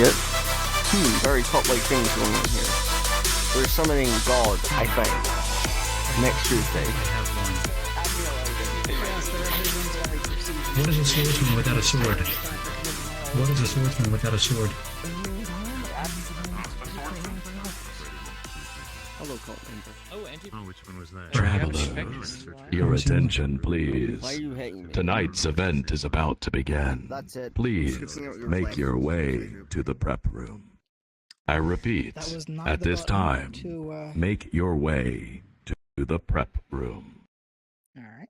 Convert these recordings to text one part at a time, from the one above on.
it. Very cult-like things going on here. We're summoning God, I think. Next Tuesday. What is a swordsman without a sword? What is a swordsman without a sword? Hello, cult member. Oh, which one was that? Travelers, your attention, please. Why are you hating me? Tonight's event is about to begin. That's it. Please make your way to the prep room. I repeat, at this time, make your way to the prep room. Alright.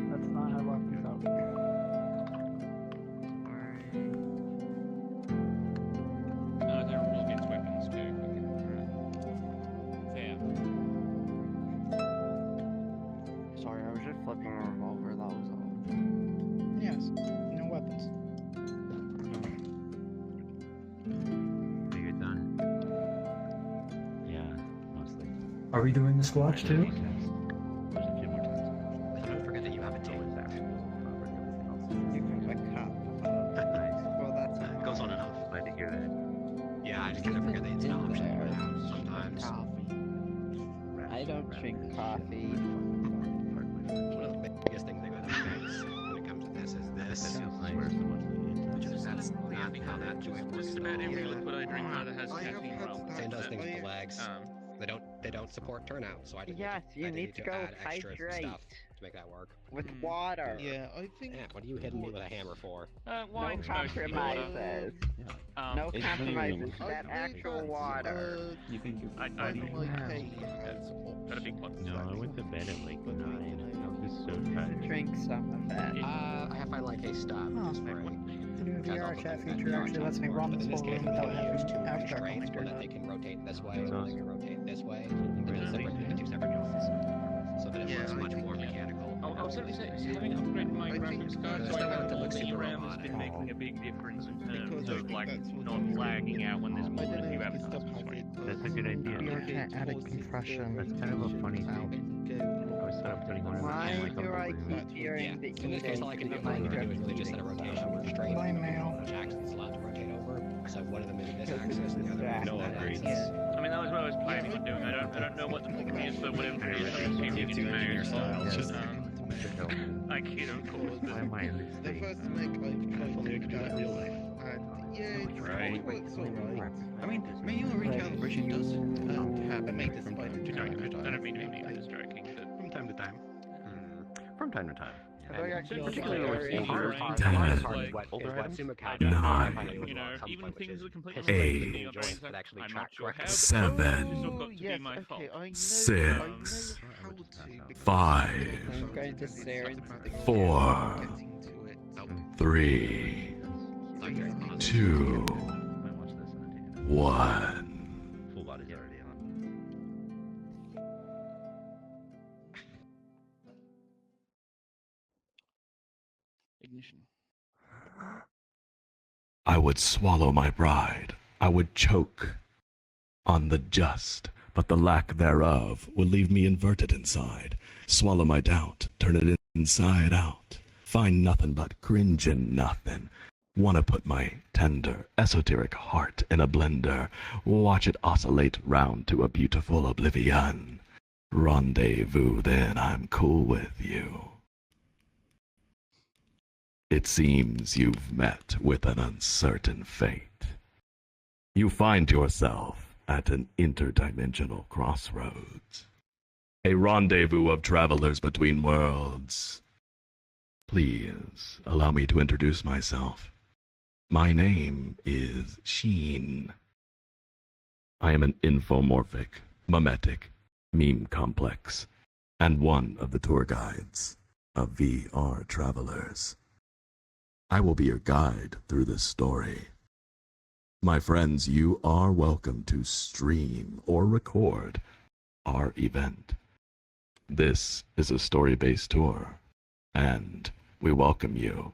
That's not how weapons out. There are rules against weapons too. Fair. Sorry, I was just flipping a revolver, that was all. Yes. No weapons. Are you done? Yeah, mostly. Are we doing the squatch too? There's a few more times. Don't forget that you have a tail. Well, that's Goes on enough. Glad to hear that. Yeah, I just kind of forget that it's an option sometimes. I don't drink coffee. One of the biggest things they got to fix when it comes to this is this. That's not how that joint works. Just about every liquid I drink either has caffeine or alcohol. Same does things with the legs. They don't support turnout, so I just Yes, you need to go add extra hydrate stuff to make that work. with water. Yeah, I think. Yeah, what are you hitting me with a hammer for? No Wine's supposed to be compromises. No compromises. That actual water. You think I like, hey, got a big one. No, I went to bed at like 9. I was just so tired. Drink some of that. I have my like a stop. Huh. Just for The new VR chat feature actually lets me run this whole room without having abstract constraints pointer. that they can rotate this way or they can rotate this way. The two separate nodes. So that it looks much more mechanical. I'll certainly say having upgraded my graphics card, so I have the VRAM has been making a big difference in terms of like not lagging out when there's more than a few avatars on screen. That's a good idea. VR chat added compression. That's kind of a funny thing. I was sort of putting one of Why like do I keep Yeah, hearing the in this case, all I can do is really just set a rotation constraint. Blind mail. Which axis is allowed to rotate over. So one of them is this axis and the other is No that upgrades. axis. I mean, that was what I was planning on doing. I don't know what the problem is, but whatever it is, I assume you can manage I kid, of course, Why am I in this the state? first to make like totally in real life. And yeah, it works alright. I mean, manual recalibration does happen despite I don't mean to be stroking, but from time to time. From time to time. particularly with Ten. you know, even things that completely Eight. I'm not sure how, but Seven. it's all got to be my fault. I know. Six. I know how to. 5, I'm going to stare. 4, Getting to it. 3, 2, 1. Full body's already on. Ignition. I would swallow my pride. I would choke on the just, but the lack thereof would leave me inverted inside. Swallow my doubt, turn it inside out. Find nothing but cringe in nothing. Wanna put my tender, esoteric heart in a blender. Watch it oscillate round to a beautiful oblivion. Rendezvous, then I'm cool with you. It seems you've met with an uncertain fate. You find yourself at an interdimensional crossroads. A rendezvous of travelers between worlds. Please allow me to introduce myself. My name is Sheen. I am an infomorphic, mimetic, meme complex, and one of the tour guides of VRTravellers. I will be your guide through this story. My friends, you are welcome to stream or record our event. This is a story-based tour, and we welcome you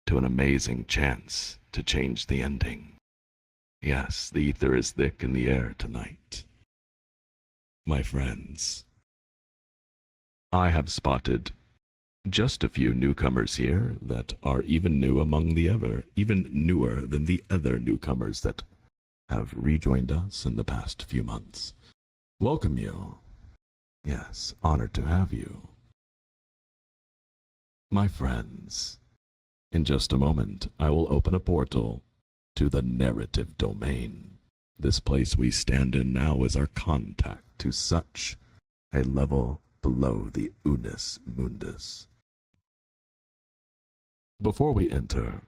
to an amazing chance to change the ending. Yes, the ether is thick in the air tonight. My friends, I have spotted just a few newcomers here that are even newer than the other newcomers that have rejoined us in the past few months. Welcome you. Yes, honored to have you. My friends, in just a moment, I will open a portal to the narrative domain. This place we stand in now is our contact to such a level below the Unus Mundus. Before we enter,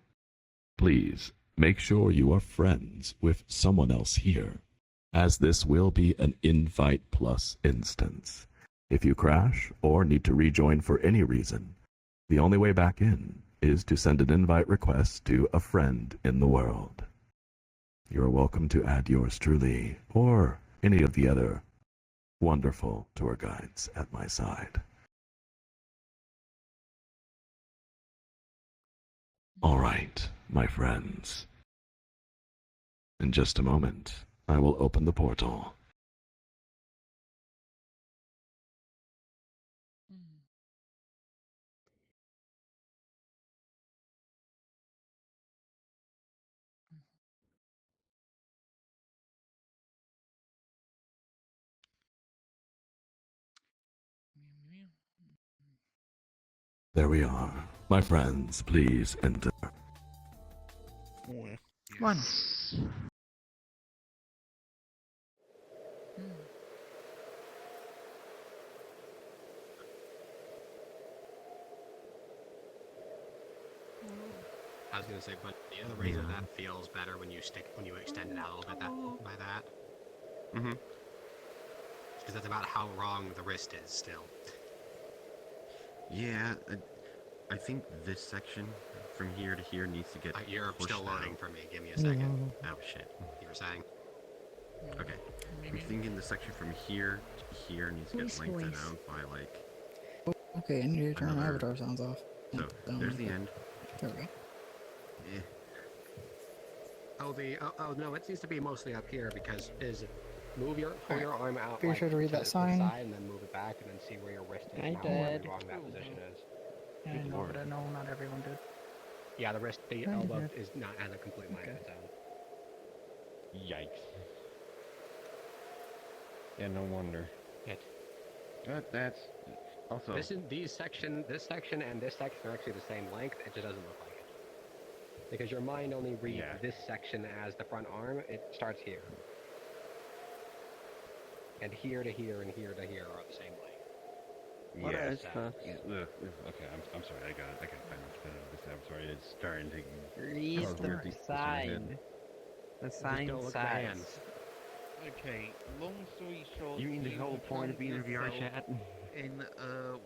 please make sure you are friends with someone else here, as this will be an invite plus instance. If you crash or need to rejoin for any reason, the only way back in is to send an invite request to a friend in the world. You are welcome to add yours truly, or any of the other wonderful tour guides at my side. All right, my friends. In just a moment, I will open the portal. There we are. My friends, please enter. Bueno. I was gonna say, but the reason that feels better when you extend it out a little bit by that. Mm-hmm. Because that's about how wrong the wrist is still. Yeah, I think this section from here to here needs to get You're pushed still loading out. for me. Give me a second. Oh shit. You were saying? Okay. I'm thinking the section from here to here needs to get lengthened out by like... Okay, I need to turn my avatar sounds off. So, there's the end. There we go. Oh no, it seems to be mostly up here because pull your arm out. Be sure to read that sign. To the side and then move it back and then see where your wrist is. I How did. wrong that position is. Yeah, I know, but I know not everyone did. Yeah, the elbow is not has a complete mind of its own. Yikes. Yeah, no wonder. But that's also... This section and this section are actually the same length. It just doesn't look like it. Because your mind only reads this section as the front arm. It starts here. And here to here and here to here are the same length. Okay, I'm sorry. I got it. I'm sorry. It's starting to Read the sign. The sign says. Okay, long story short... You mean the whole point of being in VR chat? In,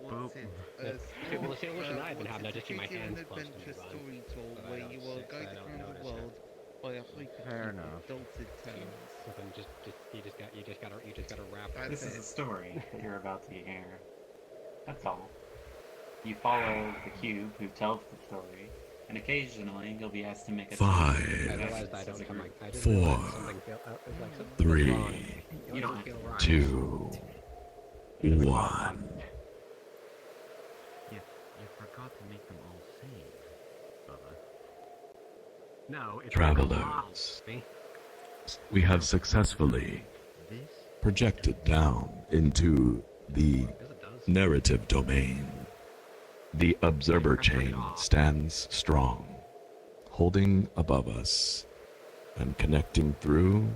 what's it? Well, the solution I've been having, I just keep my hands an close to adventure me. story tool where you are guided around the world by a hypercube adulted tones. So then you just gotta wrap it. That's This is it. a story you're about to hear. That's all. You follow the cube who tells the story, and occasionally you'll be asked to make a 5, I realized I don't become like I just 4, realized something feel, it's like something 3, wrong. You don't feel right. 2, 1. You forgot to make them all save, Bubba. No, it's Travelers, we have successfully projected down into the narrative domain. The observer chain stands strong, holding above us and connecting through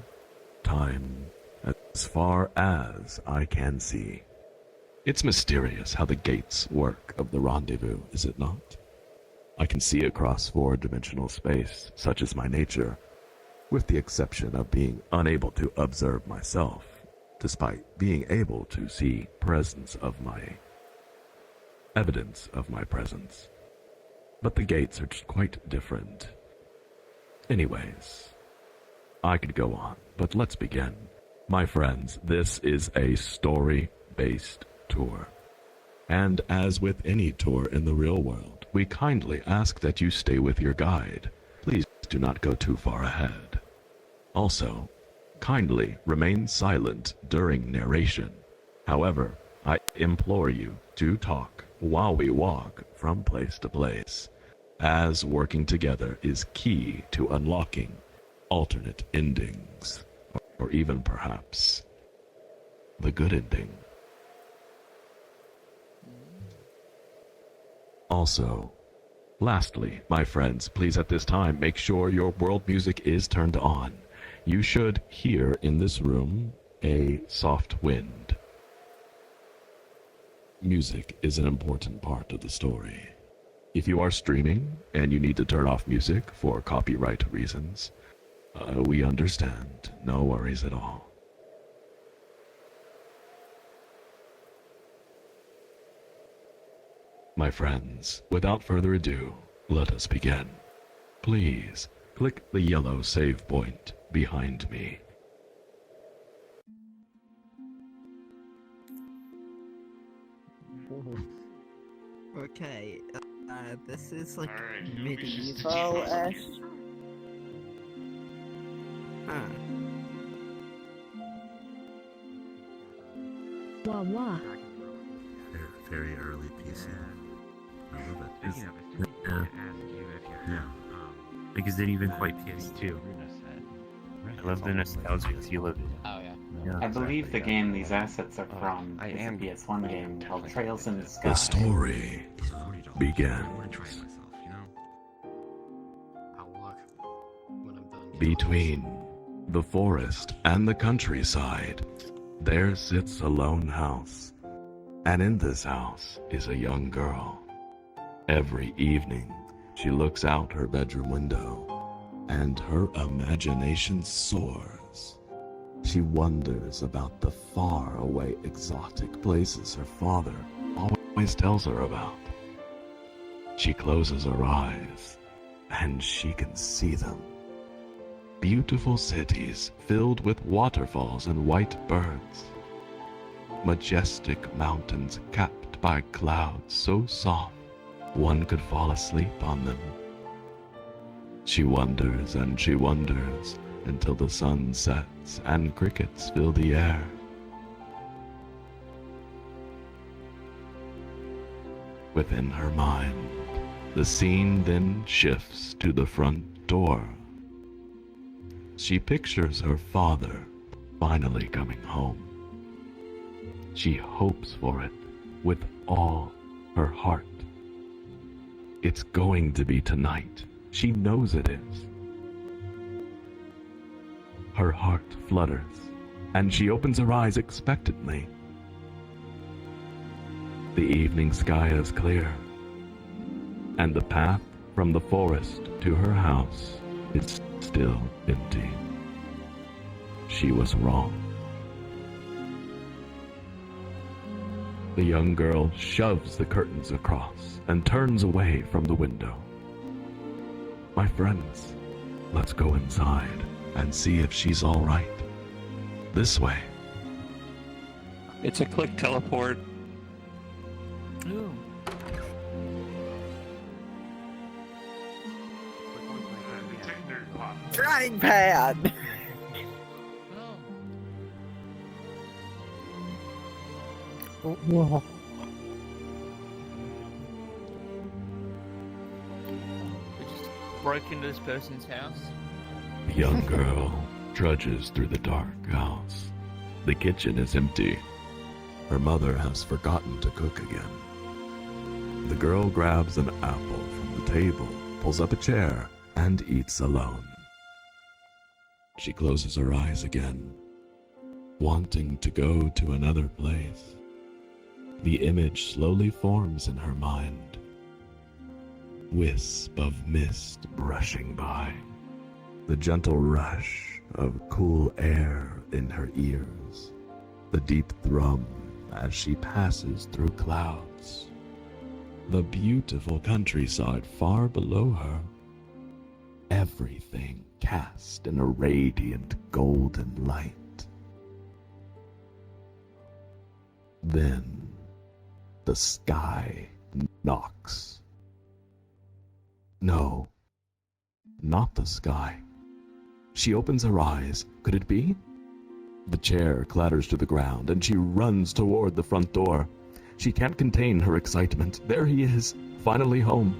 time as far as I can see. It's mysterious how the gates work of the rendezvous, is it not? I can see across four-dimensional space, such is my nature, with the exception of being unable to observe myself, despite being able to see evidence of my presence. But the gates are just quite different. Anyways, I could go on, but let's begin. My friends, this is a story-based tour. And as with any tour in the real world, we kindly ask that you stay with your guide. Please do not go too far ahead. Also, kindly remain silent during narration. However, I implore you to talk while we walk from place to place, as working together is key to unlocking alternate endings, or even perhaps the good ending. Also, lastly, my friends, please at this time make sure your world music is turned on. You should hear in this room a soft wind. Music is an important part of the story. If you are streaming and you need to turn off music for copyright reasons, we understand. No worries at all. My friends, without further ado, let us begin. Please, click the yellow save point behind me. Okay, this is like medieval-ish. Huh. Wah. Very early PC. I love it. Speaking of, I still need to ask you if you have, because they didn't even quite PS2. I love the nostalgic feel of it. Oh yeah. I believe the game these assets are from is a PS1 game called Trails in the Sky. The story begins. Between the forest and the countryside, there sits a lone house. And in this house is a young girl. Every evening, she looks out her bedroom window, and her imagination soars. She wonders about the faraway exotic places her father always tells her about. She closes her eyes, and she can see them. Beautiful cities filled with waterfalls and white birds. Majestic mountains capped by clouds so soft one could fall asleep on them. She wonders and she wonders until the sun sets and crickets fill the air. Within her mind, the scene then shifts to the front door. She pictures her father finally coming home. She hopes for it with all her heart. It's going to be tonight. She knows it is. Her heart flutters, and she opens her eyes expectantly. The evening sky is clear, and the path from the forest to her house is still empty. She was wrong. The young girl shoves the curtains across and turns away from the window. My friends, let's go inside and see if she's all right. This way. It's a click teleport. Ooh. Frying pan! Whoa. We just broke into this person's house. The young girl trudges through the dark house. The kitchen is empty. Her mother has forgotten to cook again. The girl grabs an apple from the table, pulls up a chair, and eats alone. She closes her eyes again, wanting to go to another place. The image slowly forms in her mind. Wisp of mist brushing by. The gentle rush of cool air in her ears. The deep thrum as she passes through clouds. The beautiful countryside far below her. Everything cast in a radiant golden light. Then the sky knocks. No, not the sky. She opens her eyes. Could it be? The chair clatters to the ground, and she runs toward the front door. She can't contain her excitement. There he is, finally home.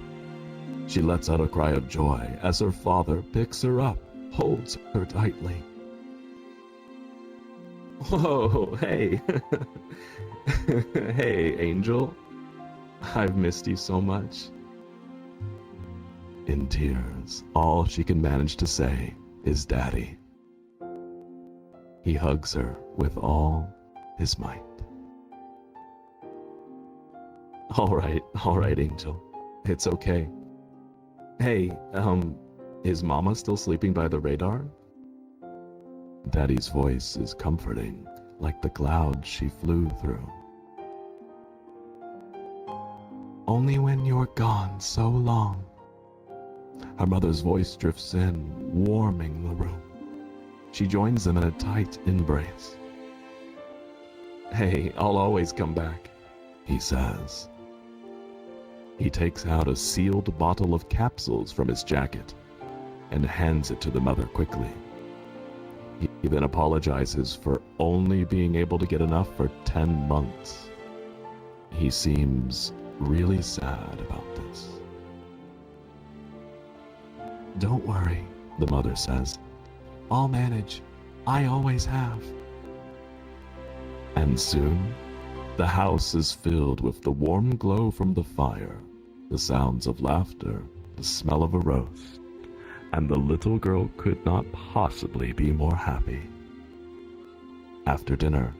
She lets out a cry of joy as her father picks her up, holds her tightly. Whoa, hey. Hey, Angel. I've missed you so much. In tears, all she can manage to say is Daddy. He hugs her with all his might. All right, Angel. It's okay. Hey, is Mama still sleeping by the radar? Daddy's voice is comforting, like the clouds she flew through. Only when you're gone so long. Her mother's voice drifts in, warming the room. She joins them in a tight embrace. Hey, I'll always come back, he says. He takes out a sealed bottle of capsules from his jacket and hands it to the mother quickly. He then apologizes for only being able to get enough for 10 months. He seems really sad about this. Don't worry, the mother says. I'll manage. I always have. And soon, the house is filled with the warm glow from the fire, the sounds of laughter, the smell of a roast, and the little girl could not possibly be more happy. After dinner,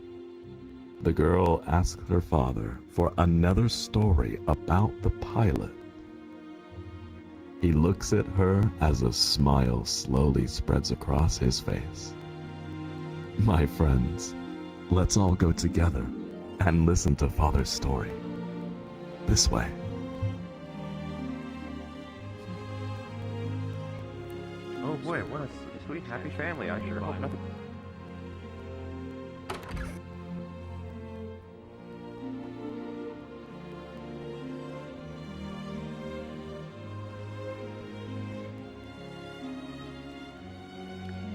the girl asks her father for another story about the pilot. He looks at her as a smile slowly spreads across his face. My friends, let's all go together and listen to Father's story. This way. Oh boy, what a sweet, happy family. I sure hope nothing.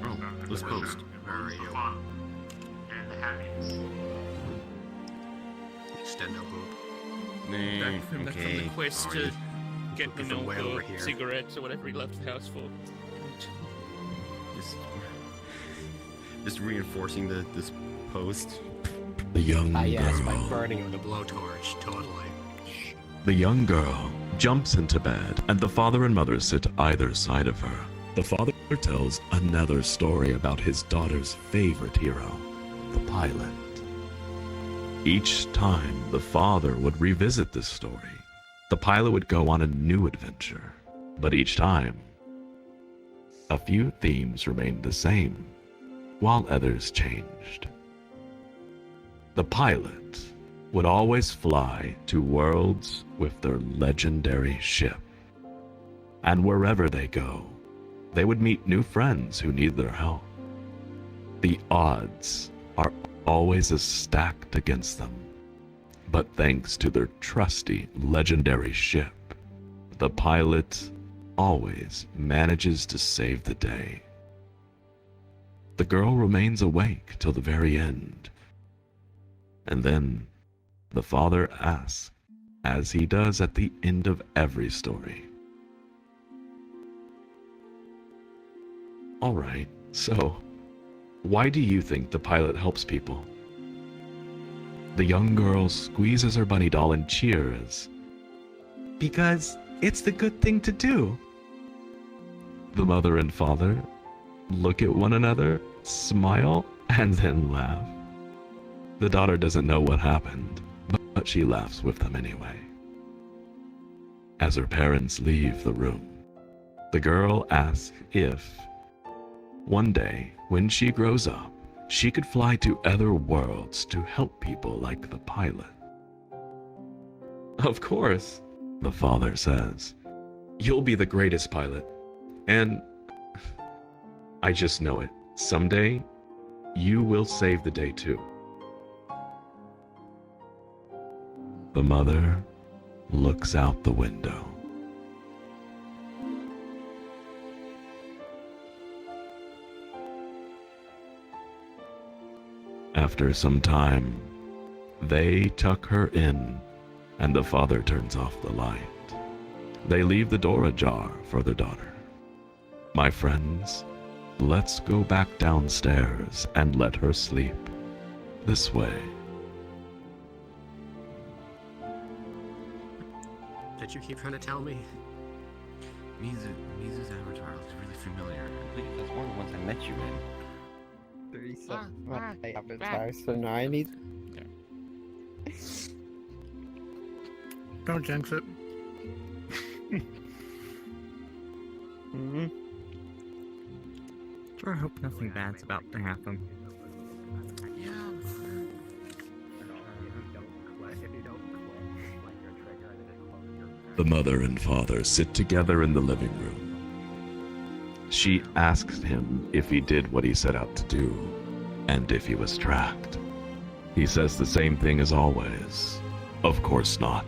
Oh, this post. And the happiness. Extend up hope. Back from the quest to get looking for milk well or over here. cigarettes or whatever he left the house for. Just reinforcing this post. The young Yes, girl. by burning it with a blowtorch, totally. The young girl jumps into bed, and the father and mother sit either side of her. The father tells another story about his daughter's favorite hero, the pilot. Each time the father would revisit this story, the pilot would go on a new adventure. But each time, a few themes remained the same, while others changed. The pilot would always fly to worlds with their legendary ship. And wherever they go, they would meet new friends who need their help. The odds are always as stacked against them. But thanks to their trusty, legendary ship, the pilot always manages to save the day. The girl remains awake till the very end. And then the father asks, as he does at the end of every story, all right, so why do you think the pilot helps people? The young girl squeezes her bunny doll and cheers. Because it's the good thing to do. The mother and father look at one another, smile, and then laugh. The daughter doesn't know what happened, but she laughs with them anyway. As her parents leave the room, the girl asks if, one day, when she grows up, she could fly to other worlds to help people like the pilot. Of course, the father says. You'll be the greatest pilot. And I just know it. Someday, you will save the day too. The mother looks out the window. After some time, they tuck her in, and the father turns off the light. They leave the door ajar for their daughter. My friends, let's go back downstairs and let her sleep. This way. Did you keep trying to tell me? Mizu's avatar looks really familiar. I believe that's one of the ones I met you in. 37 avatar, so now I need... Don't jinx it. Sure hope nothing bad's about to happen. The mother and father sit together in the living room. She asks him if he did what he set out to do, and if he was tracked. He says the same thing as always. Of course not.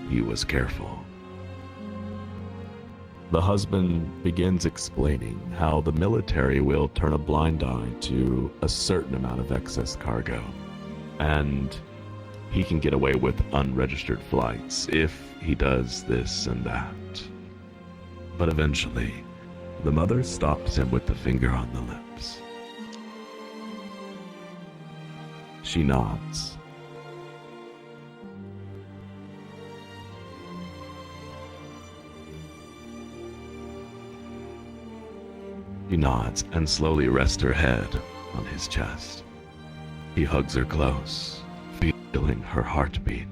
He was careful. The husband begins explaining how the military will turn a blind eye to a certain amount of excess cargo, and he can get away with unregistered flights if he does this and that. But eventually, the mother stops him with the finger on the lips. She nods. He nods and slowly rests her head on his chest. He hugs her close, feeling her heartbeat.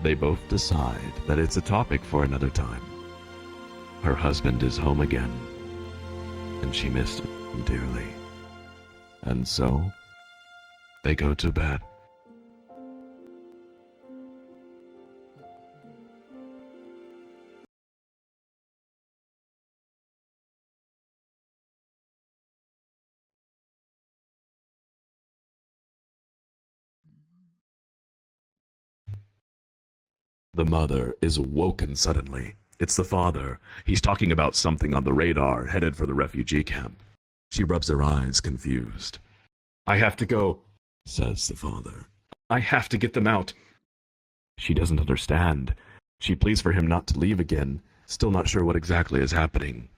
They both decide that it's a topic for another time. Her husband is home again, and she missed him dearly. And so, they go to bed. The mother is woken suddenly. It's the father. He's talking about something on the radar, headed for the refugee camp. She rubs her eyes, confused. "I have to go," says the father. "I have to get them out." She doesn't understand. She pleads for him not to leave again, still not sure what exactly is happening.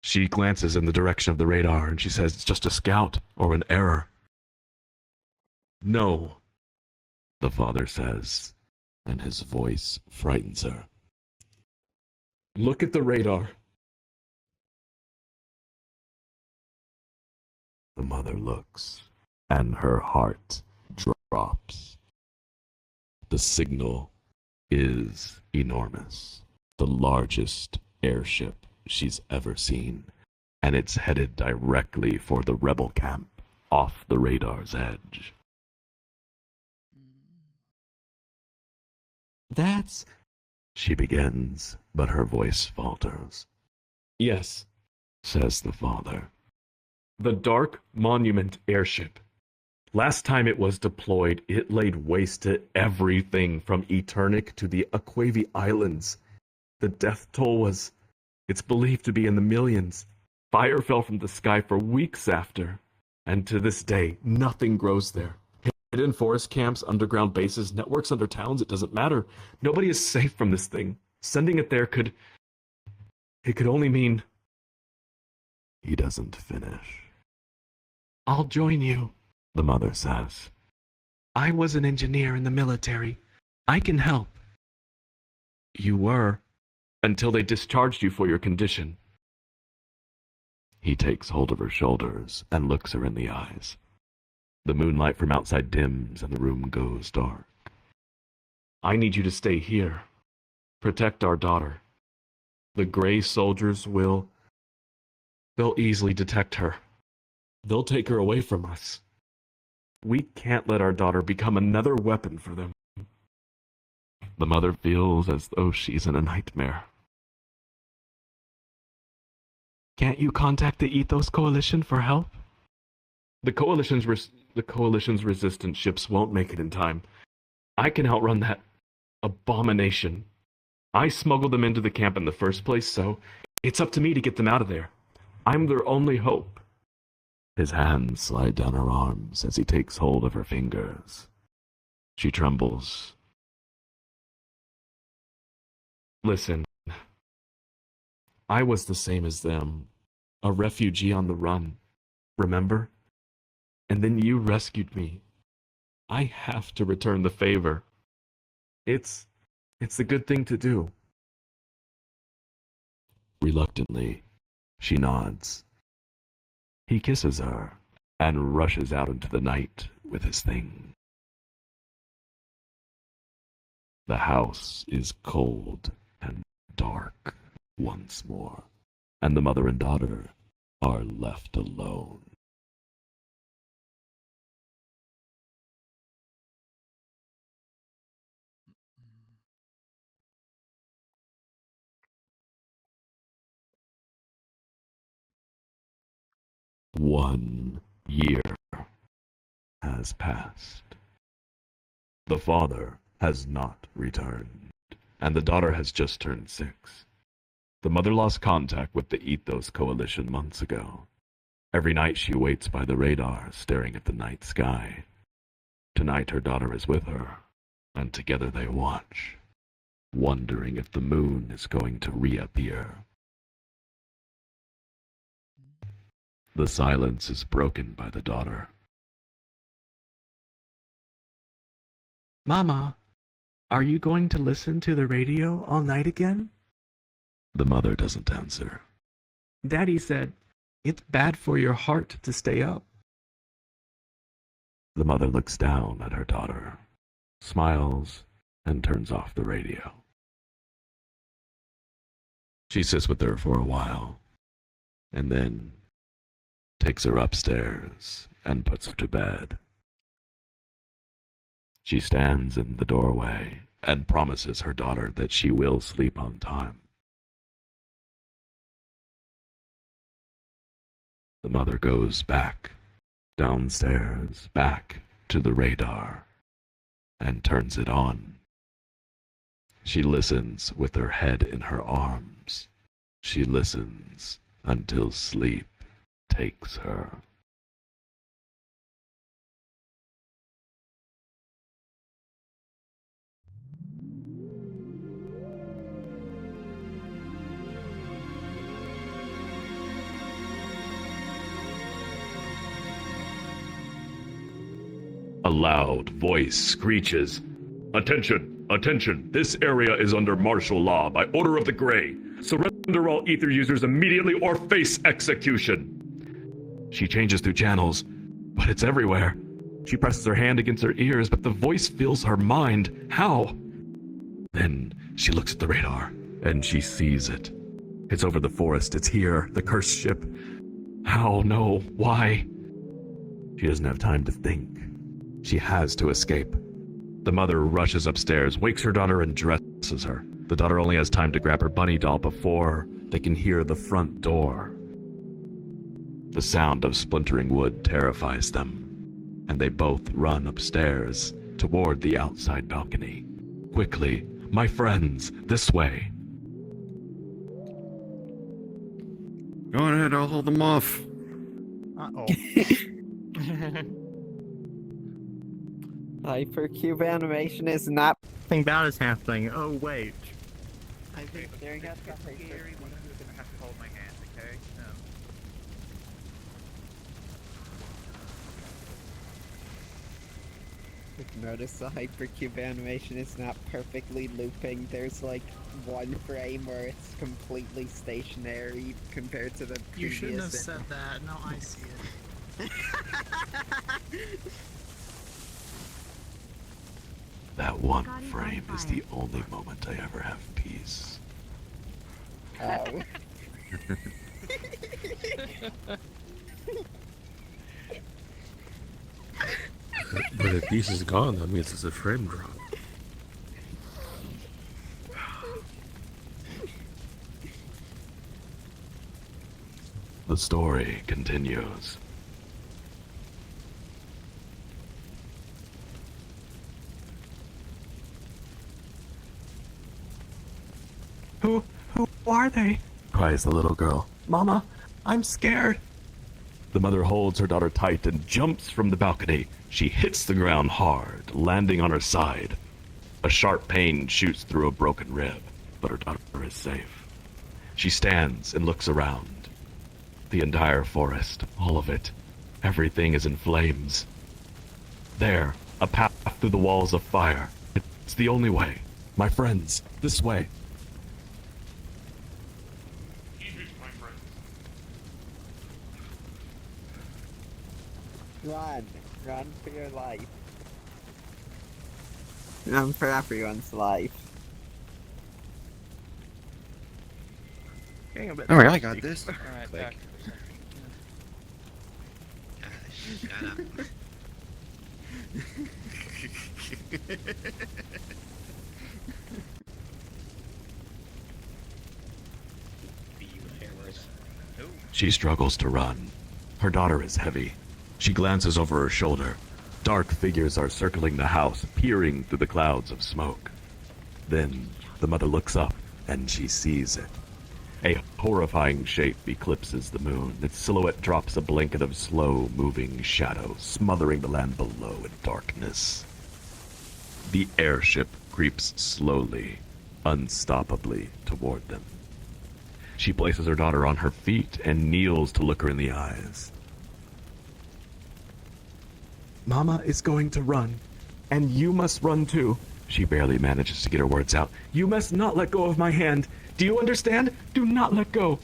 She glances in the direction of the radar, and she says it's just a scout, or an error. "No," the father says, and his voice frightens her. "Look at the radar." The mother looks, and her heart drops. The signal is enormous, the largest airship she's ever seen, and it's headed directly for the rebel camp off the radar's edge. "That's..." she begins, but her voice falters. "Yes," says the father. "The Dark Monument airship. Last time it was deployed, it laid waste to everything from Eternic to the Aquavi Islands. The death toll was, it's believed to be in the millions. Fire fell from the sky for weeks after, and to this day, nothing grows there. Hidden forest camps, underground bases, networks under towns, it doesn't matter. Nobody is safe from this thing. Sending it there could only mean..." He doesn't finish. "I'll join you," the mother says. "I was an engineer in the military. I can help." "You were, until they discharged you for your condition." He takes hold of her shoulders and looks her in the eyes. The moonlight from outside dims and the room goes dark. "I need you to stay here. Protect our daughter. The gray soldiers they'll easily detect her. They'll take her away from us. We can't let our daughter become another weapon for them." The mother feels as though she's in a nightmare. "Can't you contact the Ethos Coalition for help?" The coalition's resistance ships won't make it in time. I can outrun that abomination. I smuggled them into the camp in the first place, so it's up to me to get them out of there. I'm their only hope." His hands slide down her arms as he takes hold of her fingers. She trembles. Listen, I was the same as them, a refugee on the run, remember? And then you rescued me. I have to return the favor. It's a good thing to do. Reluctantly, she nods. He kisses her and rushes out into the night with his thing. The house is cold and dark once more, and the mother and daughter are left alone. One year has passed. The father has not returned, and the daughter has just turned 6. The mother lost contact with the Ethos Coalition months ago. Every night she waits by the radar, staring at the night sky. Tonight her daughter is with her, and together they watch, wondering if the moon is going to reappear. The silence is broken by the daughter. Mama, are you going to listen to the radio all night again? The mother doesn't answer. Daddy said, it's bad for your heart to stay up. The mother looks down at her daughter, smiles, and turns off the radio. She sits with her for a while, and then takes her upstairs and puts her to bed. She stands in the doorway and promises her daughter that she will sleep on time. The mother goes back, downstairs, back to the radar, and turns it on. She listens with her head in her arms. She listens until sleep takes her. A loud voice screeches, "Attention! Attention! This area is under martial law by order of the Grey. Surrender all ether users immediately or face execution." She changes through channels, but it's everywhere. She presses her hand against her ears, but the voice fills her mind. How? Then she looks at the radar, and she sees it. It's over the forest. It's here, the cursed ship. How? No. Why? She doesn't have time to think. She has to escape. The mother rushes upstairs, wakes her daughter, and dresses her. The daughter only has time to grab her bunny doll before they can hear the front door. The sound of splintering wood terrifies them, and they both run upstairs toward the outside balcony. Quickly, my friends, this way. Go on ahead, I'll hold them off. Uh-oh. Hypercube animation is not. Something bad is happening. Oh, wait. I think there got the Scary one who's gonna have to hold my hand, okay? Notice the hypercube animation is not perfectly looping. There's like one frame where it's completely stationary compared to the previous. You shouldn't have said that. Now I see it. That one frame is the only moment I ever have peace. Oh. But if piece is gone, that means it's a frame drop. The story continues. Who, who are they? Cries the little girl. Mama, I'm scared. The mother holds her daughter tight and jumps from the balcony. She hits the ground hard, landing on her side. A sharp pain shoots through a broken rib, but her daughter is safe. She stands and looks around. The entire forest, all of it, everything is in flames. There, a path through the walls of fire. It's the only way. My friends, this way. Run. Run for your life. Run for everyone's life. Alright, I got this. Alright, Click. back. Shut up. She struggles to run. Her daughter is heavy. She glances over her shoulder. Dark figures are circling the house, peering through the clouds of smoke. Then the mother looks up, and she sees it. A horrifying shape eclipses the moon. Its silhouette drops a blanket of slow-moving shadow, smothering the land below in darkness. The airship creeps slowly, unstoppably toward them. She places her daughter on her feet and kneels to look her in the eyes. Mama is going to run, and you must run too. She barely manages to get her words out. You must not let go of my hand. Do you understand? Do not let go.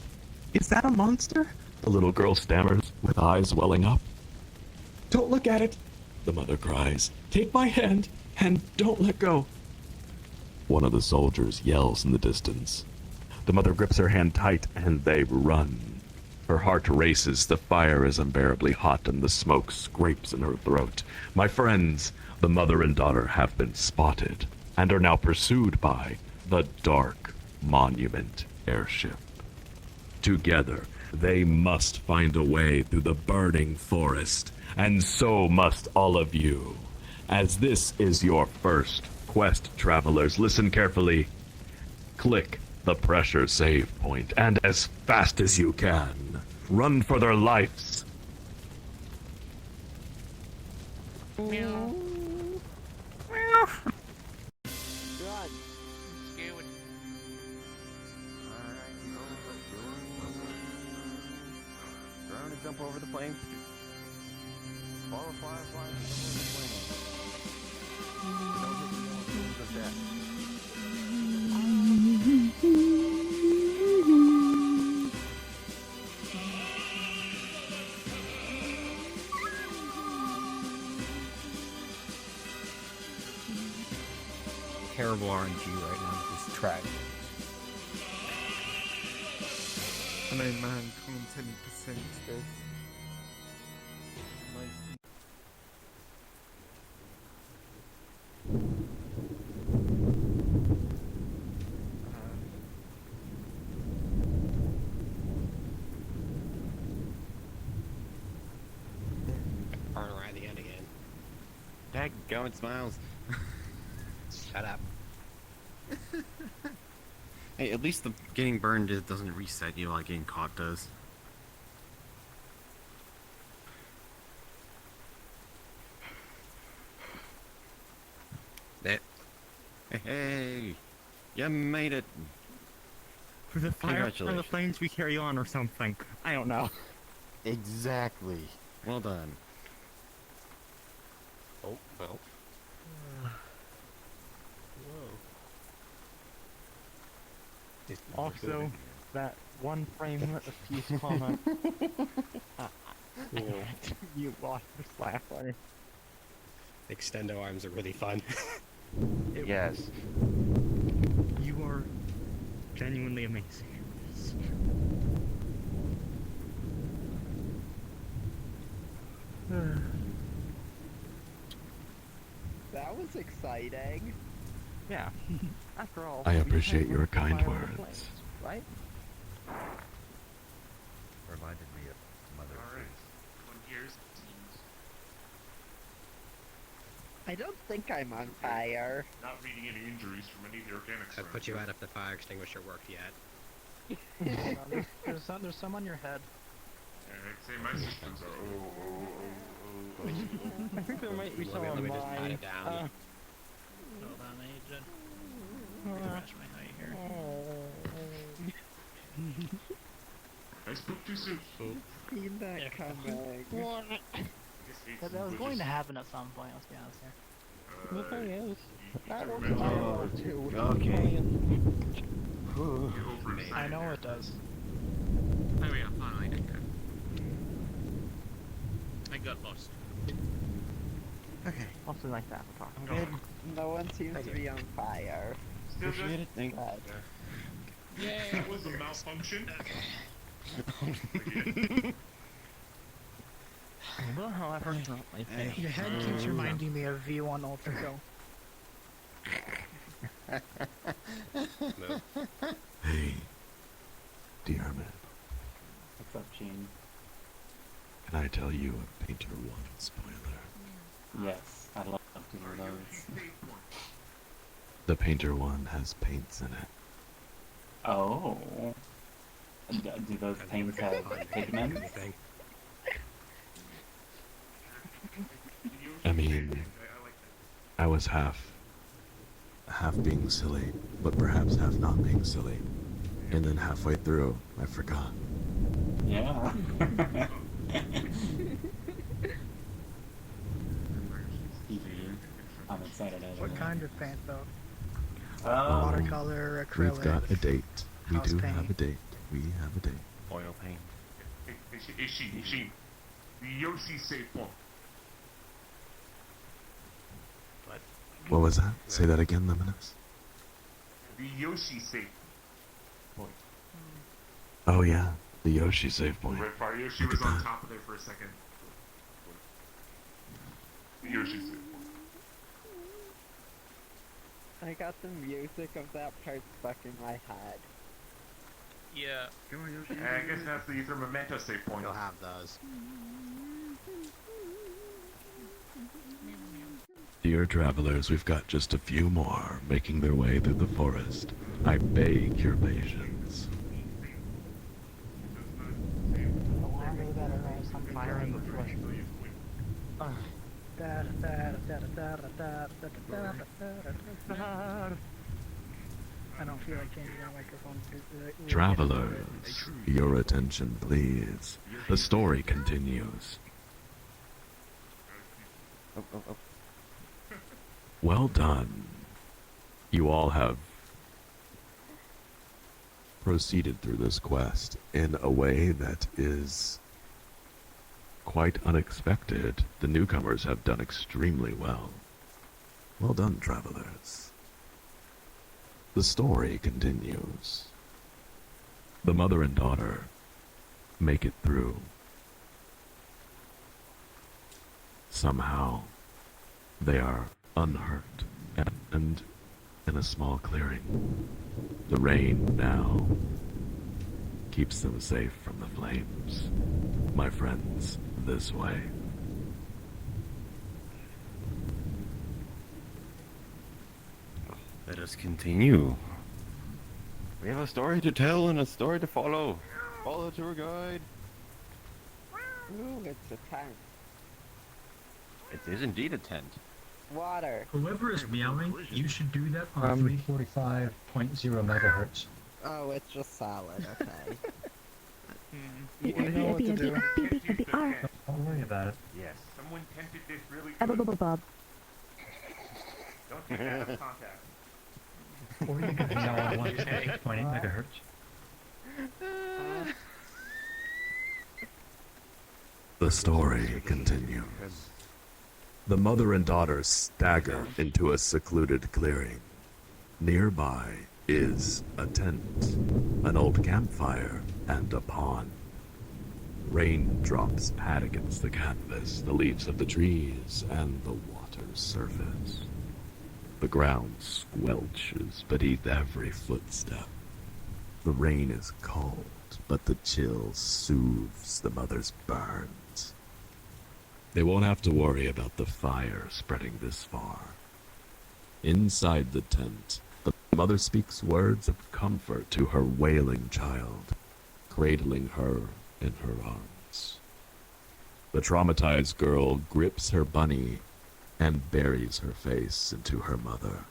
Is that a monster? The little girl stammers, with eyes welling up. Don't look at it. The mother cries. Take my hand, and don't let go. One of the soldiers yells in the distance. The mother grips her hand tight, and they run. Her heart races, the fire is unbearably hot, and the smoke scrapes in her throat. My friends, the mother and daughter have been spotted, and are now pursued by the Dark Monument airship. Together, they must find a way through the burning forest, and so must all of you. As this is your first quest, travelers, listen carefully. Click the pressure save point, and as fast as you can, run for their lives. Meow. Run. Scared. Trying to jump over the plane. Follow Firefly and jump over the plane. Don't hit the yellow tools of death. Terrible RNG right now with this track. I know, man, coming 10% this. Burn right at the end again. Dadgummit, Smiles. Shut up. Hey, at least the getting burned doesn't reset you like getting caught does. Hey, you made it. For the fire, for the Congratulations. flames we carry on or something. I don't know. Exactly. Well done. Oh, well. Also, that one frame of piece comment. You lost the laugh funny. Extendo arms are really fun. Yes. You are genuinely amazing. That was exciting. Yeah. After all, I we appreciate have your looked kind fire on the words. flames, right? Reminded me of Mother's Alright. 1 year's seems I don't think I'm on fire. not reading any injuries from any of the organics. I put you out if the fire extinguisher worked yet. There's some on your head. Say my systems are I think there might be some Let on me just pat mine. it down. Hold on, Agent. Scratch my height here. I spoke too soon. Seen that coming. That was going to happen at some point, let's be honest here. The thing is, that Oh, works fire too. Okay. I know it does. There we go, finally. I got lost. Okay. Something like that, we're talking. Good. No one seems to be on fire. Appreciate it. Thank Glad. Yeah, that was a malfunction. Well, however, it's not my thing. Your head keeps reminding me of V1 Ultra Go. Hey, dear man, What's up, Gene? can I tell you a Painter 1 spoiler? Yes, I'd love to hear those. The Painter 1 has paints in it. Oh. Do those paints have pigments? I mean, I was half being silly, but perhaps half not being silly. And then halfway through, I forgot. Yeah. I'm excited as What kind of paint, though? Watercolor, acrylic. We've got a date. We house do paint. have a date. We have a date. Oil paint. Hey, Sheen. The Yoshi safe one. What was that? Say that again, Luminous. The Yoshi safe. Oh yeah, the Yoshi save point. Red Fire Yoshi Look was at on that. top of there for a second. The Yoshi safe. I got the music of that part stuck in my head. Yeah. I guess that's the Ether Memento save point. You'll have those. Dear travelers, we've got just a few more making their way through the forest. I beg your patience. The longer the better, right? Some fire in the flesh. I don't feel like changing my microphone. Travelers, your attention please. The story continues. Oh. Well done. You all have proceeded through this quest in a way that is quite unexpected. The newcomers have done extremely well. Well done, travelers. The story continues. The mother and daughter make it through. Somehow, they are unhurt and in a small clearing. The rain now keeps them safe from the flames. My friends, this way. Let us continue. We have a story to tell and a story to follow. Follow the tour guide. Ooh, it's a tent. It is indeed a tent. Water. Whoever is meowing, you should do that on 345.0 megahertz. Oh, it's just solid, okay. You know what to do. Don't worry about it. Yes. Someone tented this really good. Don't take that out of contact. Or you can meow on 168.8 megahertz. The story continues. The mother and daughter stagger into a secluded clearing. Nearby is a tent, an old campfire, and a pond. Raindrops pad against the canvas, the leaves of the trees, and the water's surface. The ground squelches beneath every footstep. The rain is cold, but the chill soothes the mother's burns. They won't have to worry about the fire spreading this far. Inside the tent, the mother speaks words of comfort to her wailing child, cradling her in her arms. The traumatized girl grips her bunny and buries her face into her mother.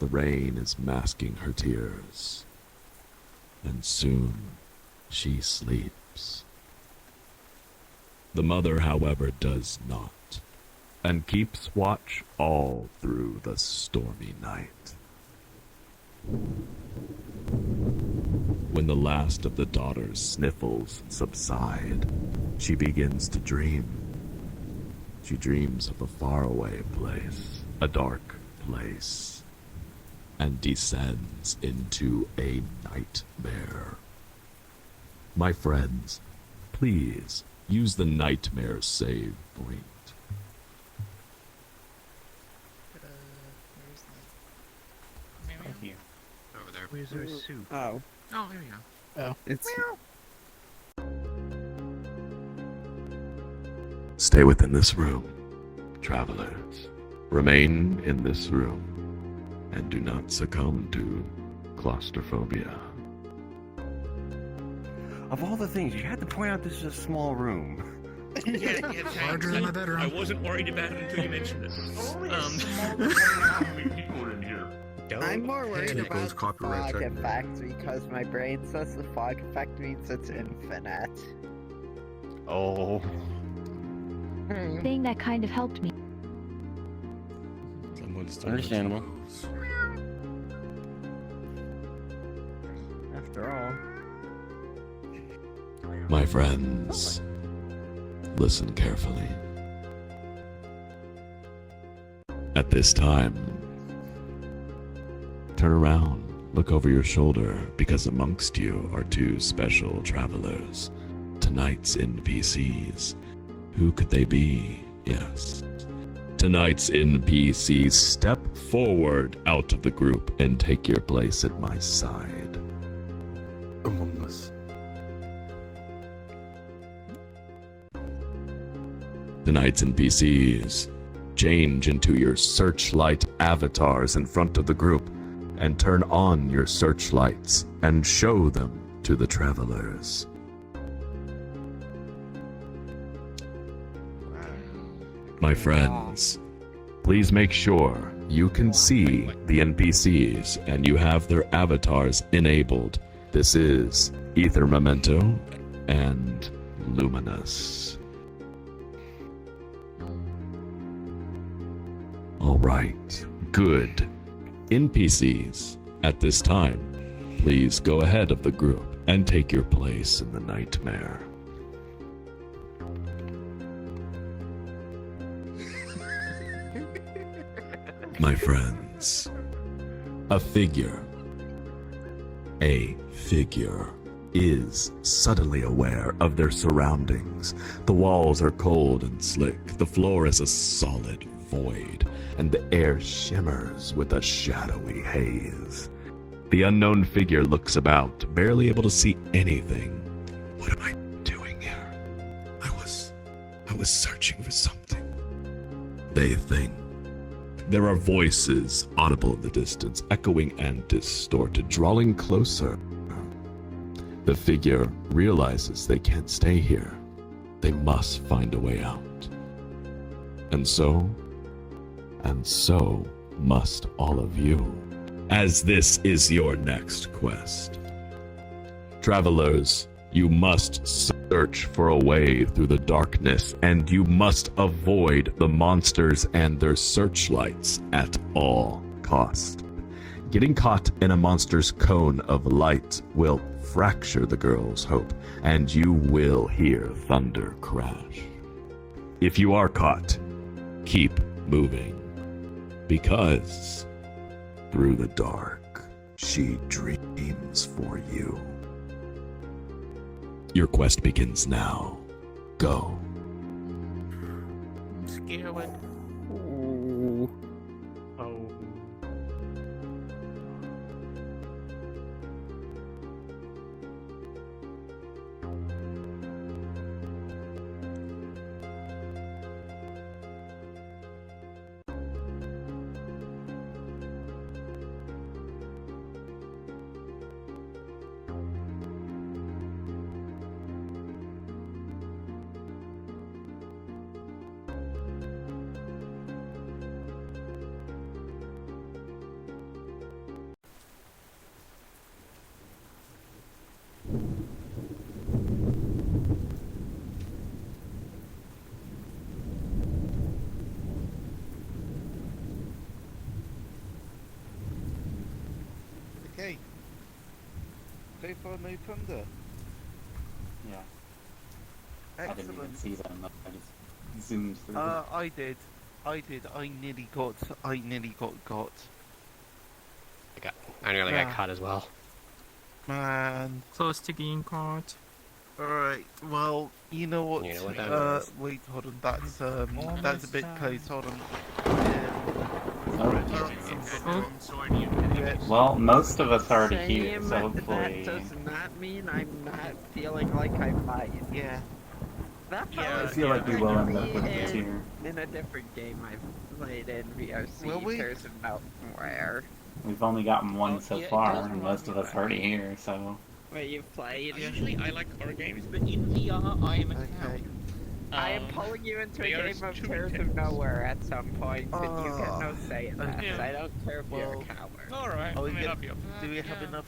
The rain is masking her tears, and soon she sleeps. The mother, however, does not, and keeps watch all through the stormy night. When the last of the daughter's sniffles subside, she begins to dream. She dreams of a faraway place, a dark place, and descends into a nightmare. My friends, please use the nightmare save point. Here. Over there. Where's our soup? Oh. Oh, there we go. Oh. It's... Stay within this room, travelers. Remain in this room, and do not succumb to claustrophobia. Of all the things, you had to point out this is a small room. Yeah, Larger than my bedroom. I wasn't worried about it until you mentioned it. How many people are in here? I'm more worried Take about those the copyright fog check. effect because my brain says the fog effect means it's infinite. Oh. Saying that kind of helped me. Understandable. After all. My friends, listen carefully. At this time, turn around, look over your shoulder, because amongst you are two special travelers, tonight's NPCs. Who could they be? Yes. Tonight's NPCs, step forward out of the group and take your place at my side. Among Us. Tonight's NPCs, change into your searchlight avatars in front of the group and turn on your searchlights and show them to the travelers. My friends, please make sure you can see the NPCs and you have their avatars enabled. This is Ether Memento and Luminous. Alright, good. NPCs, at this time, please go ahead of the group and take your place in the nightmare. My friends, a figure is suddenly aware of their surroundings. The walls are cold and slick, the floor is a solid void, and the air shimmers with a shadowy haze. The unknown figure looks about, barely able to see anything. What am I doing here? I was searching for something. They think. There are voices audible in the distance, echoing and distorted, drawing closer. The figure realizes they can't stay here. They must find a way out. And so must all of you, as this is your next quest. Travelers, you must search for a way through the darkness, and you must avoid the monsters and their searchlights at all cost. Getting caught in a monster's cone of light will fracture the girl's hope, and you will hear thunder crash. If you are caught, keep moving, because through the dark, she dreams for you. Your quest begins now. Go. I'm scared. Ooh. Oh. They for No Thunder. Yeah. I didn't even Excellent. see them. I just zoomed through them. I did. I nearly got. I nearly got. I nearly got Ah. caught as well. Man. Close to getting caught. Alright, well, you know what? You know what that means. Wait, hold on. That's a bit close. Hold on. Well, most of us are already here, Same, so hopefully. that does not mean I'm not feeling like I might. Yeah. That I feel like we will end up with this here. in a different game I've played in VRC. Will we? There's about where. We've only gotten one so far, and most of us are already here, so. Where you've played. Usually I like horror games, but in VR I am a cow. I am pulling you into a VR's game of too Tears of intense. Nowhere at some point, and you get no say in that. Yeah. I don't care if you're a coward. Alright, Are we I mean, gonna- I'll be up. Do we have enough?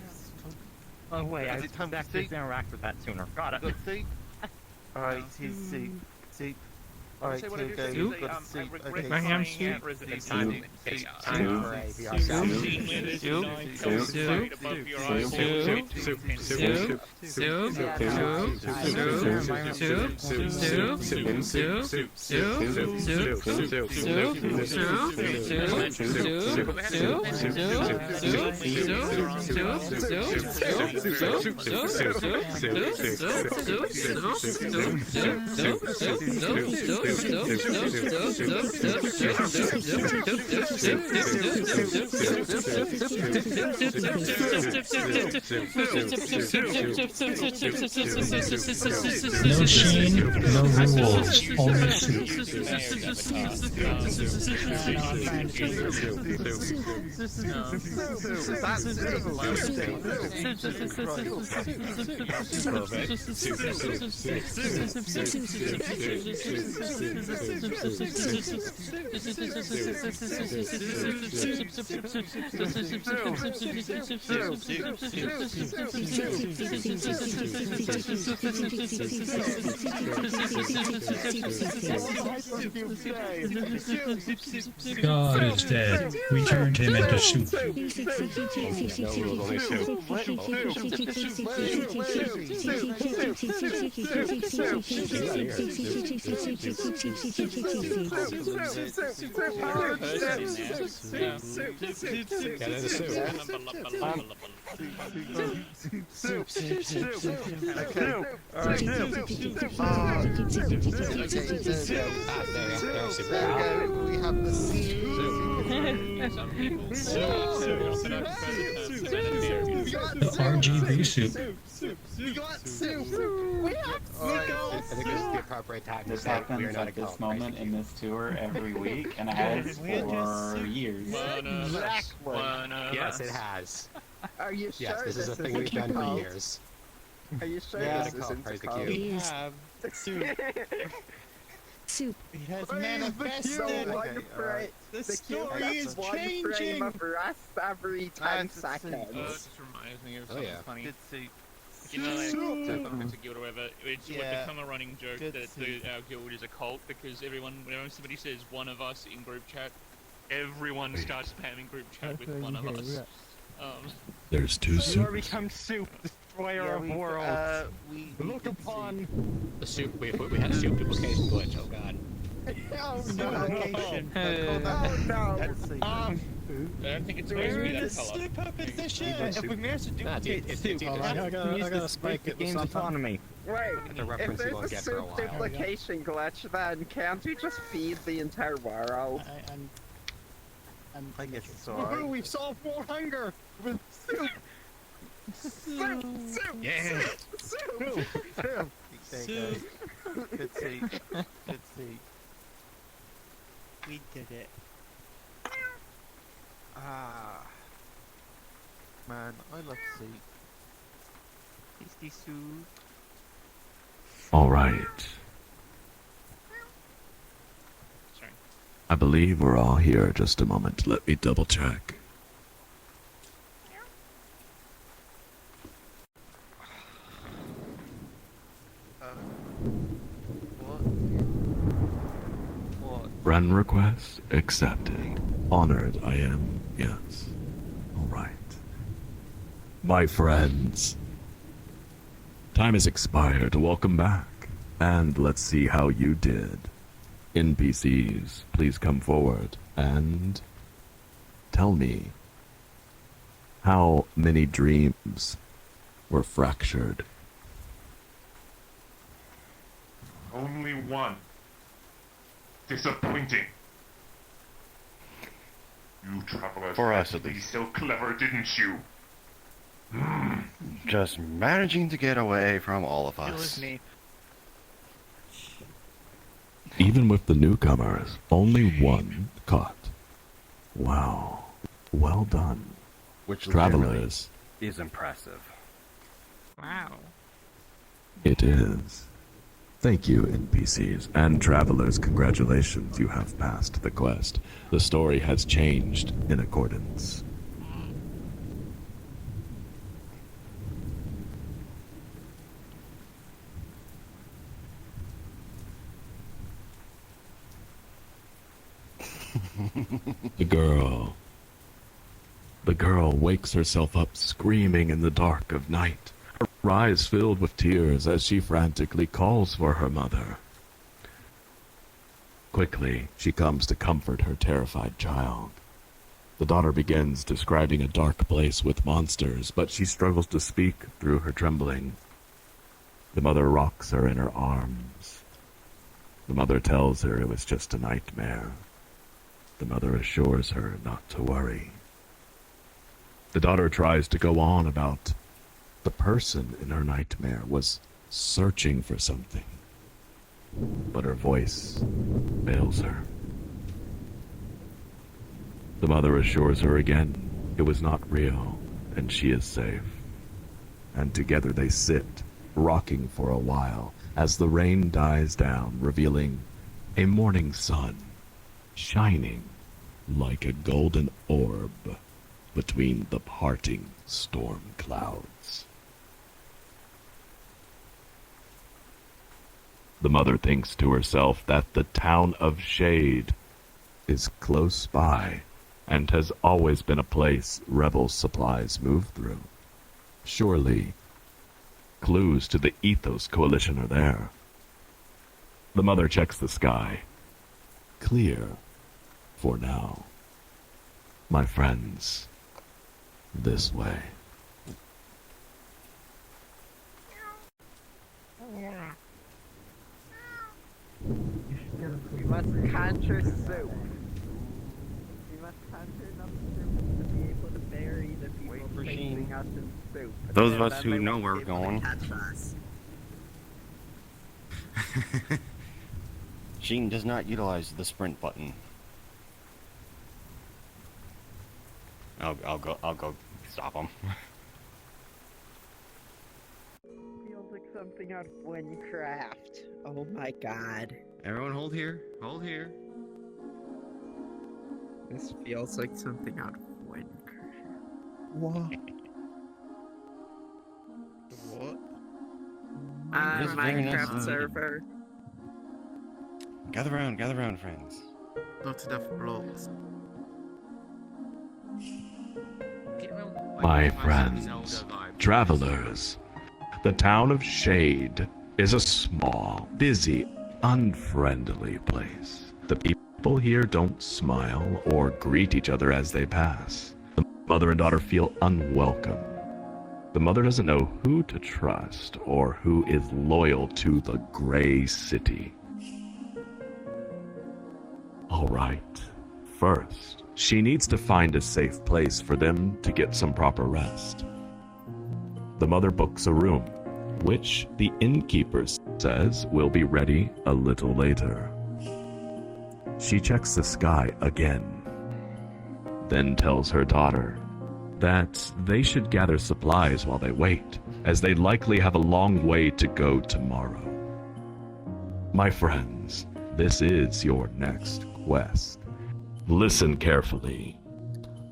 Oh wait, I Is it time for expected soup? to interact with that sooner. Got it. Got soup? Alright, here's soup. Soup. Alright, So what here I we do go. is We've say, got I soup. regret Okay. I am playing at soup. Resident Soup. Evil. Soup. Soup. No shame, no rules, only soup. God is dead. We turned him into soup. We have the The RGB soup. We got soup! We have I think this is the appropriate time to This say we are happens not a at this cult. moment in this tour every week, and it has for years. Yes, it has. Are you sure Yes, this is a thing we've done for years. Are you sure Yeah, this the cult, isn't praise the cult? cube. We have soup. Soup. It has manifested. The story is changing. Frame of rest every 10 seconds. This reminds me of Oh, something yeah. funny. Good soup. You know, like, Soup. it's a guild or whatever. It's Yeah. become a running joke Good that our guild is a cult because whenever somebody says one of us in group chat, everyone starts spamming group chat with one of us. There's two You are soups. become soup, destroyer Yeah, of we, worlds. we Look did upon. The soup, we had a soup duplication glitch, oh god. Oh no! no! I don't think it's supposed to be that colour. Super position. If we manage to Nah, duplicate it's soup, either I soup. gotta spike it. Game's autonomy. Wait, The if reference you won't there's a get for a soup while. duplication glitch, then can't we just feed the entire world? I guess it's Woohoo, alright. we've solved more hunger with soup. Soup! Soup! Yeah. Soup! There you go. Good soup. Good soup. We did it. Ah. Man, I love soup. Tasty soup. All right. Sorry. I believe we're all here. Just a moment. Let me double check. What? What? Friend request accepted. Honored I am. Yes. All right. My friends, Time has expired. Welcome back. And let's see how you did. NPCs, please come forward and tell me how many dreams were fractured. Only one. Disappointing. You travelers For us, had at to be least. so clever, didn't you? Just managing to get away from all of us. Even with the newcomers, only one caught. Wow. Well done. Which Travelers, is impressive. Wow. it is. Thank you, NPCs. And travelers, congratulations, you have passed the quest. The story has changed in accordance. The girl wakes herself up screaming in the dark of night, her eyes filled with tears as she frantically calls for her mother. Quickly, she comes to comfort her terrified child. The daughter begins describing a dark place with monsters, but she struggles to speak through her trembling. The mother rocks her in her arms. The mother tells her it was just a nightmare. The mother assures her not to worry. The daughter tries to go on about the person in her nightmare was searching for something, but her voice fails her. The mother assures her again it was not real and she is safe. And together they sit, rocking for a while, as the rain dies down, revealing a morning sun shining like a golden orb between the parting storm clouds. The mother thinks to herself that the town of Shade is close by and has always been a place rebel supplies move through. Surely, clues to the Ethos Coalition are there. The mother checks the sky. Clear for now. My friends, this way. We must conjure soup. We must conjure enough soup to be able to bury the people chasing us in soup. Those of And us then who they know won't where be we're able to going. catch us. Sheen does not utilize the sprint button. I'll go stop him. Feels like something out of Minecraft. Oh my god. Everyone hold here. Hold here. This feels like something out of Minecraft. What? What? This is very nice Minecraft and server. Gather round, friends. Not enough blocks. My friends, travelers, the town of Shade is a small, busy, unfriendly place. The people here don't smile or greet each other as they pass. The mother and daughter feel unwelcome. The mother doesn't know who to trust or who is loyal to the Gray City. All right, first, she needs to find a safe place for them to get some proper rest. The mother books a room, which the innkeeper says will be ready a little later. She checks the sky again, then tells her daughter that they should gather supplies while they wait, as they likely have a long way to go tomorrow. My friends, this is your next quest. Listen carefully.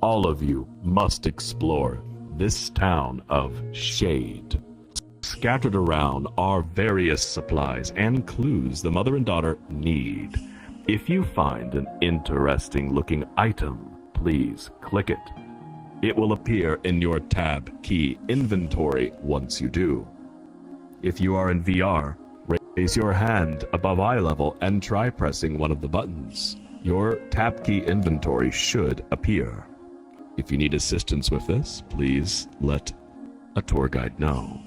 All of you must explore this town of Shade. Scattered around are various supplies and clues the mother and daughter need. If you find an interesting looking item, please click it. It will appear in your tab key inventory once you do. If you are in VR, raise your hand above eye level and try pressing one of the buttons. Your tap key inventory should appear. If you need assistance with this, please let a tour guide know.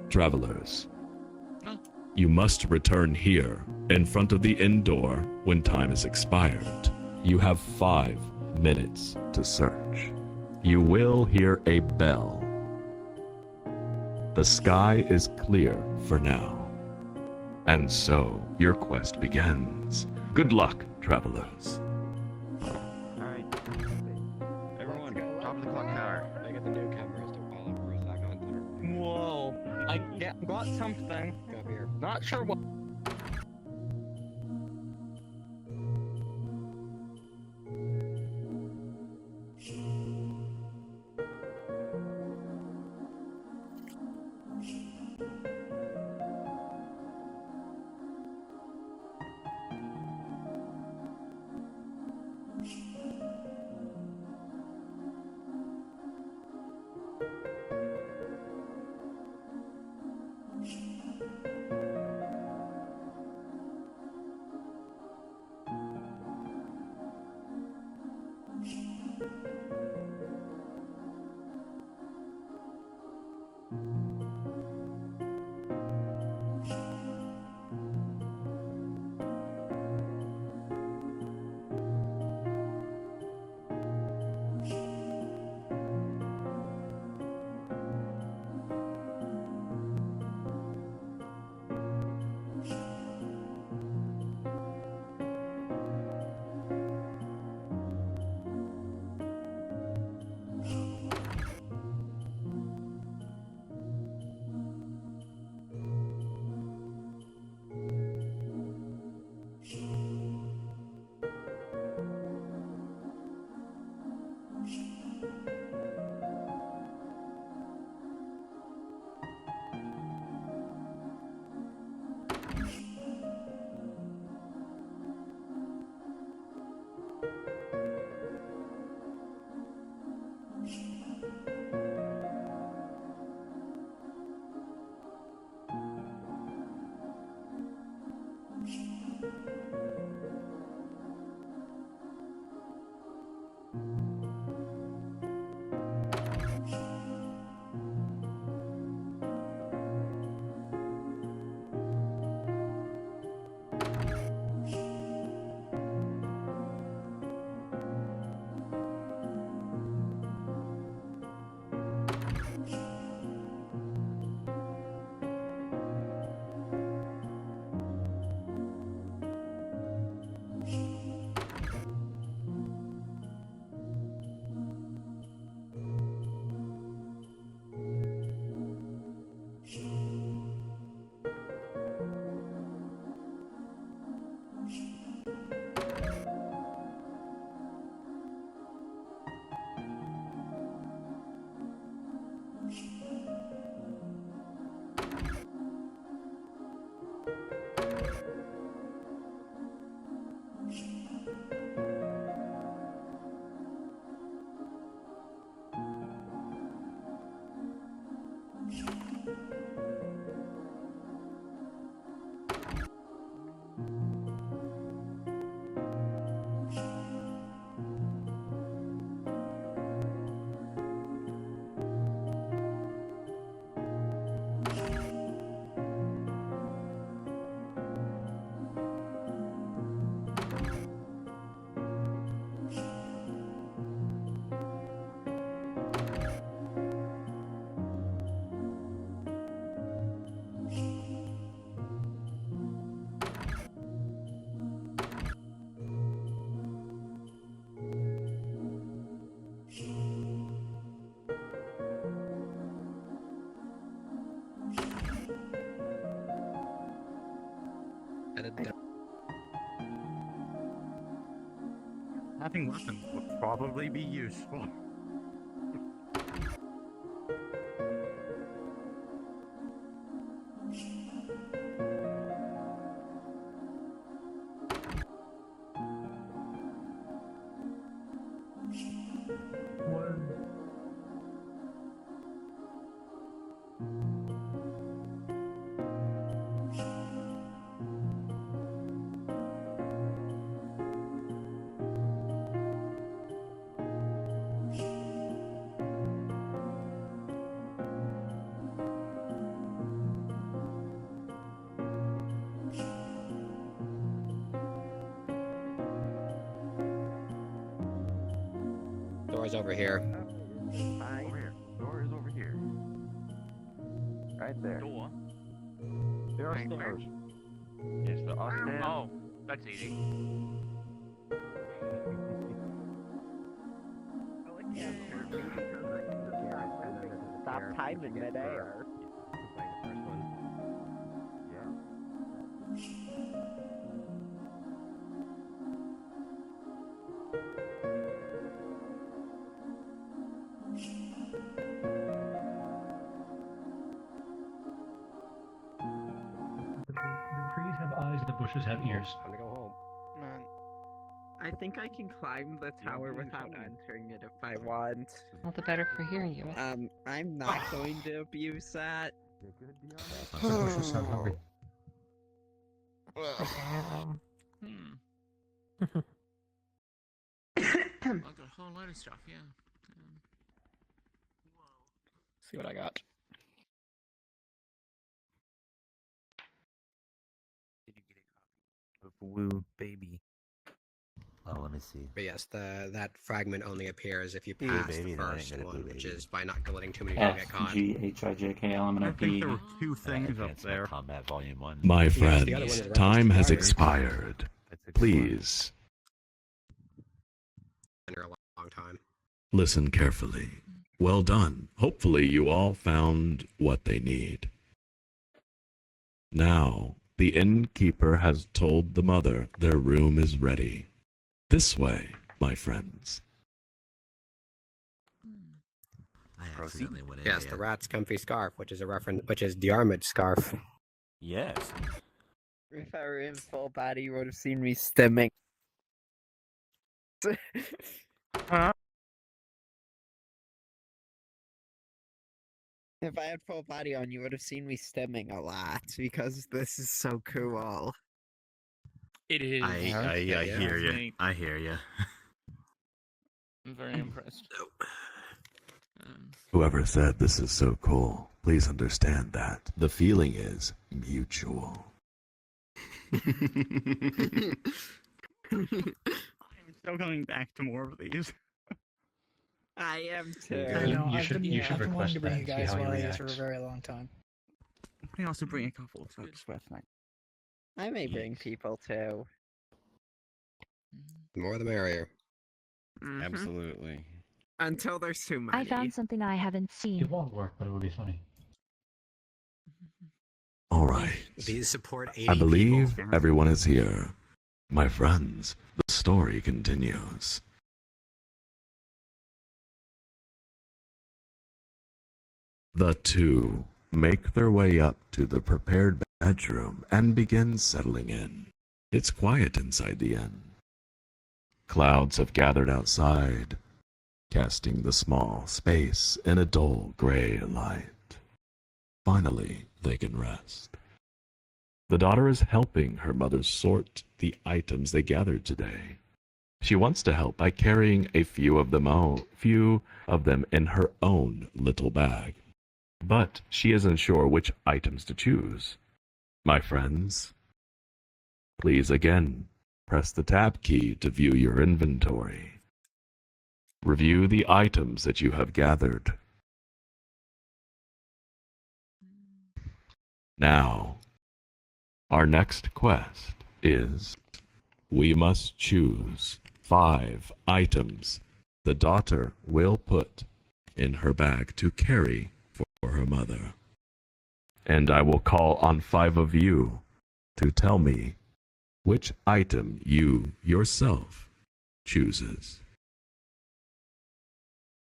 Travelers, you must return here, in front of the inn door, when time is expired. You have 5 minutes to search. You will hear a bell. The sky is clear for now. And so, your quest begins. Good luck, travelers. Alright. Everyone, top of the clock tower. I get the newcomers to follow for a second. Whoa. I got something. Go here. Not sure what. Having weapons would probably be useful. Door's over here. Over here. Door is over here. Right there. Door? There are stairs. Yes, there are stairs. Oh, that's easy. Stop time in midair. The trees have eyes, the bushes have ears. Time to go home. Man, I think I can climb the tower without entering it if I want. All the better for hearing you. I'm not going to abuse that. The bushes sound hungry. I've got a whole load of stuff, yeah. See what I got. Woo baby. Oh, let me see. But yes, that fragment only appears if you Blue pass baby, the no, I ain't first got a blue one, which baby. is by not letting too many people get caught. FGHIJKLMNOP. there were two things up there. Combat Volume 1. My Yes, the other one friends, is time has referenced expired. Please Been here a long time. listen carefully. Well done. Hopefully you all found what they need. Now, the innkeeper has told the mother their room is ready. This way, my friends. I accidentally went in Yes, there. the rat's comfy scarf, which is a reference, which is the Armid scarf. Yes. If I were in full body, you would have seen me stimming. If I had full body on, you would have seen me stimming a lot because this is so cool. It is. I hear you. I hear you. I'm very impressed. Whoever said this is so cool, please understand that the feeling is mutual. I'm still going back to more of these. I am too. I know, I've been wanting to bring you see guys how he Warriors for a reacts. very long time. I can also bring a couple of folks with me. I may bring people too. The more the merrier. Absolutely. Until there's too many. I found something I haven't seen. It won't work, but it will be funny. All right. These support 80 I believe people. everyone is here. My friends, the story continues. The two make their way up to the prepared bedroom and begin settling in. It's quiet inside the inn. Clouds have gathered outside, casting the small space in a dull gray light. Finally, they can rest. The daughter is helping her mother sort the items they gathered today. She wants to help by carrying a few of them in her own little bag. But she isn't sure which items to choose. My friends, please again press the tab key to view your inventory. Review the items that you have gathered. Now, our next quest is we must choose 5 items the daughter will put in her bag to carry for her mother. And I will call on 5 of you to tell me which item you yourself chooses.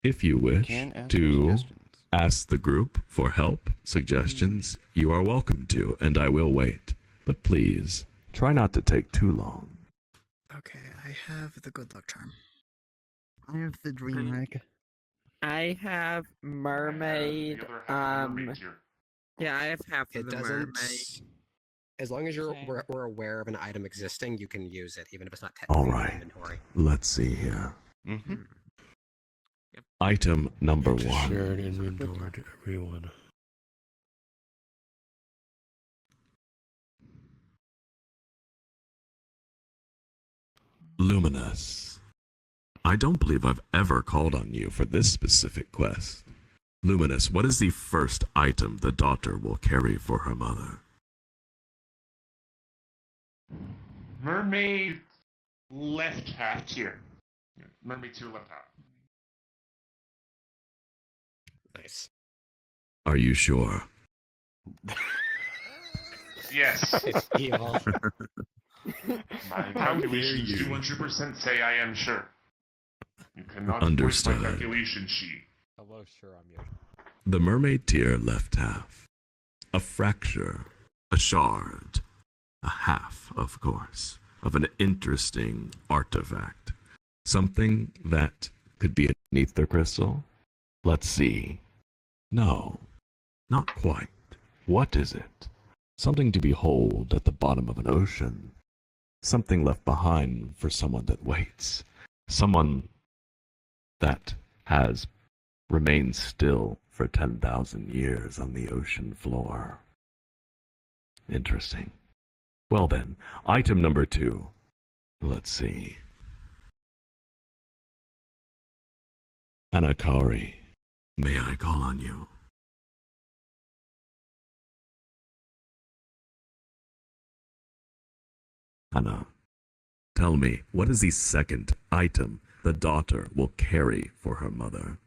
If you wish Can ask to suggestions. ask the group for help, suggestions, you are welcome to, and I will wait. But please, try not to take too long. Okay, I have the good luck charm. I have the dream egg. I have mermaid. Yeah, I have half of It the doesn't. mermaid. As long as we're aware of an item existing, you can use it, even if it's not All technically in right, the inventory. let's see here. Mm-hmm. Item number It's a 1. shared inventory to everyone. Luminous. I don't believe I've ever called on you for this specific quest. Luminous, what is the first item the daughter will carry for her mother? Mermaid left half here. Mermaid to your left half. Nice. Are you sure? Yes. It's evil. My calculations 200% say I am sure. You cannot Understood. voice my calculation sheet. Hello, sure, I'm you. The mermaid tear left half. A fracture, a shard, a half, of course, of an interesting artifact. Something that could be an ether crystal? Let's see. No, not quite. What is it? Something to behold at the bottom of an ocean. Something left behind for someone that waits. Someone that has remained still for 10,000 years on the ocean floor. Interesting. Well then, item number 2. Let's see. Anakari, may I call on you? Anna, tell me, what is the second item the daughter will carry for her mother?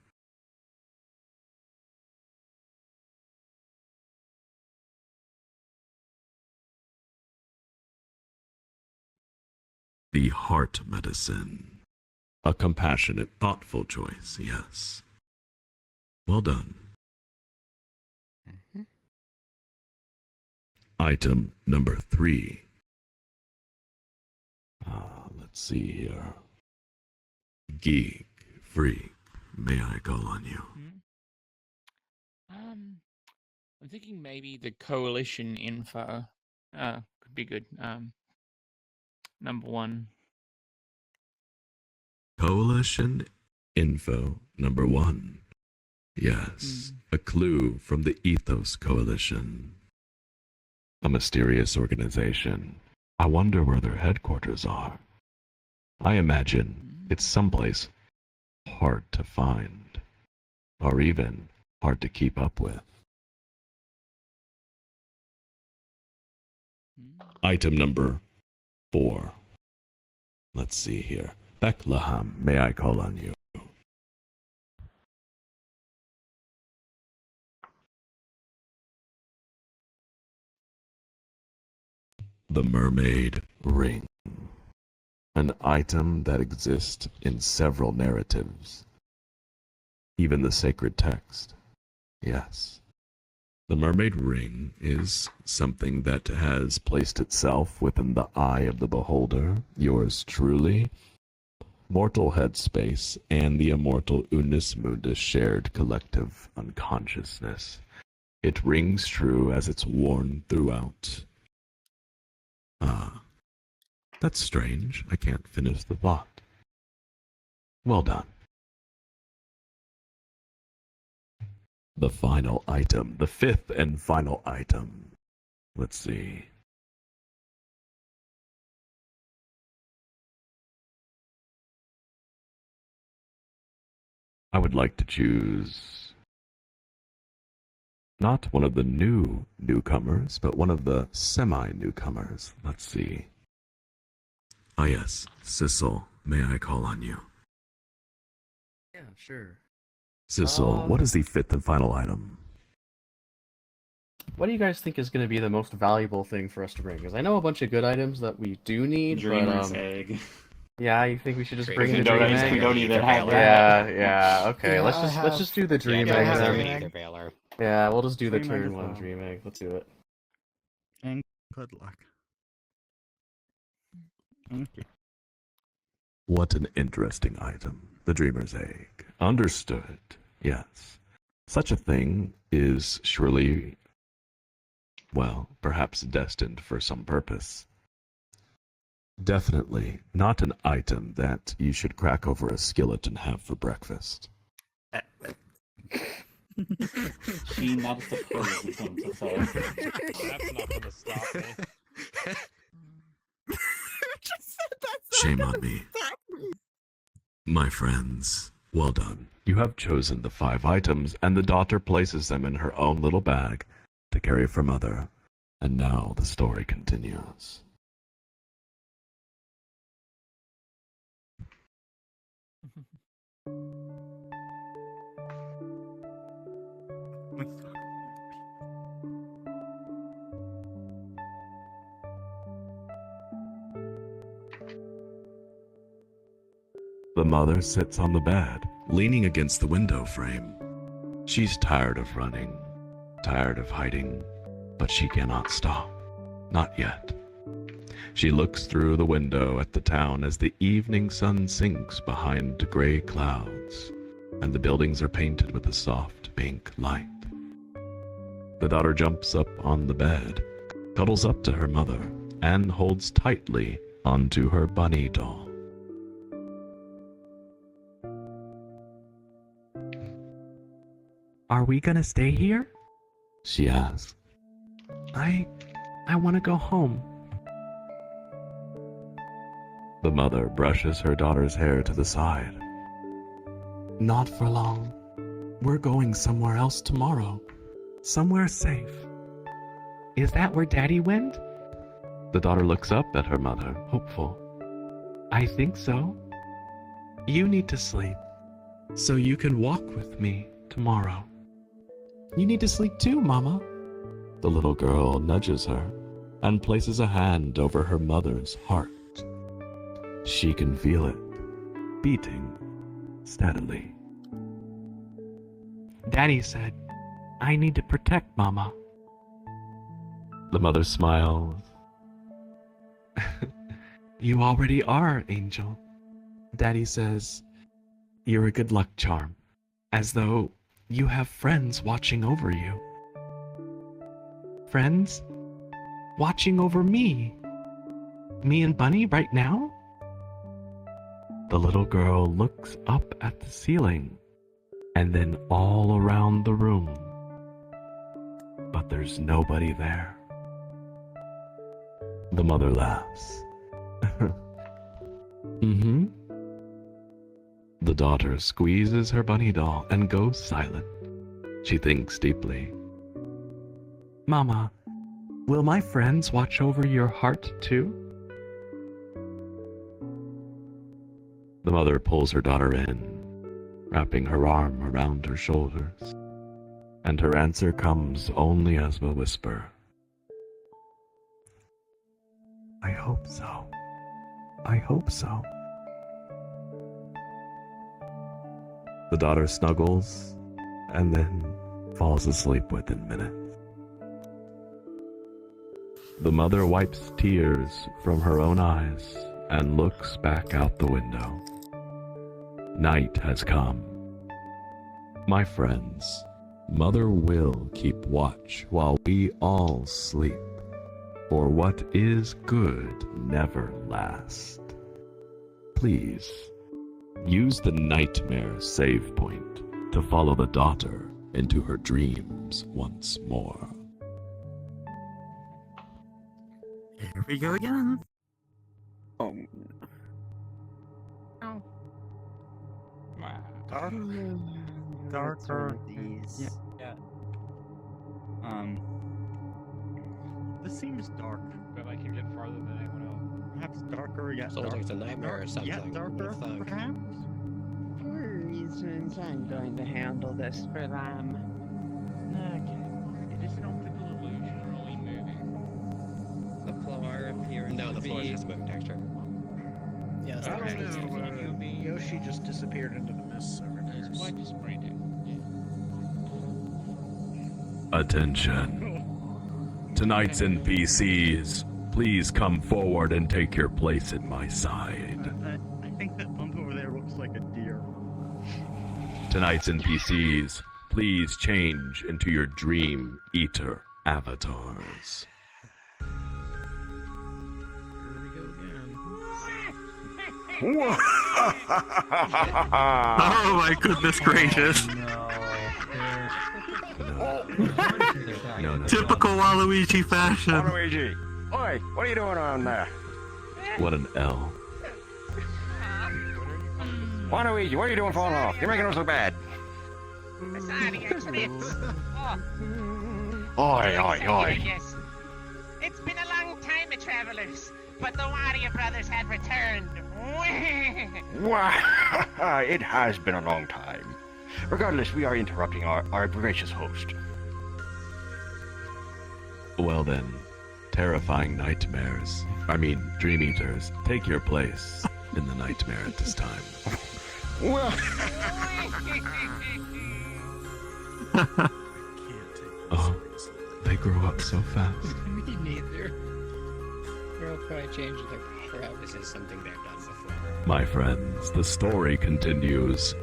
The heart medicine. A compassionate, thoughtful choice, yes. Well done. Item number 3. Let's see here. Geek, freak, may I call on you? I'm thinking maybe the coalition info could be good. Number 1. Coalition info number 1. Yes, a clue from the Ethos Coalition. A mysterious organization. I wonder where their headquarters are. I imagine it's someplace hard to find, or even hard to keep up with. Item number 4. Let's see here. Bethlehem, may I call on you? The Mermaid Ring. An item that exists in several narratives. Even the sacred text. Yes. The Mermaid Ring is something that has placed itself within the eye of the beholder, yours truly. Mortal headspace and the immortal Unus Mundus shared collective unconsciousness. It rings true as it's worn throughout. That's strange. I can't finish the thought. Well done. The final item, the 5th and final item. Let's see. I would like to choose not one of the newcomers, but one of the semi-newcomers. Let's see. Ah yes, Sissel, may I call on you? Yeah, sure. Sissel, what is the 5th and final item? What do you guys think is going to be the most valuable thing for us to bring? Because I know a bunch of good items that we do need, Dreamer's but egg. Yeah, you think we should just bring We the don't dream even- egg? we don't even have that. Yeah, okay. Yeah, let's just do the dream Yeah, egg I have then. either Baylor. Yeah, we'll just do the Dream egg turn as 1 well. dream egg. Let's do it. And good luck. Thank you. What an interesting item. The Dreamer's Egg. Understood. Yes. Such a thing is surely, well, perhaps destined for some purpose. Definitely not an item that you should crack over a skillet and have for breakfast. Sheen, that is the crazy thing to say. That's not gonna stop me. Shame on me. My friends, well done. You have chosen the 5 items, and the daughter places them in her own little bag to carry for Mother. And now the story continues. The mother sits on the bed, leaning against the window frame. She's tired of running, tired of hiding, but she cannot stop. Not yet. She looks through the window at the town as the evening sun sinks behind gray clouds, and the buildings are painted with a soft pink light. The daughter jumps up on the bed, cuddles up to her mother, and holds tightly onto her bunny doll. Are we gonna stay here? She asks. I want to go home. The mother brushes her daughter's hair to the side. Not for long. We're going somewhere else tomorrow. Somewhere safe. Is that where Daddy went? The daughter looks up at her mother, hopeful. I think so. You need to sleep, so you can walk with me tomorrow. You need to sleep too, Mama. The little girl nudges her and places a hand over her mother's heart. She can feel it, beating steadily. Daddy said, I need to protect Mama. The mother smiles. You already are, Angel. Daddy says, you're a good luck charm, as though you have friends watching over you. Friends? Watching over me? Me and Bunny right now? The little girl looks up at the ceiling and then all around the room. But there's nobody there. The mother laughs. Mm-hmm. The daughter squeezes her bunny doll and goes silent. She thinks deeply. Mama, will my friends watch over your heart too? The mother pulls her daughter in, wrapping her arm around her shoulders, and her answer comes only as a whisper. I hope so. I hope so. The daughter snuggles and then falls asleep within minutes. The mother wipes tears from her own eyes and looks back out the window. Night has come. My friends, Mother will keep watch while we all sleep, for what is good never lasts. Please, use the nightmare save point to follow the daughter into her dreams once more. Here we go again. Oh. Oh. Darker. These. Yeah. This seems dark. But like you get farther than anyone else. Perhaps darker yet Sounds like it's a nightmare or something. Yet darker, perhaps? For reasons, I'm going to handle this for them. Okay. It is an optical illusion or only moving? The floor appears No, the to floor be... is just moving texture. Yes, I don't know. Yoshi just disappeared into the mist over there. It's quite disappointing. Attention. Tonight's NPCs, please come forward and take your place at my side. I think that bump over there looks like a deer. Tonight's NPCs, please change into your Dream Eater avatars. Oh my goodness gracious. No. Typical Waluigi fashion. Waluigi! Oi, what are you doing around there? What an L. Waluigi, what are you doing falling off? You're making us look bad. Sorry, actually, it's... Oh. Oi, oi, oi. Yes. It's been a long time, travelers, but the VRTravellers have returned. Why, it has been a long time. Regardless, we are interrupting our gracious host. Well then, terrifying nightmares, dream eaters, take your place in the nightmare at this time. Well... Oh, they grow up so fast. Me neither. They'll probably change their crap. This is something they've done before. My friends, the story continues.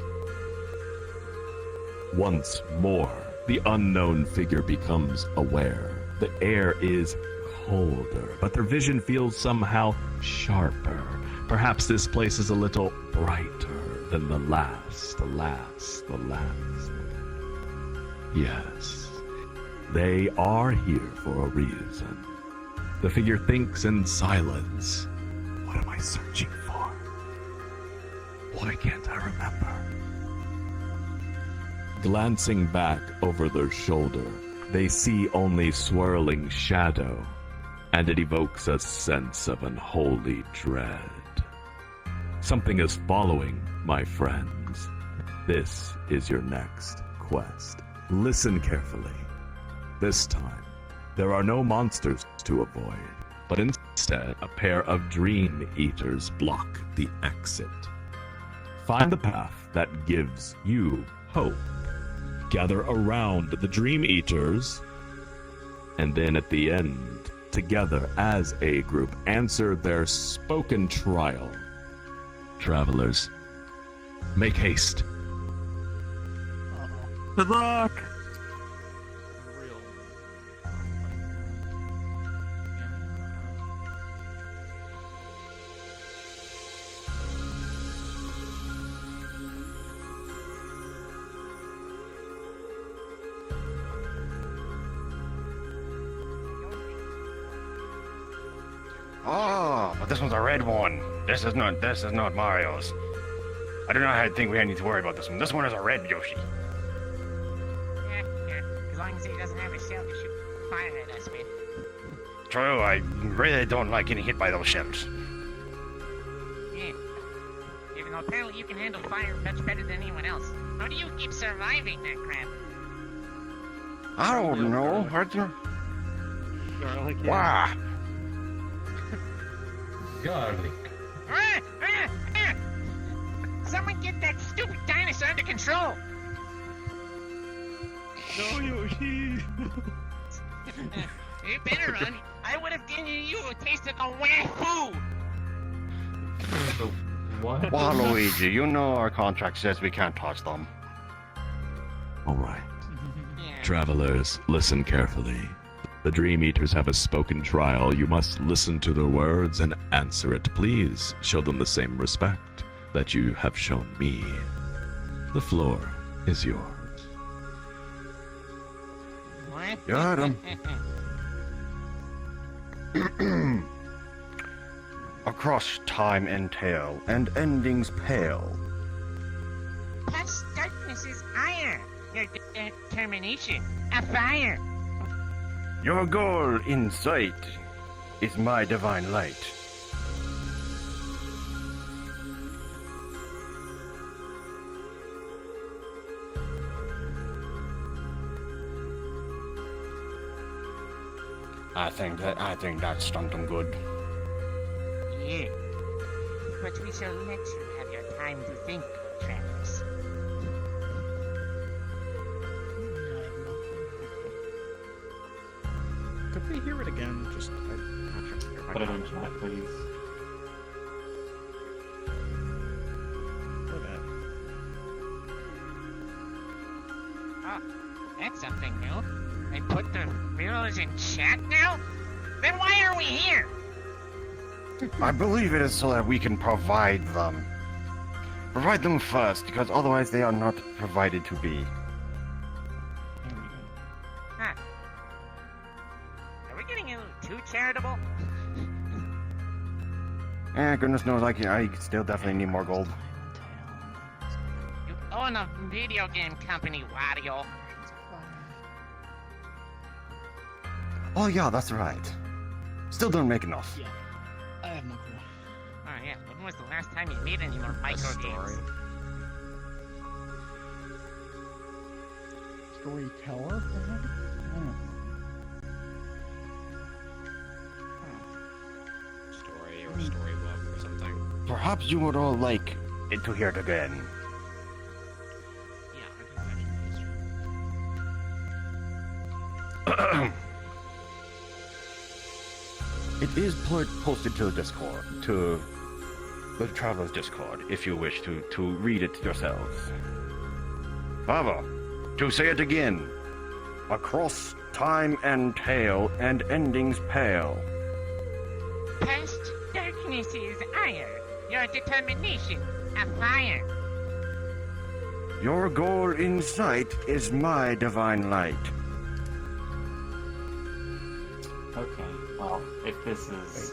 Once more, the unknown figure becomes aware. The air is colder, but their vision feels somehow sharper. Perhaps this place is a little brighter than the last. Yes, they are here for a reason. The figure thinks in silence. What am I searching for? Why can't I remember? Glancing back over their shoulder, they see only swirling shadow, and it evokes a sense of unholy dread. Something is following, my friends. This is your next quest. Listen carefully. This time, there are no monsters to avoid, but instead a pair of dream eaters block the exit. Find the path that gives you hope. Gather around the dream eaters, and then at the end, together as a group, answer their spoken trial. Travelers, make haste. Good luck! Oh, but this one's a red one. This is not Mario's. I do not think we need to worry about this one. This one is a red Yoshi. Yeah. As long as he doesn't have a shell to shoot fire at us with. True, I really don't like getting hit by those shells. Yeah. Even though apparently you can handle fire much better than anyone else. How do you keep surviving that crap? I don't know, Arthur. Wow. Garlic. Someone get that stupid dinosaur under control! No, Yoshi! You better run. I would have given you a taste of the wahoo! What? Waluigi, you know our contract says we can't touch them. Alright. Travelers, listen carefully. The Dream Eaters have a spoken trial. You must listen to their words and answer it. Please show them the same respect that you have shown me. The floor is yours. What? Got him. Across time and tale, and endings pale. Plus darkness is iron. Your determination, a fire. Your goal in sight is my divine light. I think that stunned him good. Yeah. But we shall let you have your time to think, Travis. Could we hear it again? Just, I'm not sure. Put it in chat, please. Or that. Oh, that's something new. They put the riddles in chat now? Then why are we here? I believe it is so that we can provide them. Provide them first, because otherwise they are not provided to be. Huh. Are we getting a little too charitable? Goodness knows, I still definitely need more gold. own a video game company, Wario. Oh yeah, that's right. Still don't make enough. Yeah, I have no clue. Oh yeah, when was the last time you made any more micro games? Storyteller? Story or storybook or something. Perhaps you would all like to hear it again. It is posted to the Discord, to the Travelers Discord, if you wish to read it yourselves. However, to say it again, across time and tale and endings pale. Past darkness is ire, your determination a fire. Your goal in sight is my divine light. Okay, well, if this is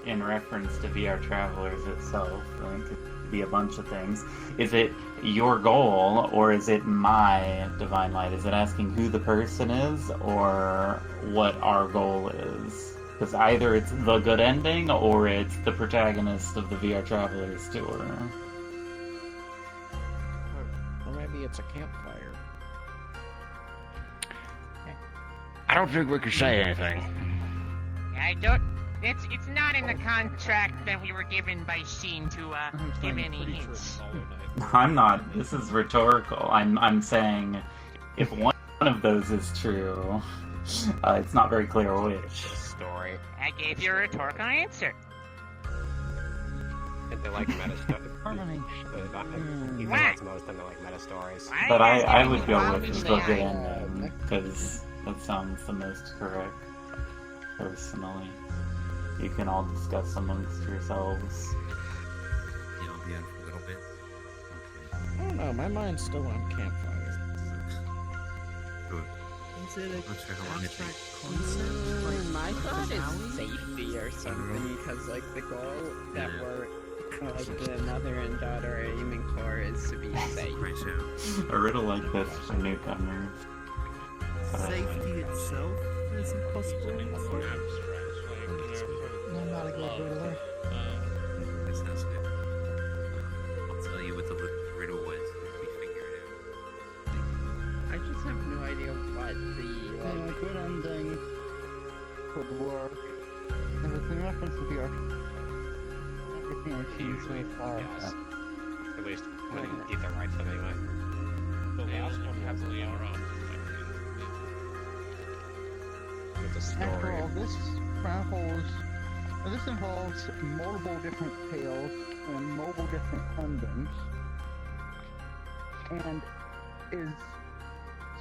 in reference to VRTravellers itself, then it could be a bunch of things. Is it your goal, or is it my divine light? Is it asking who the person is, or what our goal is? Because either it's the good ending, or it's the protagonist of the VRTravellers tour. Or maybe it's a campfire. I don't think we can say anything. I don't. It's not in the contract that we were given by Sheen to give any hints. I'm not. This is rhetorical. I'm saying if one of those is true, it's not very clear which. Story. I gave you a rhetorical answer. And they like meta stories. Even What? though most of them like meta stories. But I would go with the good ending, because that sounds the most correct, personally. You can all discuss amongst yourselves. Yeah, I'll be on for a little bit. I don't know, my mind's still on campfire. Good. Is it a Not sure how long it abstract takes. concept? Like, my thought is safety or something, because like the goal that we're like the mother and daughter are aiming for is to be safe. A riddle like this for newcomers. Safety itself is impossible. I'm not a good riddler. That sounds good. I'll tell you what the riddle was if we figure it out. I just have no idea what the A good ending could work. If it's in reference to the everything I've seen so far. Yes. At least when you either writes them anyway. The last one heavily around With the story. After all, this involves multiple different tales and multiple different endings, and is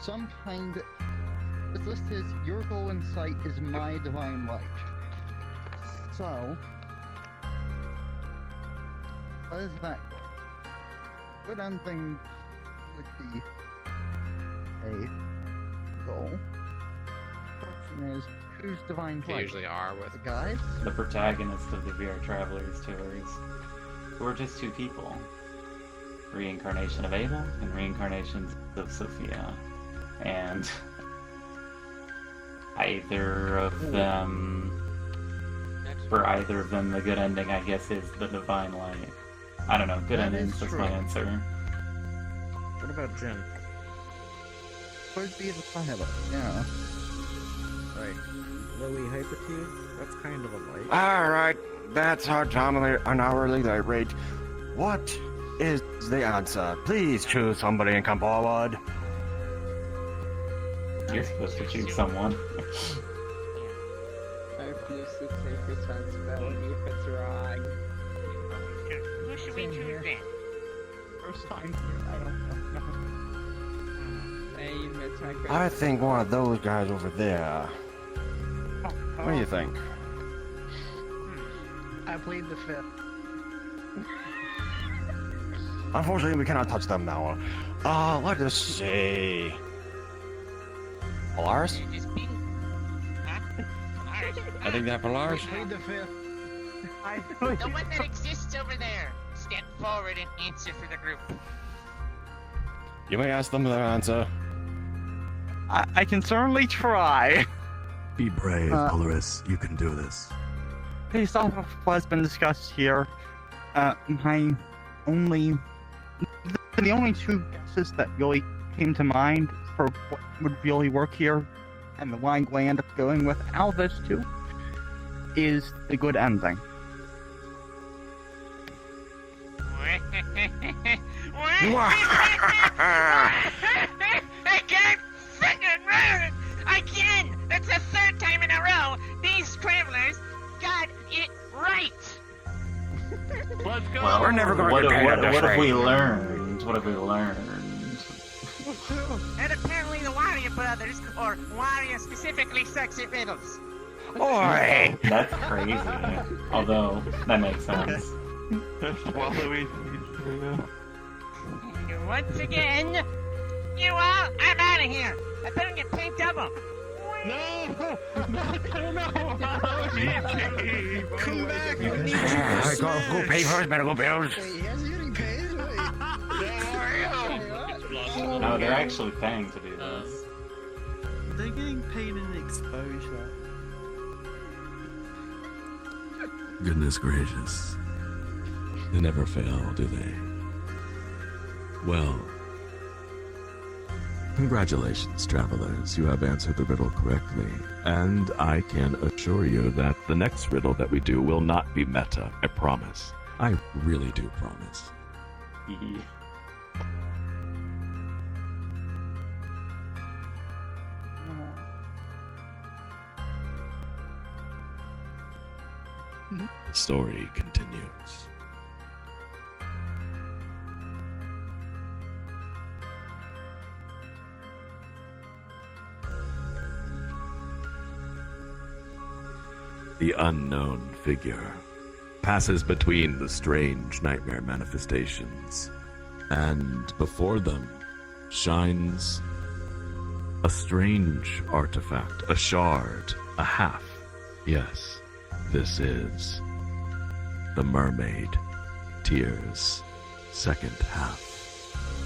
some kind. It's listed as your goal in sight is my divine light. So, what is that goal? Good ending would be a goal. Question is, who's divine They light? usually are with The guys? The protagonist of the VRTravellers tours. We're just two people. Reincarnation of Abel and reincarnations of Sophia. And either of them, for either of them, the good ending, I guess, is the divine light. I don't know, good That endings is was true. my answer. What about Jen? Where'd be the pilot? Yeah. Right. Lowy Hypercube? That's kind of a light. Alright, that's our an hourly light rate. What is the answer? Please choose somebody and come forward. You're supposed to choose someone. I refuse to take responsibility if it's wrong. Who should we choose then? First time here, I don't know. Same, it's my first I think one of those guys over there. What do you think? I plead the fifth. Unfortunately, we cannot touch them now. Let us see. Polaris? I think that Polaris. Plead the fifth. The one that exists over there. Step forward and answer for the group. You may ask them their answer. I can certainly try. Be brave, Polaris. You can do this. Based off of what's been discussed here, my only... The only two guesses that really came to mind for what would really work here, and the one I'm going to end up going with out of those two, is the good ending. I can't freaking move! Again! That's the third time in a row these travelers got it right! Let's go! Well, We're never going what, to get what, this what have right. we learned? What have we learned? And apparently the Wario brothers, or Wario specifically, sucks at riddles. Oi! That's crazy. Although, that makes sense. Waluigi. Once again, you all, I'm out of here. I better get paid double. No! No! Come back! We need Go pay for his medical bills. Wait, he hasn't getting paid? No, they're actually paying to do this. They're getting paid in exposure. Goodness gracious. They never fail, do they? Well, congratulations, travelers. You have answered the riddle correctly. And I can assure you that the next riddle that we do will not be meta. I promise. I really do promise. The story continues. The unknown figure passes between the strange nightmare manifestations, and before them shines a strange artifact, a shard, a half. Yes, this is the Mermaid Tears' second half.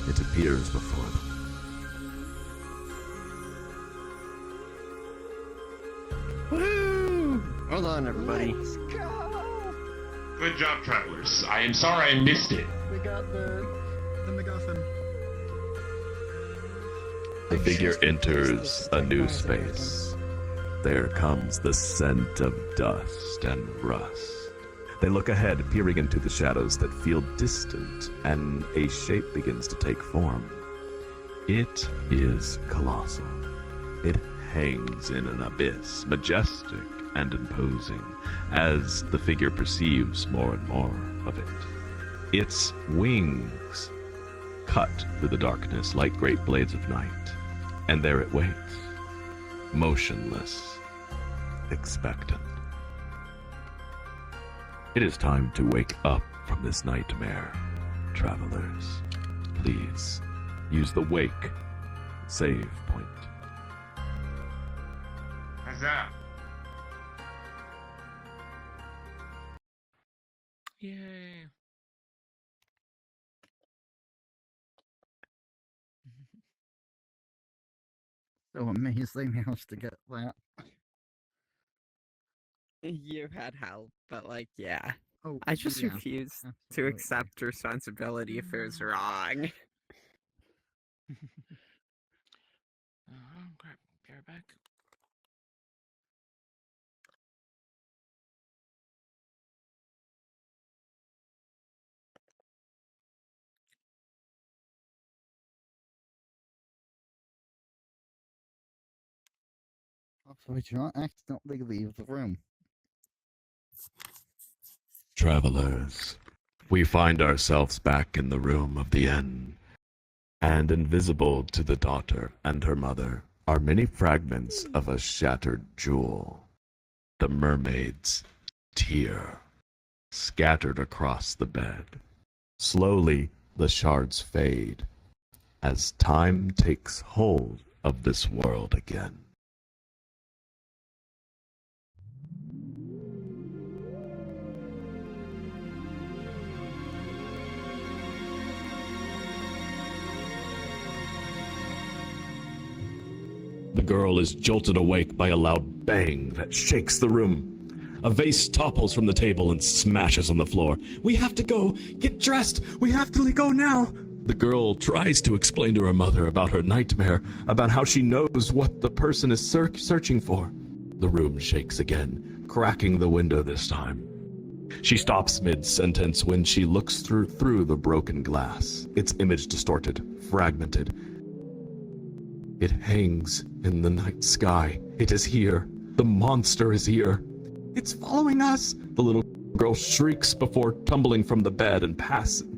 It appears before them. Woo! Hold on, everybody. Let's go! Good job, travelers. I am sorry I missed it. We got the MacGuffin. The figure enters a new space. There comes the scent of dust and rust. They look ahead, peering into the shadows that feel distant, and a shape begins to take form. It is colossal. It hangs in an abyss, majestic and imposing, as the figure perceives more and more of it. Its wings cut through the darkness like great blades of night, and there it waits, motionless, expectant. It is time to wake up from this nightmare, travelers. Please, use the wake save point. Huzzah! Yay. So amazing managed to get that. You had help, but like, yeah. Oh, I just yeah, refuse to absolutely. accept responsibility if it was wrong. Grab your back. So we do not accidentally leave the room. Travelers, we find ourselves back in the room of the inn, and invisible to the daughter and her mother are many fragments of a shattered jewel, the mermaid's tear, scattered across the bed. Slowly, the shards fade as time takes hold of this world again. The girl is jolted awake by a loud bang that shakes the room. A vase topples from the table and smashes on the floor. We have to go. Get dressed. We have to go now. The girl tries to explain to her mother about her nightmare, about how she knows what the person is searching for. The room shakes again, cracking the window this time. She stops mid-sentence when she looks through the broken glass, its image distorted, fragmented. It hangs in the night sky. It is here. The monster is here. It's following us! The little girl shrieks before tumbling from the bed and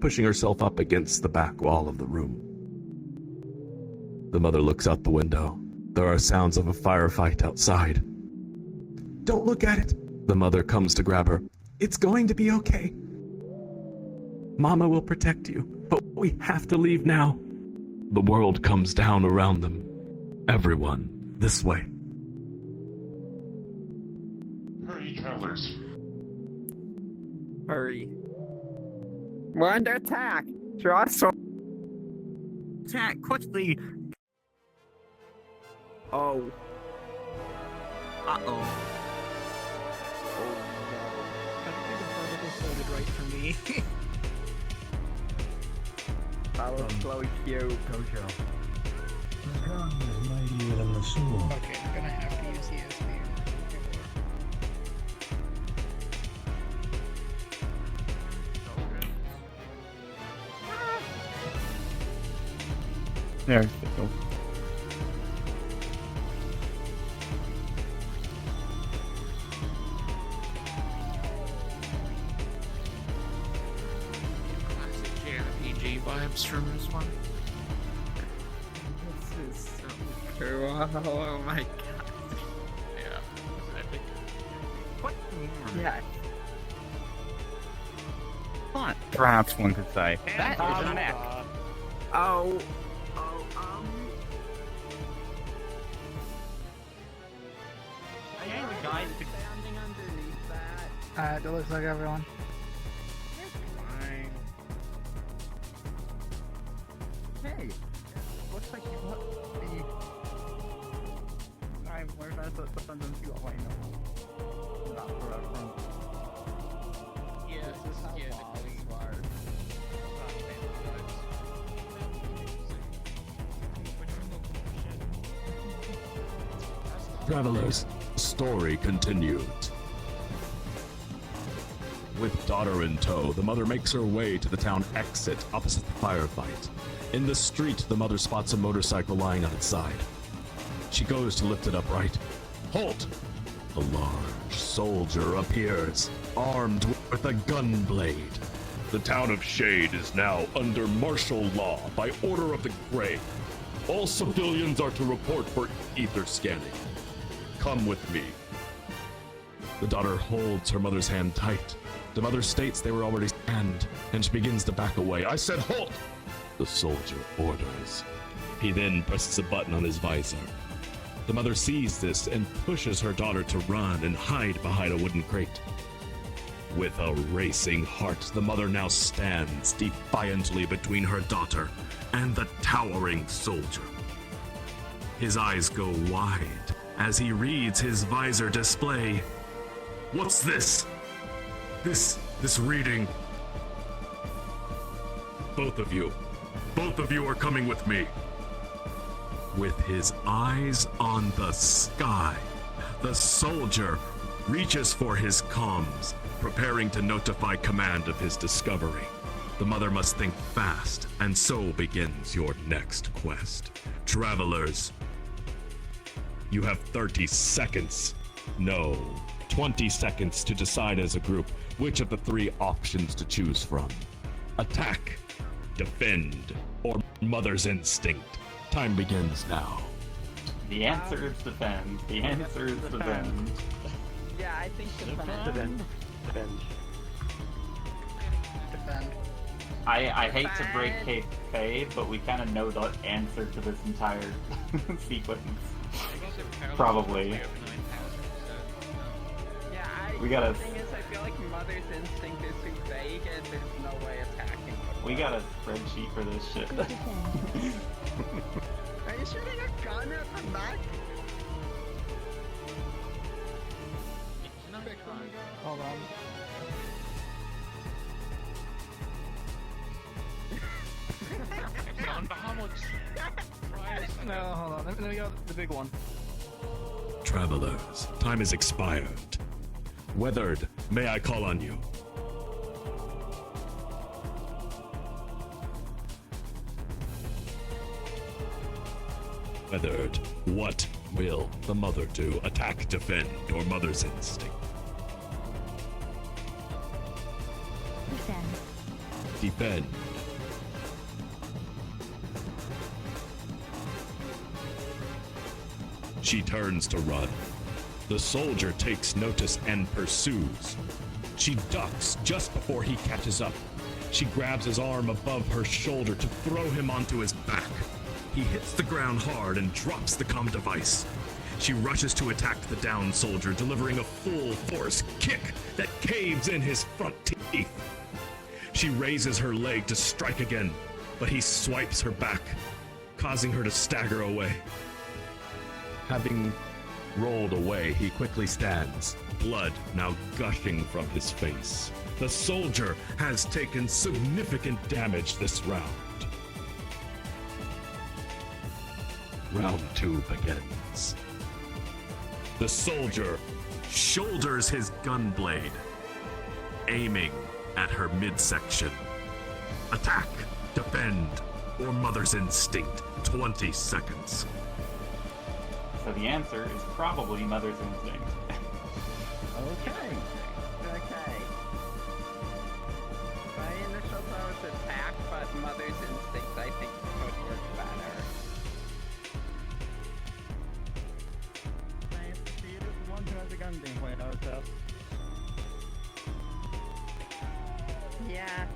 pushing herself up against the back wall of the room. The mother looks out the window. There are sounds of a firefight outside. Don't look at it! The mother comes to grab her. It's going to be okay. Mama will protect you, but we have to leave now. The world comes down around them. Everyone, this way. Hurry, travelers. Hurry. We're under attack! Draw sword! Attack quickly! Oh. Uh-oh. I don't think the particle floated right for me. Follow slow cube. Gojo. The gun is mightier than the sword. Okay, I'm gonna have to use ESP. There we go. Classic JRPG vibes from this one. This is so true. Oh my god. Yeah, it's epic. What? Yeah. What? Perhaps one could say. That is a mech. Oh. I am a guy Standing underneath that. It looks like everyone. Fine. Hey, looks like you put the. I'm worried about the sentence you got right now. Not for that front. Yeah, this is how balls work. Travelers, story continues. With daughter in tow, the mother makes her way to the town exit opposite the firefight. In the street, the mother spots a motorcycle lying on its side. She goes to lift it upright. Halt! A large soldier appears, armed with a gun blade. The town of Shade is now under martial law by order of the Grey. All civilians are to report for ether scanning. Come with me. The daughter holds her mother's hand tight. The mother states they were already scanned, and she begins to back away. I said halt! The soldier orders. He then presses a button on his visor. The mother sees this and pushes her daughter to run and hide behind a wooden crate. With a racing heart, the mother now stands defiantly between her daughter and the towering soldier. His eyes go wide as he reads his visor display. What's this? This reading. Both of you are coming with me. With his eyes on the sky, the soldier reaches for his comms, preparing to notify command of his discovery. The mother must think fast, and so begins your next quest. Travelers, you have 30 seconds. No, 20 seconds to decide as a group which of the three options to choose from. Attack, defend, or mother's instinct. Time begins now. The answer is defend. The answer is defend. Yeah, I think defend. Defend. I hate to break kayfabe, but we kind of know the answer to this entire sequence. Probably. We gotta. The thing is, I feel like mother's instinct is too vague, and there's no way attacking. We got a spreadsheet for this shit. you shooting a gun at the mech? Hold on. On Bahamut's. No, hold on. Let me go the big one. Travelers, time is expired. Weathered, may I call on you? Weathered, what will the mother do? Attack, defend, or mother's instinct? Defend. Defend. She turns to run. The soldier takes notice and pursues. She ducks just before he catches up. She grabs his arm above her shoulder to throw him onto his back. He hits the ground hard and drops the comm device. She rushes to attack the downed soldier, delivering a full force kick that caves in his front teeth. She raises her leg to strike again, but he swipes her back, causing her to stagger away. Having rolled away, he quickly stands, blood now gushing from his face. The soldier has taken significant damage this round. Round 2 begins. The soldier shoulders his gun blade, aiming at her midsection. Attack, defend, or mother's instinct. 20 seconds. So the answer is probably mother's instinct. Okay. My initial thought was attack, but mother's instinct I think would work better. Nice to see you as the one who has a gun being pointed out to us. Yeah.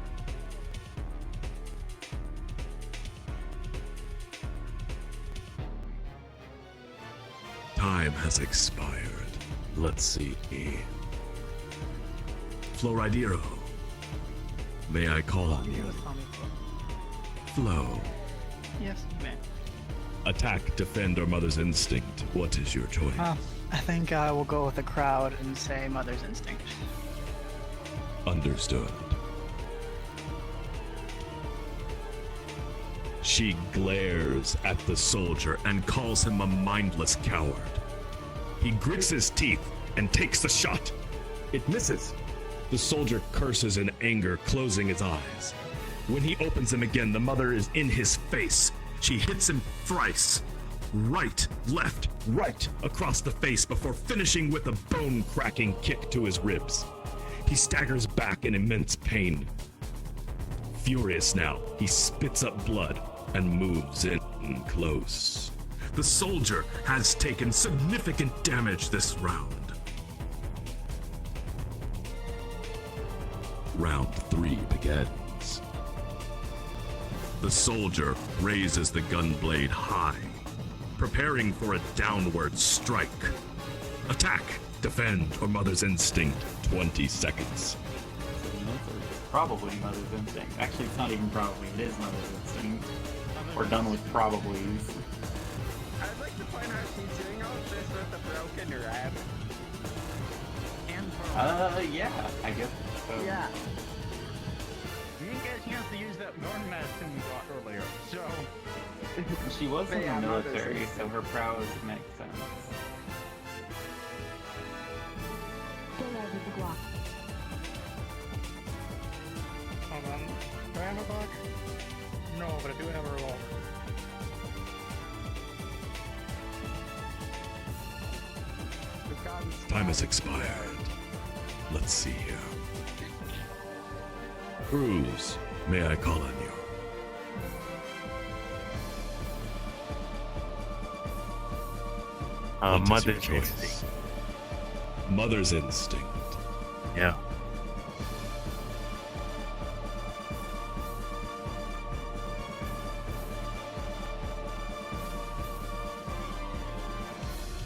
Time has expired. Let's see. Floridiro, may I call on you? Flo. Yes, man. Attack, defend, or mother's instinct. What is your choice? I think I will go with the crowd and say mother's instinct. Understood. She glares at the soldier and calls him a mindless coward. He grits his teeth and takes the shot. It misses. The soldier curses in anger, closing his eyes. When he opens them again, the mother is in his face. She hits him thrice. Right, left, right across the face before finishing with a bone-cracking kick to his ribs. He staggers back in immense pain. Furious now, he spits up blood and moves in close. The soldier has taken significant damage this round. Round 3 begins. The soldier raises the gun blade high, preparing for a downward strike. Attack, defend, or mother's instinct. 20 seconds. So the answer is probably mother's instinct. Actually, it's not even probably, it is mother's instinct. We're done with probablys. I'd like to point out she's doing all of this with a broken rib. Yeah, I guess so. Yeah. You didn't get a chance to use that burn medicine you got earlier, so... She was in Yeah, the mother's military, instinct. so her prowess makes sense. Get out of the block. Hold on. Do I have a block? No, but I do have a revolver. Time has expired. Let's see here. Cruz, may I call on you? What is your Mother's choice? instinct. Mother's instinct. Yeah.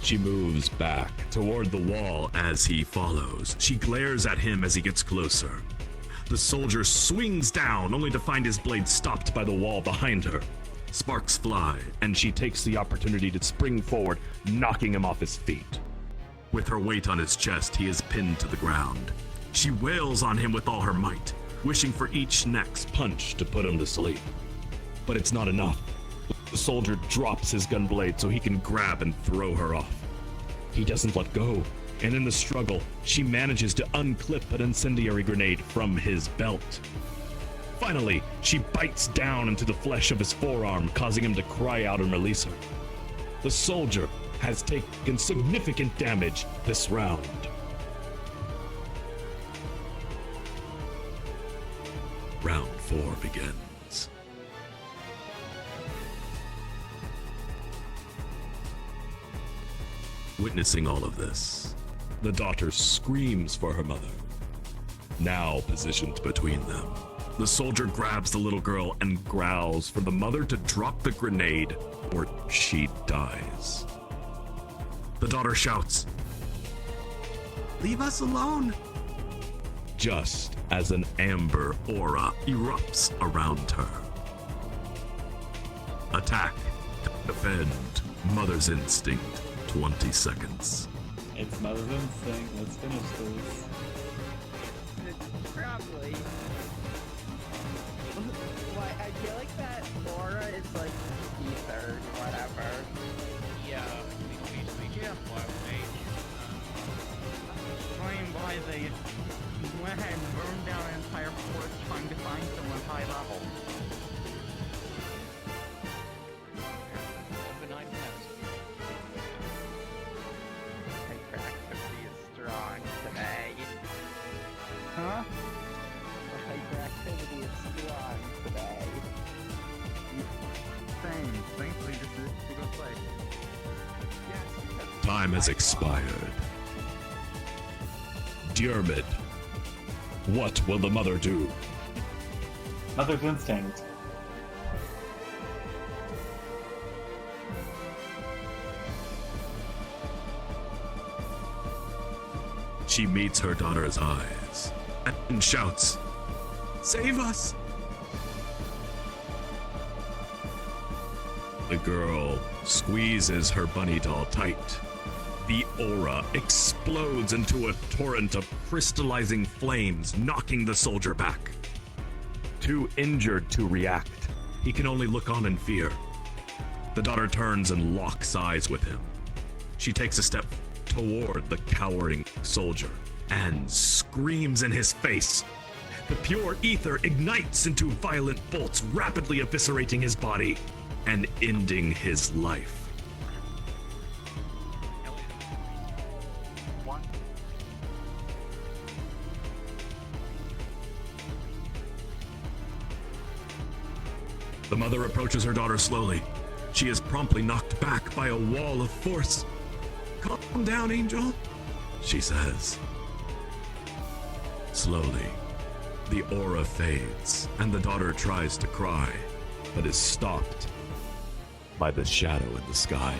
She moves back toward the wall as he follows. She glares at him as he gets closer. The soldier swings down, only to find his blade stopped by the wall behind her. Sparks fly, and she takes the opportunity to spring forward, knocking him off his feet. With her weight on his chest, he is pinned to the ground. She wails on him with all her might, wishing for each next punch to put him to sleep. But it's not enough. The soldier drops his gun blade so he can grab and throw her off. He doesn't let go, and in the struggle, she manages to unclip an incendiary grenade from his belt. Finally, she bites down into the flesh of his forearm, causing him to cry out and release her. The soldier has taken significant damage this round. Round 4 begins. Witnessing all of this, the daughter screams for her mother. Now positioned between them, the soldier grabs the little girl and growls for the mother to drop the grenade or she dies. The daughter shouts, "Leave us alone!" Just as an amber aura erupts around her. Attack, defend, mother's instinct, 20 seconds. It's Mother's Instinct. Let's finish this. Probably. Why, I feel like that aura is like ether, whatever. Yeah, we can't Flying by, they went ahead and burned down an entire forest trying to find someone high level. Overnight test. Hyperactivity is strong today. Huh? Hyperactivity is strong today. Same. Thankfully, this is a good place. Time has expired. Diarmid, what will the mother do? Mother's Instinct. She meets her daughter's eyes and shouts, "Save us!" The girl squeezes her bunny doll tight. The aura explodes into a torrent of crystallizing flames, knocking the soldier back. Too injured to react, he can only look on in fear. The daughter turns and locks eyes with him. She takes a step toward the cowering soldier and screams in his face. The pure ether ignites into violent bolts, rapidly eviscerating his body and ending his life. The mother approaches her daughter slowly. She is promptly knocked back by a wall of force. "Calm down, Angel," she says. Slowly, the aura fades, and the daughter tries to cry, but is stopped by the shadow in the sky.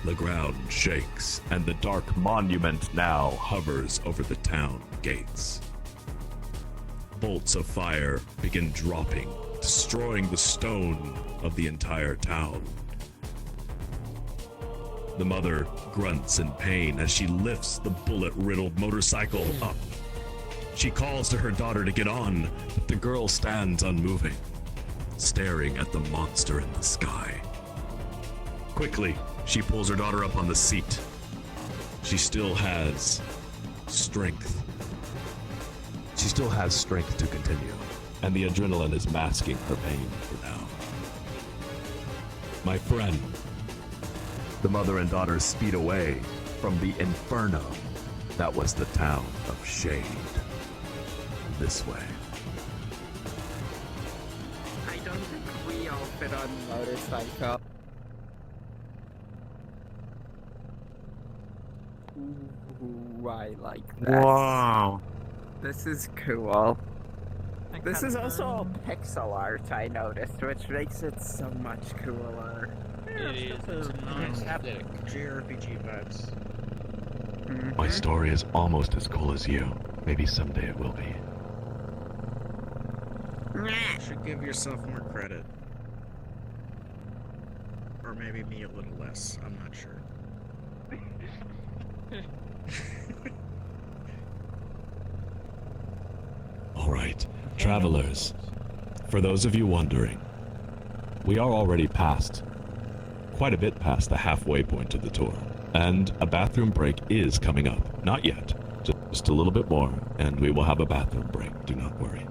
The ground shakes, and the dark monument now hovers over the town gates. Bolts of fire begin dropping, destroying the stone of the entire town. The mother grunts in pain as she lifts the bullet-riddled motorcycle up. She calls to her daughter to get on, but the girl stands unmoving, staring at the monster in the sky. Quickly, she pulls her daughter up on the seat. She still has strength. She still has strength to continue, and the adrenaline is masking her pain for now. My friend, the mother and daughter speed away from the inferno that was the town of Shade. This way. I don't think we all fit on the motorcycle. Ooh, I like this. Wow. This is cool. This is also all pixel art, I noticed, which makes it so much cooler. It is. It's a nice aesthetic. JRPG vibes. My story is almost as cool as you. Maybe someday it will be. You should give yourself more credit. or maybe me a little less. I'm not sure. All right, travelers. For those of you wondering, we are already quite a bit past the halfway point of the tour, and a bathroom break is coming up. Not yet, just a little bit more, and we will have a bathroom break. Do not worry.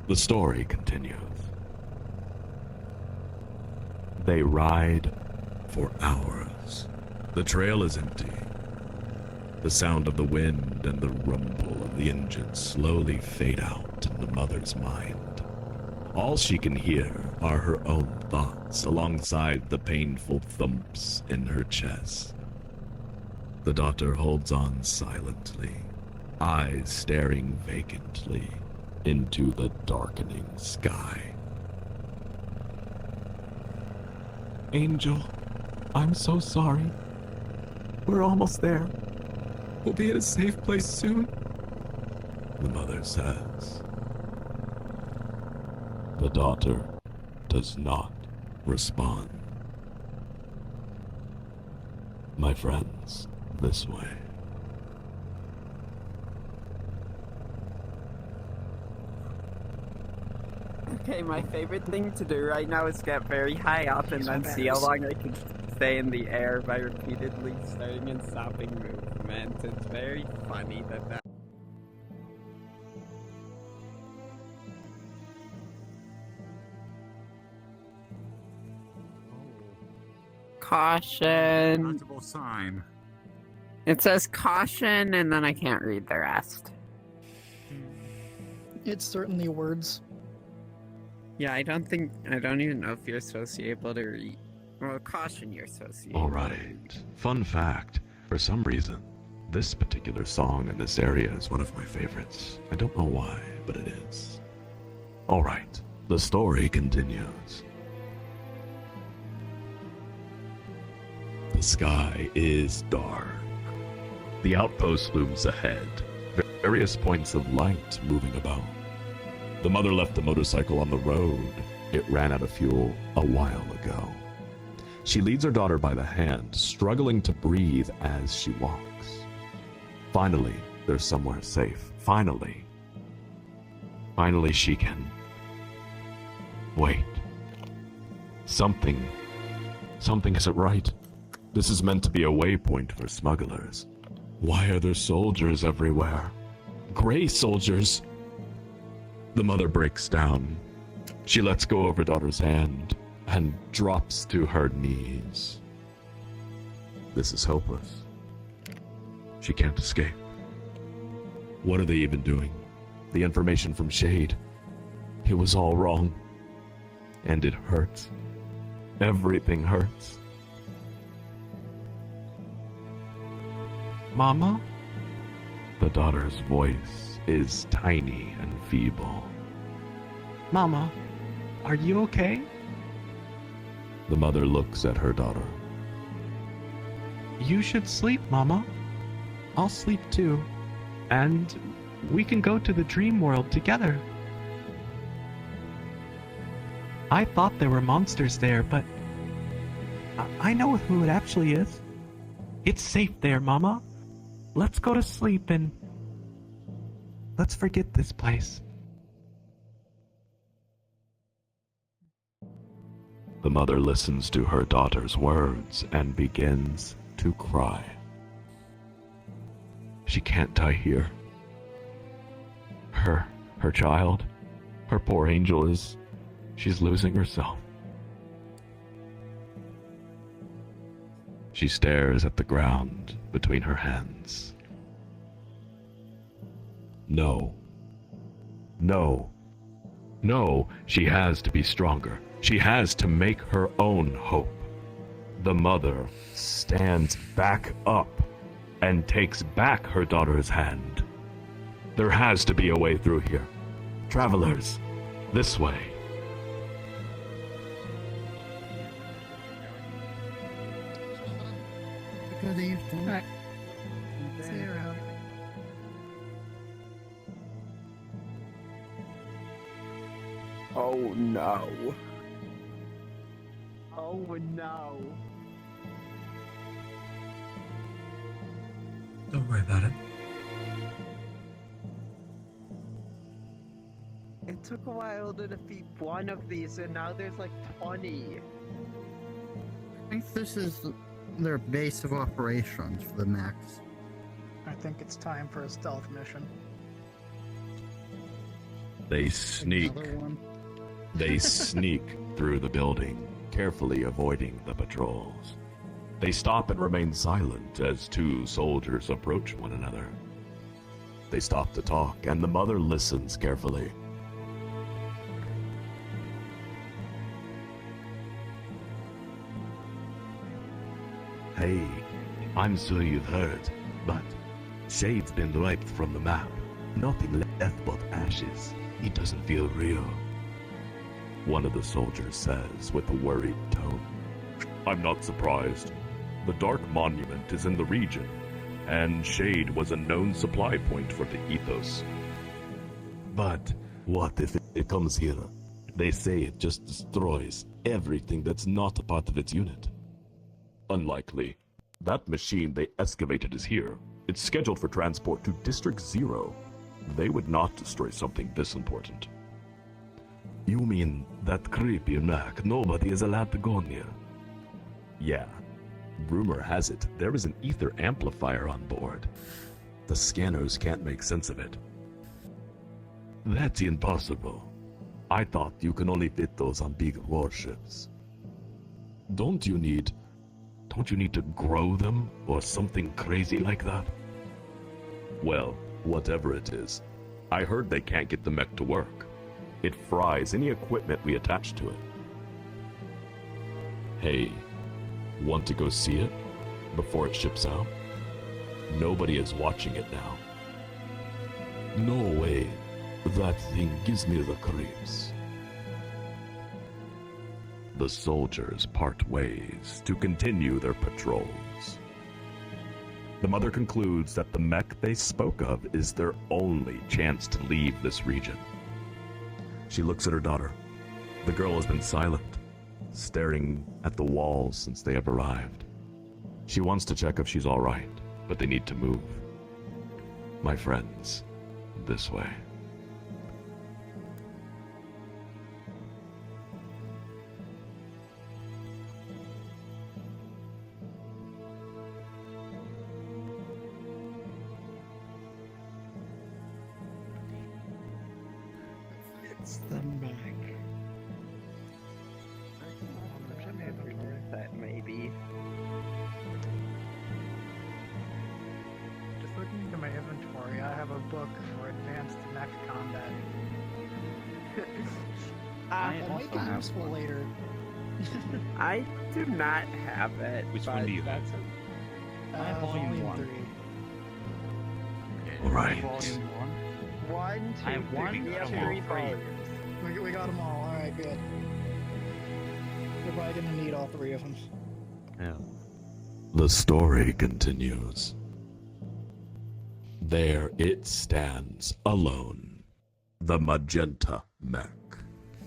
The story continues. They ride for hours. The trail is empty. The sound of the wind and the rumble of the engine slowly fade out in the mother's mind. All she can hear are her own thoughts alongside the painful thumps in her chest. The daughter holds on silently, eyes staring vacantly into the darkening sky. Angel, I'm so sorry. We're almost there. We'll be at a safe place soon, the mother says. The daughter does not respond. My friends, this way. Okay, my favorite thing to do right now is get very high up and then see how long I can stay in the air by repeatedly starting and stopping movement. It's very funny that. Caution. Notable sign. It says caution, and then I can't read the rest. It's certainly words. Yeah, I don't even know if you're supposed to be able to read. Well, caution, you're supposed to be able to read. Alright, fun fact. For some reason, this particular song in this area is one of my favorites. I don't know why, but it is. Alright, the story continues. The sky is dark. The outpost looms ahead, various points of light moving about. The mother left the motorcycle on the road. It ran out of fuel a while ago. She leads her daughter by the hand, struggling to breathe as she walks. Finally, they're somewhere safe. Finally she can... Wait. Something isn't right. This is meant to be a waypoint for smugglers. Why are there soldiers everywhere? Gray soldiers! The mother breaks down. She lets go of her daughter's hand and drops to her knees. This is hopeless. She can't escape. What are they even doing? The information from Shade. It was all wrong. And it hurts. Everything hurts. Mama? The daughter's voice is tiny and feeble. Mama, are you okay? The mother looks at her daughter. You should sleep, Mama. I'll sleep too. And we can go to the dream world together. I thought there were monsters there, but I know who it actually is. It's safe there, Mama. Let's go to sleep and let's forget this place. The mother listens to her daughter's words and begins to cry. She can't die here. Her child, her poor Angel she's losing herself. She stares at the ground between her hands. No, she has to be stronger. She has to make her own hope. The mother stands back up and takes back her daughter's hand. There has to be a way through here. Travelers, this way. Good evening. See you around. no. Oh no. Don't worry about it. It took a while to defeat one of these, and now there's like 20. I think this is their base of operations for the max. I think it's time for a stealth mission. They sneak. Another one. They sneak through the building, carefully avoiding the patrols. They stop and remain silent as two soldiers approach one another. They stop to talk, and the mother listens carefully. Hey, I'm sure you've heard, but Shade's been wiped from the map. Nothing left but ashes. He doesn't feel real. One of the soldiers says with a worried tone. I'm not surprised. The Dark Monument is in the region, and Shade was a known supply point for the Ethos. But what if it comes here? They say it just destroys everything that's not a part of its unit. Unlikely. That machine they excavated is here. It's scheduled for transport to District 0. They would not destroy something this important. You mean that creepy Mac nobody is allowed to go near? Yeah. Rumor has it there is an ether amplifier on board. The scanners can't make sense of it. That's impossible. I thought you can only fit those on big warships. Don't you need to grow them or something crazy like that? Well, whatever it is, I heard they can't get the mech to work. It fries any equipment we attach to it. Hey, want to go see it before it ships out? Nobody is watching it now. No way. That thing gives me the creeps. The soldiers part ways to continue their patrols. The mother concludes that the mech they spoke of is their only chance to leave this region. She looks at her daughter. The girl has been silent, staring at the walls since they have arrived. She wants to check if she's all right, but they need to move. My friends, this way. It's the Mac. That maybe. Just looking into my inventory, I have a book for advanced mech combat. It might be useful later. I do not have it. Which one do you have? Volume 1. 3. Right. Volume 1. 1, 2, I have 1, three. we have Come on. 3 volumes. We got them all. Alright, good. We're probably gonna need all 3 of them. Yeah. The story continues. There it stands, alone. The magenta mech.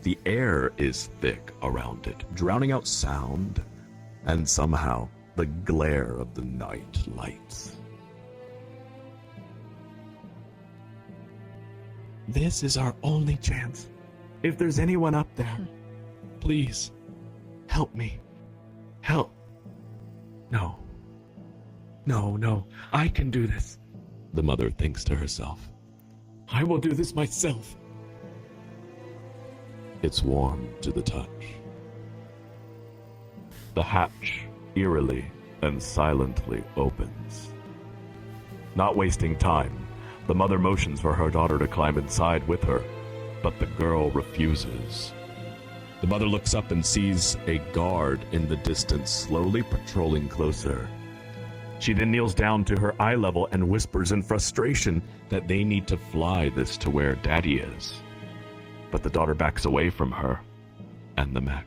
The air is thick around it, drowning out sound, and somehow the glare of the night lights. This is our only chance. If there's anyone up there, please, help me. Help. No. No, I can do this. The mother thinks to herself. I will do this myself. It's warm to the touch. The hatch eerily and silently opens. Not wasting time, the mother motions for her daughter to climb inside with her, but the girl refuses. The mother looks up and sees a guard in the distance slowly patrolling closer. She then kneels down to her eye level and whispers in frustration that they need to fly this to where Daddy is. But the daughter backs away from her and the mech.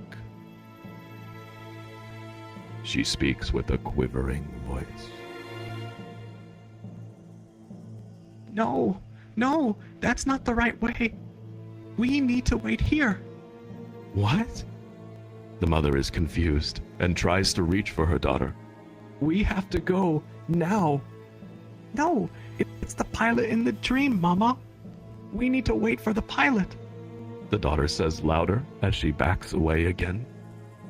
She speaks with a quivering voice. No, that's not the right way. We need to wait here. What? The mother is confused and tries to reach for her daughter. We have to go now. No, it's the pilot in the dream, Mama. We need to wait for the pilot. The daughter says louder as she backs away again.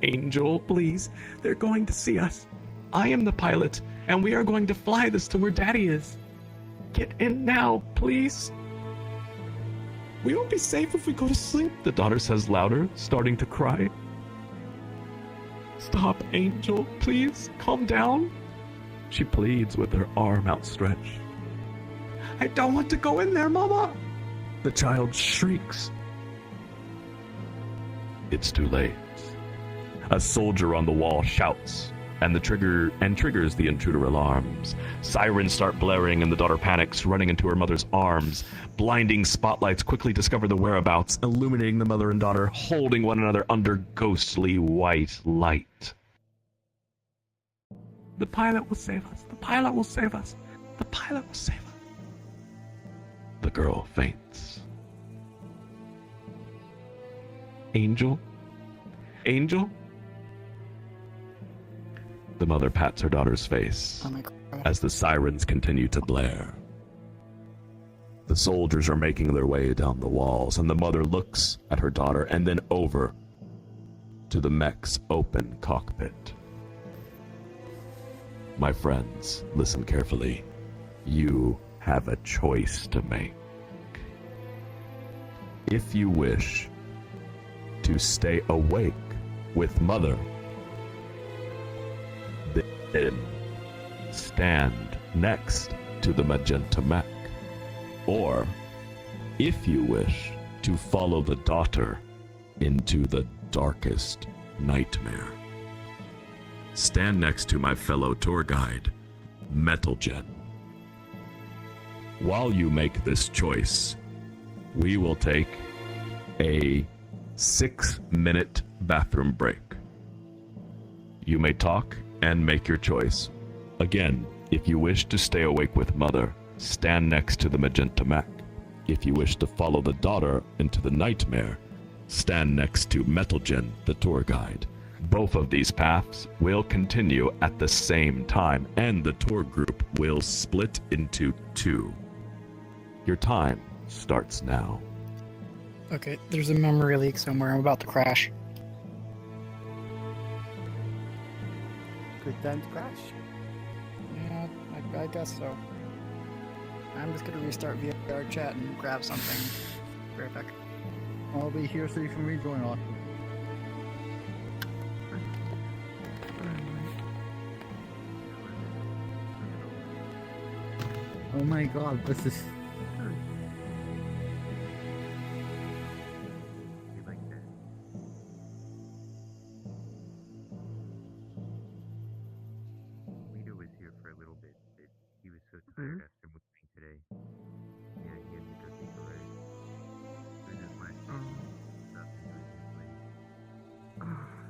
Angel, please, they're going to see us. I am the pilot, and we are going to fly this to where Daddy is. Get in now, please. We won't be safe if we go to sleep, the daughter says louder, starting to cry. Stop, Angel, please, calm down. She pleads with her arm outstretched. I don't want to go in there, Mama. The child shrieks. It's too late. A soldier on the wall shouts, and triggers the intruder alarms. Sirens start blaring, and the daughter panics, running into her mother's arms. Blinding spotlights quickly discover the whereabouts, illuminating the mother and daughter, holding one another under ghostly white light. The pilot will save us. The pilot will save us. The pilot will save us. The girl faints. Angel? Angel? The mother pats her daughter's face as the sirens continue to blare. The soldiers are making their way down the walls, and the mother looks at her daughter and then over to the mech's open cockpit. My friends, listen carefully. You have a choice to make. If you wish to stay awake with Mother, then stand next to the magenta mech. Or, if you wish to follow the daughter into the darkest nightmare, stand next to my fellow tour guide, Metalgen. While you make this choice, we will take a 6-minute bathroom break. You may talk and make your choice. Again, if you wish to stay awake with Mother, stand next to the magenta mech. If you wish to follow the daughter into the nightmare, stand next to Metalgen, the tour guide. Both of these paths will continue at the same time, and the tour group will split into 2. Your time starts now. Okay, there's a memory leak somewhere. I'm about to crash. Good time to crash. Yeah, I guess so. I'm just gonna restart VR chat and grab something. Be right back. I'll be here so you can rejoin on. Oh my god, this is... Was here for a little bit, but he was so tired after moving today. Yeah, he had to go take a rest. It was his last day stuff, and he was just like,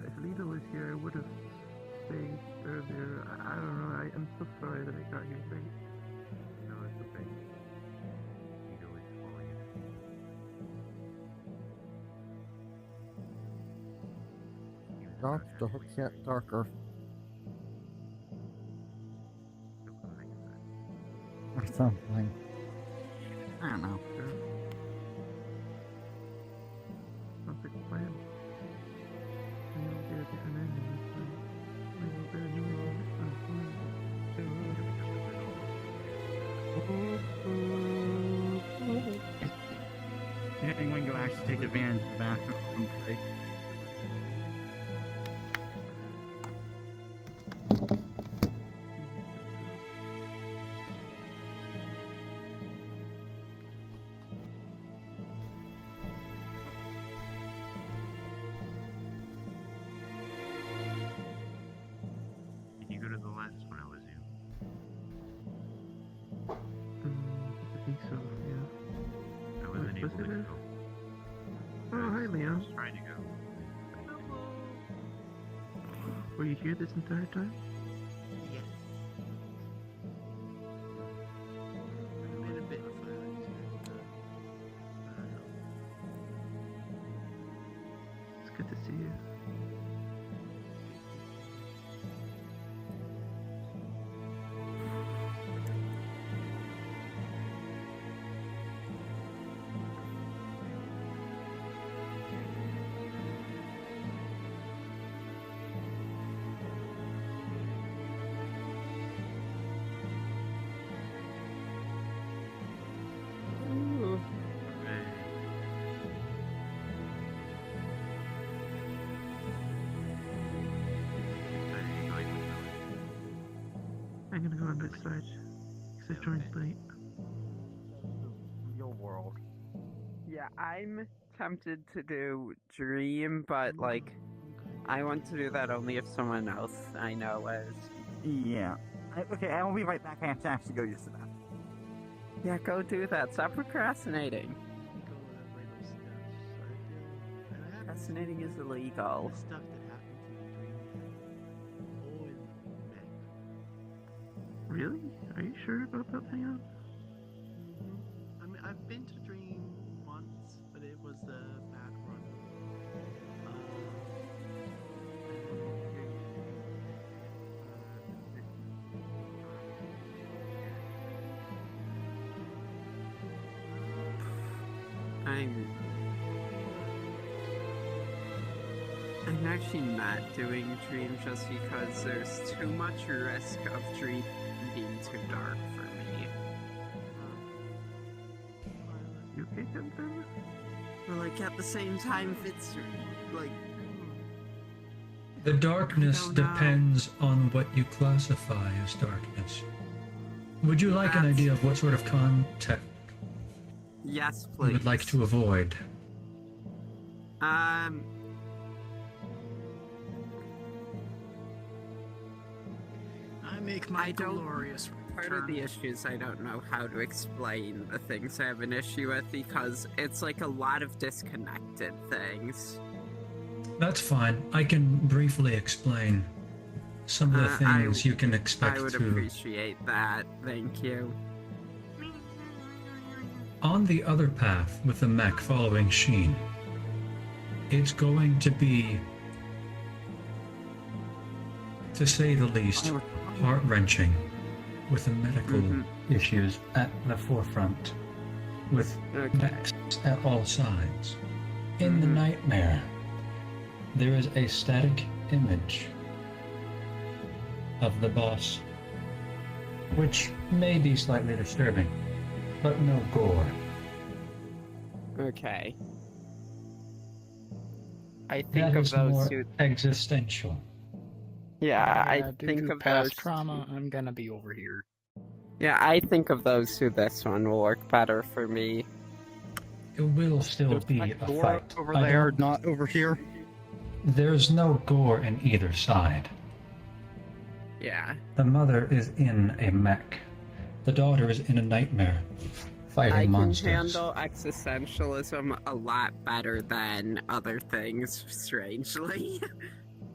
If Lita was here, I would have stayed earlier. I don't know. I'm so sorry that I got here late. no, it's okay. Lita was falling asleep. Dark, yet darker. Or something. I don't know. Sounds like a plan. We will get a different ending this time. We will get a new one. Yeah, anyone go actually take advantage of the bathroom break? Did you go to the last one I was in? I think so, yeah. I wasn't able to there? go. Oh, hi, I Leon. was trying to go. Were you here this entire time? Yes. I've been a bit silent here, but I don't know. It's good I'm gonna go on this side. Because I joined late. Real world. Yeah, I'm tempted to do Dream, but like, I want to do that only if someone else I know is. Yeah. Okay, I will be right back. I have to actually go use the bathroom. Yeah, go do that. Stop procrastinating. Procrastinating is illegal. Stuff that happened to me during Really? Are you sure about that, Leon? I mean, I've been to Dream once, but it was a bad run. I'm actually not doing Dream just because there's too much risk of Dream being too dark for me. You okay, Tempin? But like at the same time, if it's like The darkness depends on what you classify as darkness. Would you like an idea of what sort of content yes, you please. would like to avoid? I make my glorious Part of the issue is I don't know how to explain the things I have an issue with because it's like a lot of disconnected things. That's fine. I can briefly explain some of the things you can expect I would to. appreciate that. Thank you. On the other path with the mech following Sheen, it's going to be, to say the least, heart-wrenching with the medical issues at the forefront, with mechs at all sides. In the nightmare, there is a static image of the boss, which may be slightly disturbing, but no gore. Okay. I think That of is those more who. existential. Yeah, I due think to of past those. trauma, I'm gonna be over here. Yeah, I think of those who this one will work better for me. It will still be a fight. Over I there, don't- not over here. There's no gore in either side. Yeah. The mother is in a mech. The daughter is in a nightmare, fighting I can monsters. handle existentialism a lot better than other things, strangely.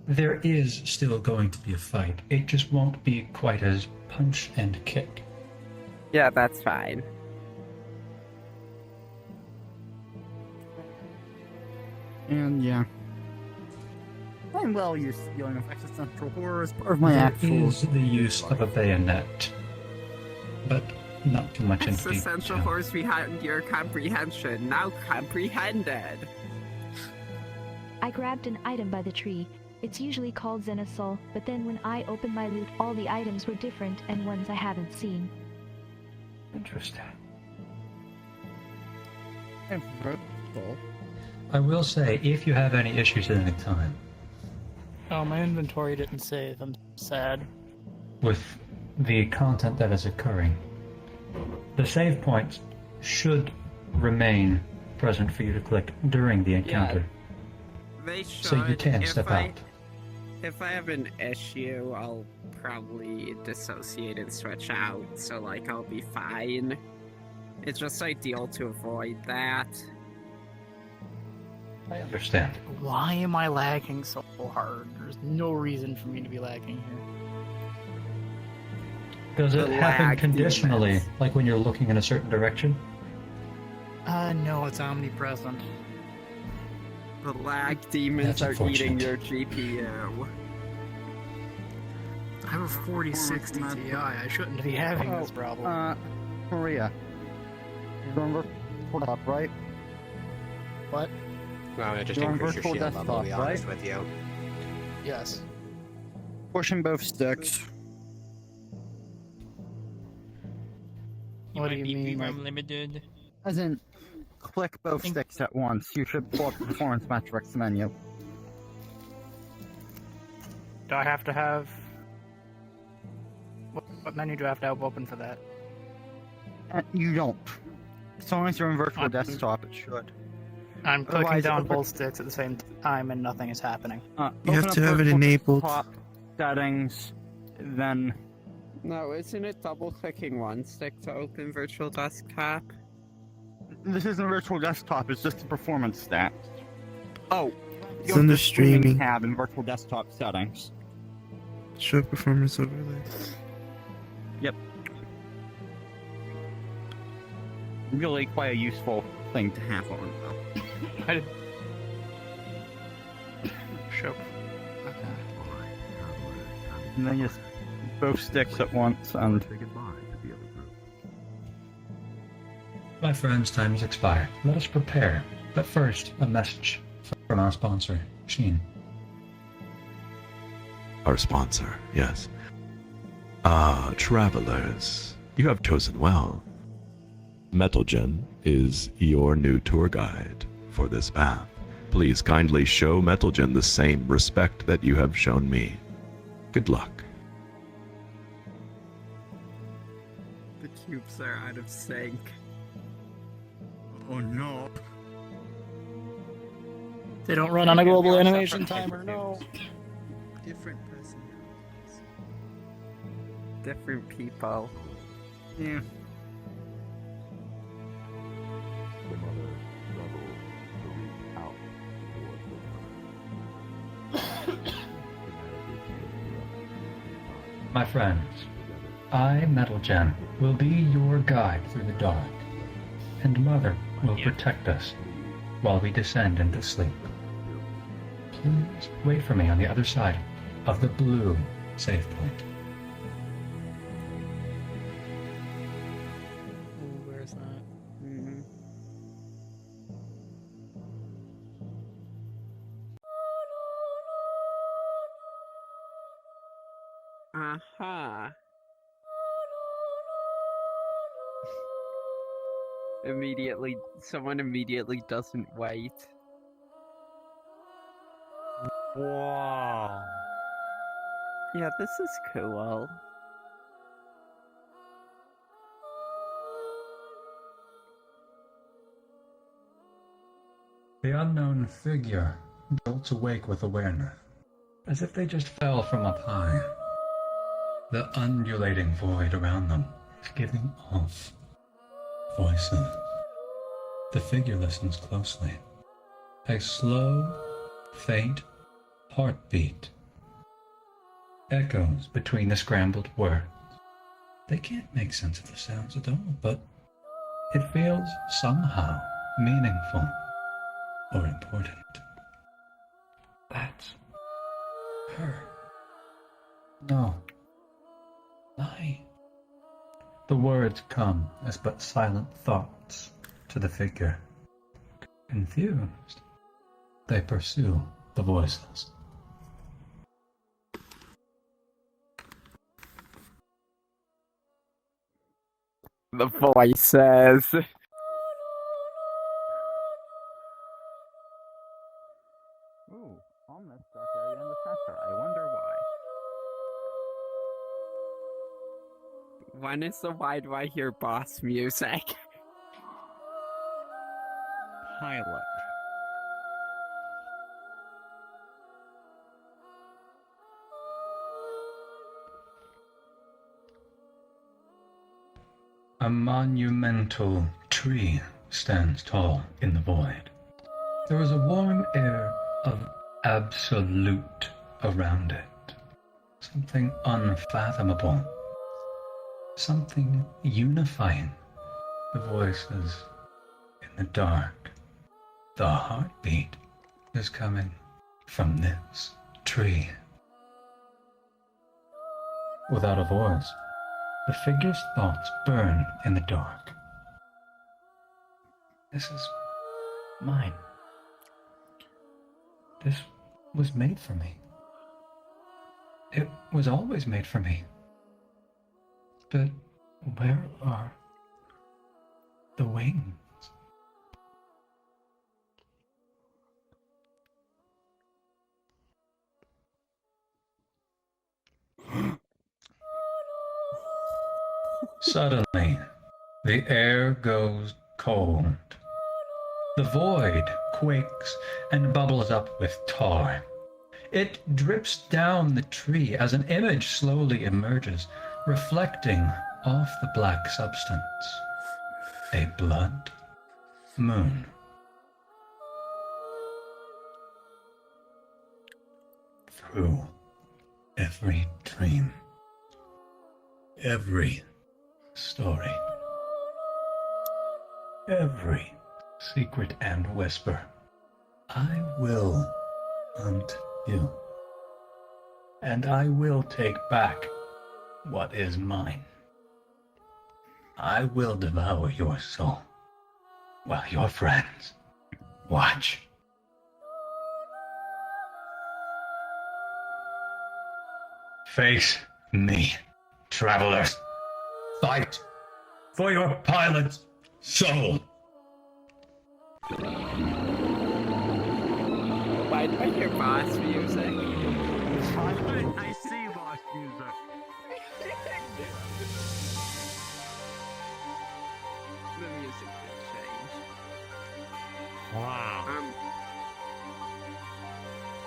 There is still going to be a fight. It just won't be quite as punch and kick. Yeah, that's fine. And yeah. I'm well used to dealing with existential horror as part of my There actual. is the use of a bayonet, but not too much into Existential detail. force behind your comprehension, now comprehended. I grabbed an item by the tree. It's usually called Xenosol, but then when I opened my loot, all the items were different and ones I haven't seen. Interesting. Cool. I will say, if you have any issues at any time Oh, my inventory didn't save. I'm sad. with the content that is occurring, the save points should remain present for you to click during the encounter. They should. So you can if step I, out. If I have an issue, I'll probably dissociate and switch out, so like I'll be fine. It's just ideal to avoid that. I understand. Why am I lagging so hard? There's no reason for me to be lagging here. Does it The happen lag conditionally, demons. like when you're looking in a certain direction? No, it's omnipresent. The lag demons That's are eating unfortunate. your GPU. I have a 4060 Ti. I shouldn't be having this problem. Maria. You remember for top, right? What? Well, it just You're on increased your virtual shield, I'm gonna be desktop, honest right? with you. Yes. Pushing both sticks. You What might do be you mean, VRAM like- limited. As in, click both sticks at once. You should pull up the performance metrics menu. Do I have to have... What menu do I have to have open for that? You don't. As long as you're in virtual desktop, it should. I'm clicking Otherwise, down over- both sticks at the same time and nothing is happening. You have to have it enabled. Settings, then. No, isn't it double clicking one stick to open virtual desktop? This isn't virtual desktop, it's just a performance stat. Oh, It's under streaming. Tab in virtual desktop settings. Show performance overlay. Yep. Really quite a useful thing to have on, though. I did. Show. And then just both sticks at once and. My friends, time has expired. Let us prepare. But first, a message from our sponsor, Sheen. Our sponsor, yes. Travelers, you have chosen well. Metalgen is your new tour guide for this path. Please kindly show Metalgen the same respect that you have shown me. Good luck. The cubes are out of sync. Oh no. They don't run on a global animation timer, no. Different personalities. Different people. Yeah. My friends, I, Metalgen, will be your guide through the dark, and Mother will protect us while we descend into sleep. Please wait for me on the other side of the blue save point. Where's that? Mm-hmm. Aha. Someone immediately doesn't wait. Wow. Yeah, this is cool. The unknown figure jolts awake with awareness, as if they just fell from up high. The undulating void around them is giving off voices. The figure listens closely. A slow, faint heartbeat echoes between the scrambled words. They can't make sense of the sounds at all, but it feels somehow meaningful or important. That's her. No. I. The words come as but silent thoughts to the figure. Confused, they pursue the voices. The voices. Ooh, ominous dark area in the center. I wonder why. When is the why do I hear boss music? Pilot. A monumental tree stands tall in the void. There is a warm air of absolute around it. Something unfathomable. Something unifying. The voices in the dark. The heartbeat is coming from this tree. Without a voice, the figure's thoughts burn in the dark. This is mine. This was made for me. It was always made for me. But where are the wings? Suddenly, the air goes cold. The void quakes and bubbles up with tar. It drips down the tree as an image slowly emerges, reflecting off the black substance. A blood moon. Through every dream, every story, every secret and whisper, I will hunt you, and I will take back what is mine. I will devour your soul, while your friends watch. Face me, travelers. Fight for your pilot's soul. Why do I hear boss music? I see boss music. The music did change. Wow.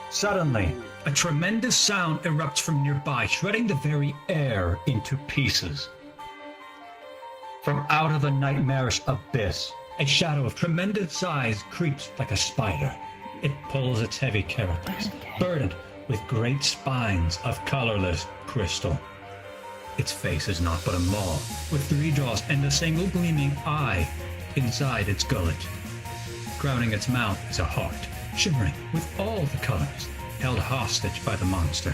Suddenly, a tremendous sound erupts from nearby, shredding the very air into pieces. From out of the nightmarish abyss, a shadow of tremendous size creeps like a spider. It pulls its heavy carapace, burdened with great spines of colorless crystal. Its face is naught but a maw, with 3 jaws and a single gleaming eye inside its gullet. Crowning its mouth is a heart, shimmering with all the colors, held hostage by the monster.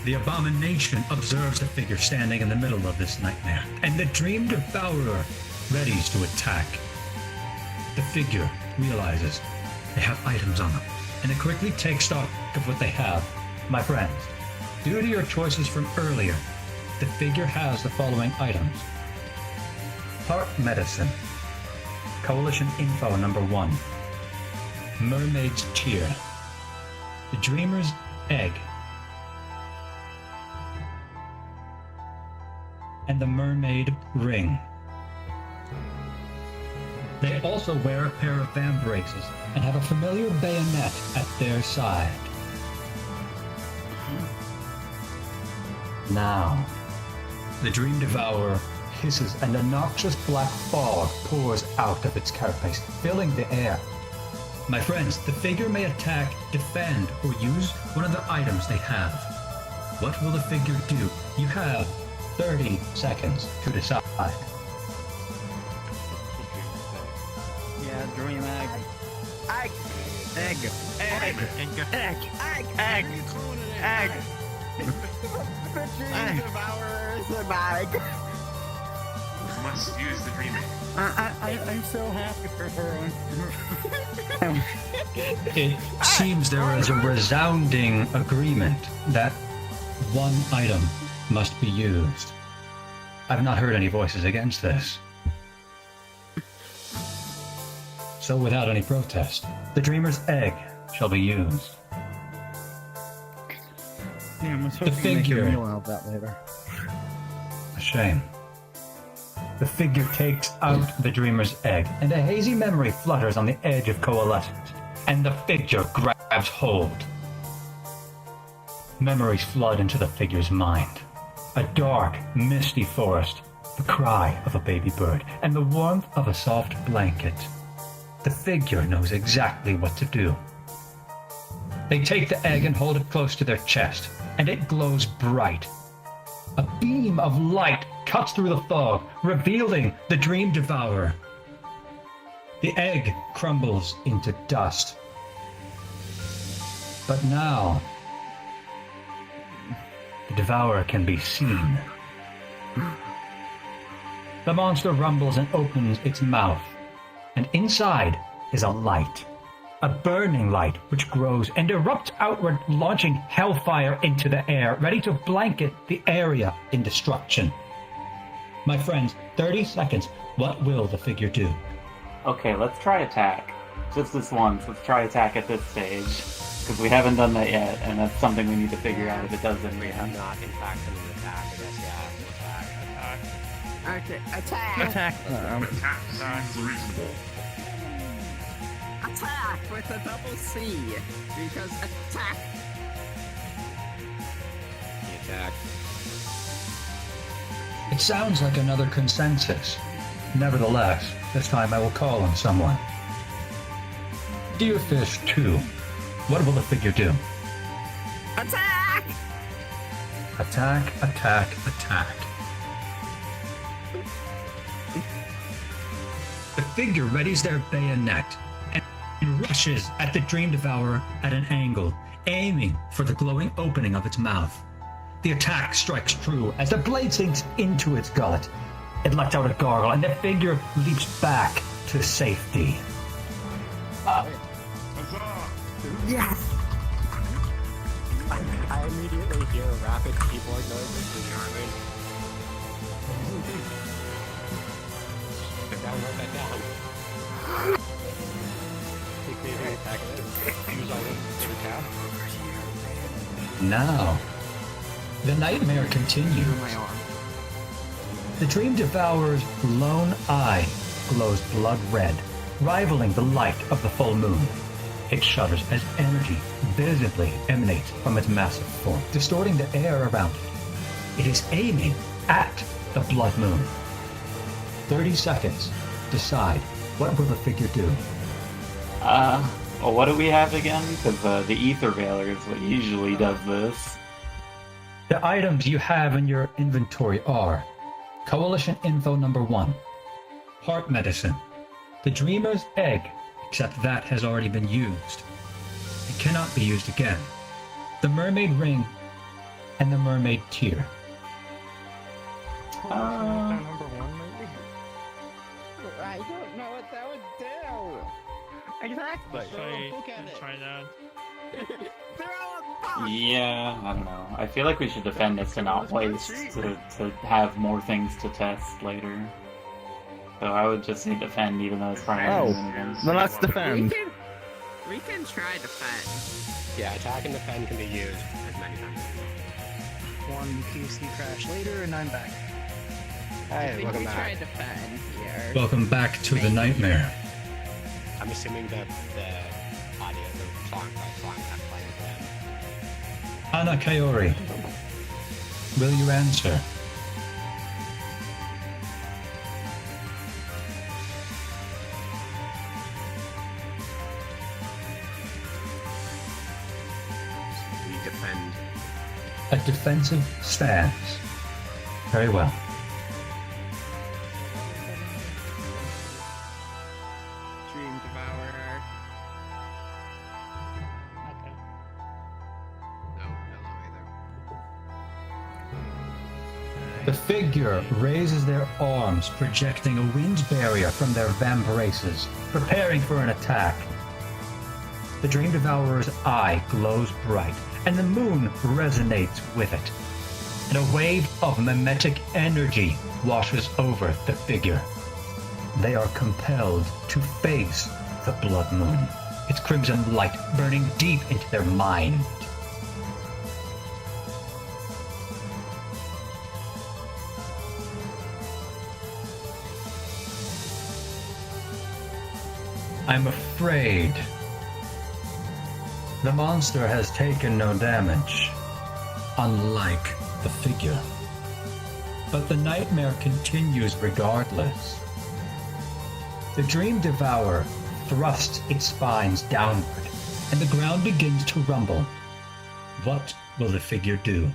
The abomination observes the figure standing in the middle of this nightmare, and the dream devourer readies to attack. The figure realizes they have items on them, and it quickly takes stock of what they have. My friends, due to your choices from earlier, the figure has the following items. Heart medicine. Coalition info number 1. Mermaid's cheer. The dreamer's egg. And the mermaid ring. They also wear a pair of vambraces and have a familiar bayonet at their side. Now, the dream devourer hisses and a noxious black fog pours out of its carapace, filling the air. My friends, the figure may attack, defend, or use one of the items they have. What will the figure do? You have 30 seconds to decide. Yeah, dream egg. Egg. Egg. Egg. Egg. Egg. Egg. Egg. The dream devourer is an egg. Must use the dream egg. I'm so happy for her. It seems there is a resounding agreement that one item must be used. I've not heard any voices against this. So without any protest, the dreamer's egg shall be used. Yeah, I'm The hoping to make a figure. meal out of that later. A shame. The figure takes out the dreamer's egg, and a hazy memory flutters on the edge of coalescence, and the figure grabs hold. Memories flood into the figure's mind. A dark, misty forest, the cry of a baby bird, and the warmth of a soft blanket. The figure knows exactly what to do. They take the egg and hold it close to their chest, and it glows bright. A beam of light cuts through the fog, revealing the dream devourer. The egg crumbles into dust. But now, the devourer can be seen. The monster rumbles and opens its mouth, and inside is a light. A burning light which grows and erupts outward, launching hellfire into the air, ready to blanket the area in destruction. My friends, 30 seconds. What will the figure do? Okay, let's try attack. Just this once. Let's try attack at this stage. because we haven't done that yet, and that's something we need to figure out if it does anything. We have not, in fact, done an attack, I guess, yeah. Okay, attack! Attack. Attack sounds reasonable. Attack with a double C! Because attack! The attack. It sounds like another consensus. Nevertheless, this time I will call on someone. Dear Fish 2, what will the figure do? Attack! Attack, attack, attack. The figure readies their bayonet and rushes at the Dream Devourer at an angle, aiming for the glowing opening of its mouth. The attack strikes true as the blade sinks into its gullet. It lets out a gargle, and the figure leaps back to safety. Yes! I immediately hear rapid keyboard noises from Jarman. Put down, write that down. Take me to attack. Use item to attack. Now, the nightmare continues. The Dream Devourer's lone eye glows blood red, rivaling the light of the full moon. It shudders as energy visibly emanates from its massive form, distorting the air around it. It is aiming at the blood moon. 30 seconds. Decide, what will the figure do? Well, what do we have again? Because the Ether Veiler is what usually does this. The items you have in your inventory are Coalition Info Number 1, Heart Medicine, the Dreamer's Egg, except that has already been used. It cannot be used again. The Mermaid Ring, and the Mermaid Tear. Number 1, maybe? I don't know what that would do! Exactly! Try that. Yeah, I don't know. I feel like we should defend this to not waste, to have more things to test later. So I would just say defend, even though it's probably then let's defend. We can try defend. Yeah, attack and defend can be used as many times as you want. One PC crash later, and I'm back. Hey, welcome back. Try defend here. Welcome back to the nightmare. I'm assuming the audio, the song not playing for them. Ana Kaori, will you answer? We defend. A defensive stance. Very well. Dream Devourer. Okay. No either. The figure raises their arms, projecting a wind barrier from their vambraces, preparing for an attack. The Dream Devourer's eye glows bright, and the moon resonates with it. And a wave of mimetic energy washes over the figure. They are compelled to face the blood moon, its crimson light burning deep into their mind. I'm afraid the monster has taken no damage, unlike the figure. But the nightmare continues regardless. The Dream Devourer thrusts its spines downward, and the ground begins to rumble. What will the figure do?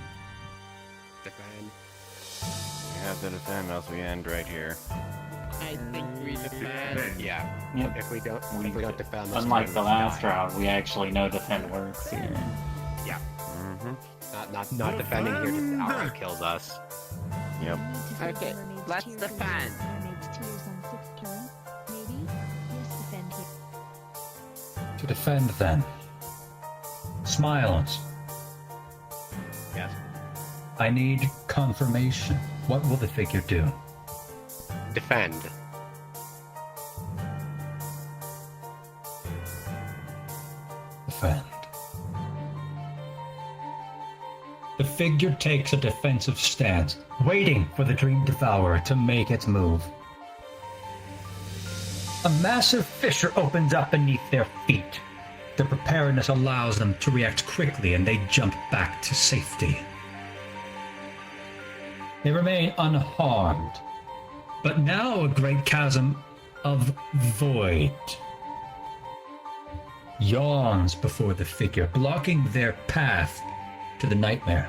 Defend. We have to defend, else we end right here. I think we defend. Yeah. Yep. If we don't defend, this Unlike time the we last die. round, we actually know defend works here. Yeah. Not defending here just outright kills us. Yep. Okay, let's defend. Mermaid's tears on 6 killing. Maybe? Yes, defend here. To defend, then. Smiles. Yes. I need confirmation. What will the figure do? Defend. Defend. The figure takes a defensive stance, waiting for the Dream Devourer to make its move. A massive fissure opens up beneath their feet. Their preparedness allows them to react quickly, and they jump back to safety. They remain unharmed, but now a great chasm of void yawns before the figure, blocking their path to the nightmare.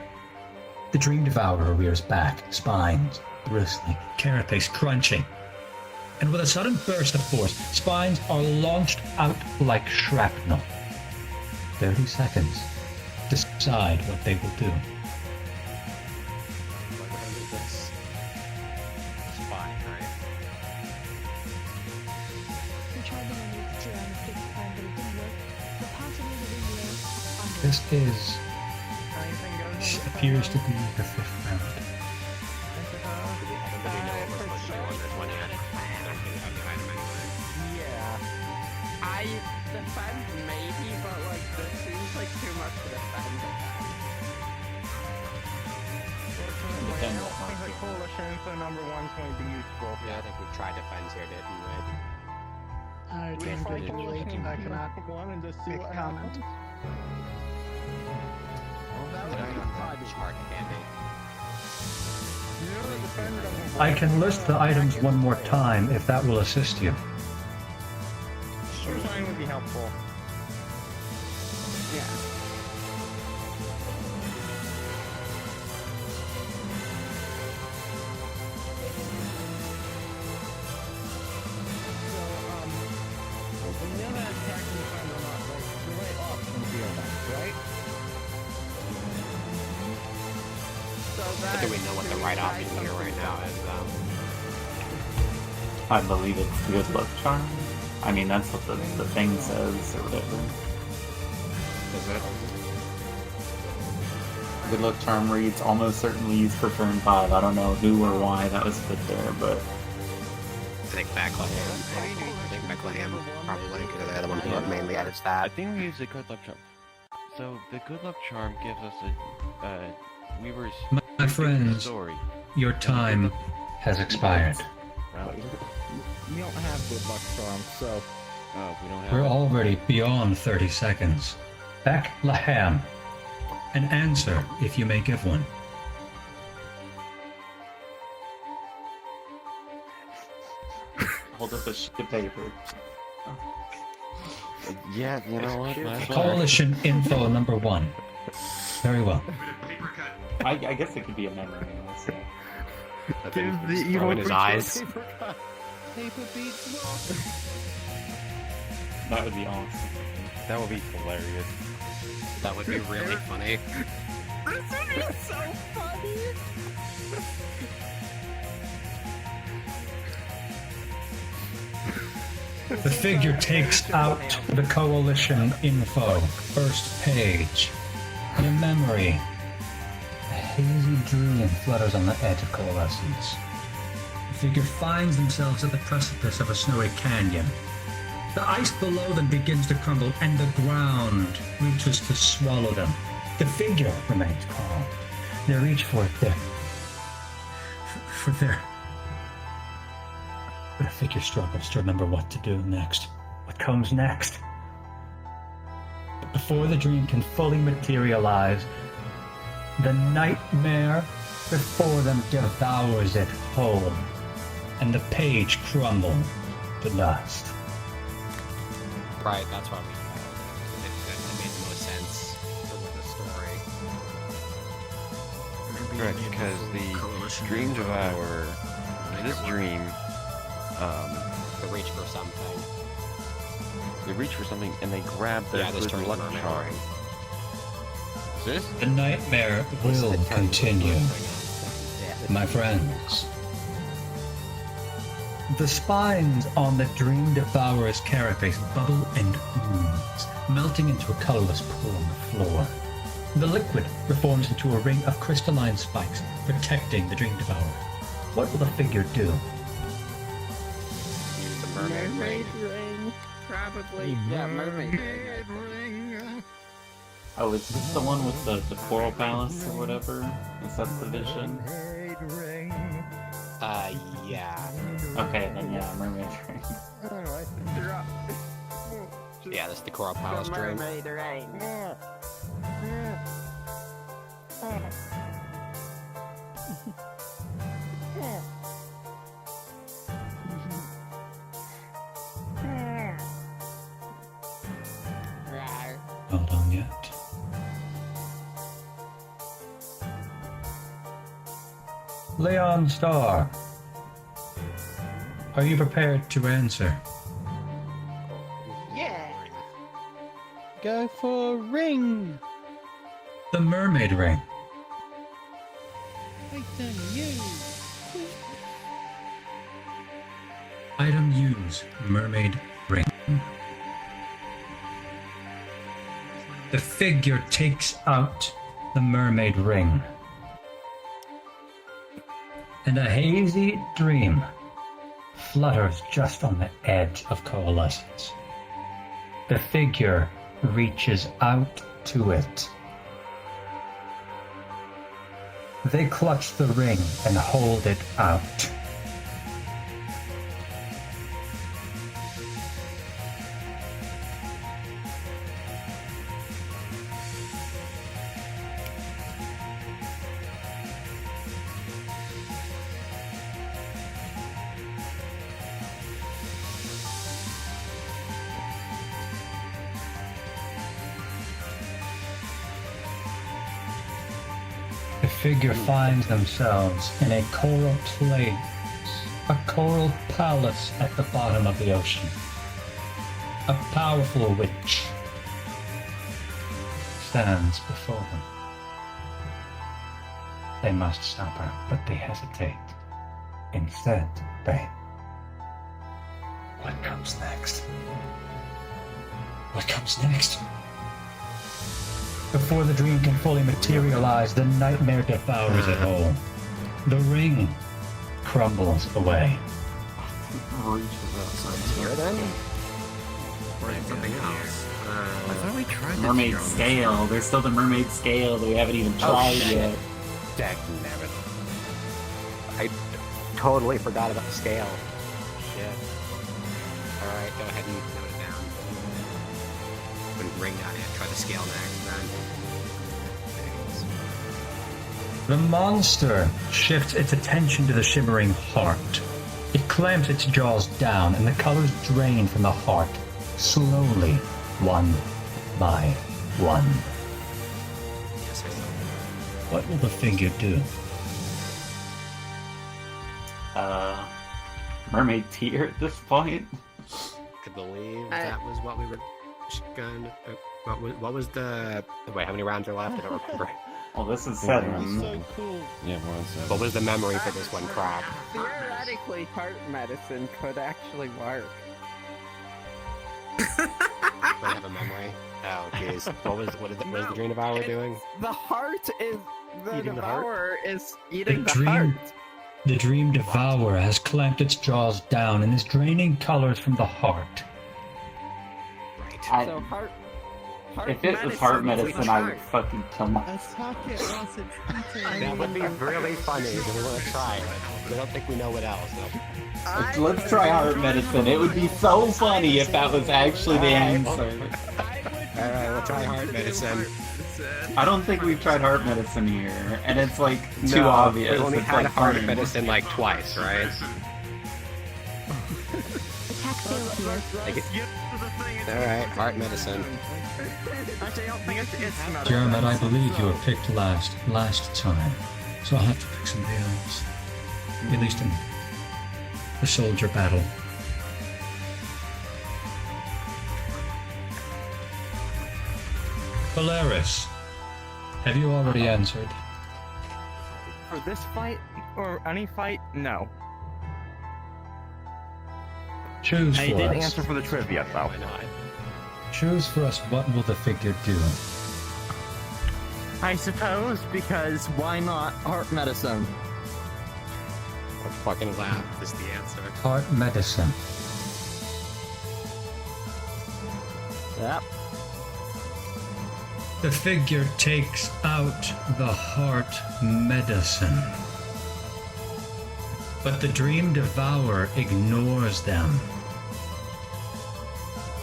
The Dream Devourer rears back, spines bristling, carapace crunching, and with a sudden burst of force, spines are launched out like shrapnel. 30 seconds. Decide what they will do. This appears to be the 5th round. Yeah. I defend maybe, but like this seems like too much to defend. Coalition, so number one's going to be useful. Yeah, I think we tried defense here, didn't we? I think I cannot comment. I can list the items one more time if that will assist you. Sure, sign would be helpful. Yeah. But do we know what the right option here right now is, I believe it's good luck charm. I mean, that's what the thing says, or whatever. Is it? Good luck charm reads almost certainly used for turn 5. I don't know who or why that was put there, but I think Bethlehem. I think Bethlehem probably, because they're the one who mainly edits that. I think we use the good luck charm. So the good luck charm gives us a Weaver's My friends, story. your time has expired. We don't have good luck charm, so. Oh, we don't have. We're already beyond 30 seconds. Bethlehem. An answer, if you may give one. hold up a sheet of paper. Yeah, you know what? Coalition info number 1. Very well. I guess it could be a memory. So. Give the evil in his eyes. That would be awesome. That would be hilarious. That would be really funny. This would be so funny. The figure takes out the coalition info. First page. In a memory. A hazy dream flutters on the edge of coalescence. The figure finds themselves at the precipice of a snowy canyon. The ice below them begins to crumble, and the ground reaches to swallow them. The figure remains calm. They reach for their... But the figure struggles to remember what to do next. What comes next? But before the dream can fully materialize, the nightmare before them devours it whole, and the page crumbles to dust. Right, that's why it made the most sense for the story. Correct, because the Dream Devourer, this dream, they reach for something. They reach for something and they grab the good luck charm. Is this? The nightmare will continue, my friends. The spines on the Dream Devourer's carapace bubble and ooze, melting into a colorless pool on the floor. The liquid reforms into a ring of crystalline spikes, protecting the Dream Devourer. What will the figure do? Use the mermaid ring. Probably. Yeah, mermaid ring. Oh, is this the one with the Coral Palace or whatever? Is that the vision? Yeah. Okay, then yeah, Mermaid Ring. Alright, Yeah, that's the Coral Palace dream. Mermaid Ring. Not on yet. Leon Starr, are you prepared to answer? Yeah. Go for ring. The Mermaid Ring. Item use. Item use, Mermaid Ring. The figure takes out the Mermaid Ring. And a hazy dream flutters just on the edge of coalescence. The figure reaches out to it. They clutch the ring and hold it out. The figure finds themselves in a coral place, a coral palace at the bottom of the ocean. A powerful witch stands before them. They must stop her, but they hesitate. Instead, they... What comes next? What comes next? Before the dream can fully materialize, the nightmare devours it all. The ring crumbles away. Here then? Or something else? I thought we tried Mermaid scale. There's still the mermaid scale that we haven't even tried yet. Dagnabbit. I totally forgot about the scale. Shit. Alright, go ahead and note it down. When ring got in, try the scale next then. The monster shifts its attention to the shimmering heart. It clamps its jaws down, and the colors drain from the heart, slowly, one by one. What will the figure do? Mermaid tear at this point? I believe that was what we were going. What was the? Wait, how many rounds are left? I don't remember. Well, this is 7. So cool. Yeah, we're on 7. What was the memory for this one, Crack? Theoretically, heart medicine could actually work. Do I have a memory? Oh, jeez. What was the Dream Devourer doing? The heart is the Eating the heart? devourer is eating the dream, heart. The dream devourer has clamped its jaws down and is draining colors from the heart. So heart If it was heart medicine, I would fucking kill myself. Attack it once it's eaten. That would be really funny if we want to try it. But I don't think we know what else. So. Let's try heart medicine. It would be so funny if that was actually the answer. Alright, we'll try heart medicine. I don't think we've tried heart medicine here, and it's like too No, obvious. We've only It's had like heart funny. medicine like twice, right? Attack failed here. Alright, heart medicine. Actually, I don't think it's not. Jeremy, I believe you were picked last time, so I'll have to pick somebody else. At least in the soldier battle. Polaris, have you already answered? For this fight, or any fight, no. Choose I for did us. answer for the trivia, though. Choose for us what will the figure do? I suppose, because why not heart medicine? I'll fucking laugh is the answer. Heart medicine. Yep. The figure takes out the heart medicine. But the Dream Devourer ignores them.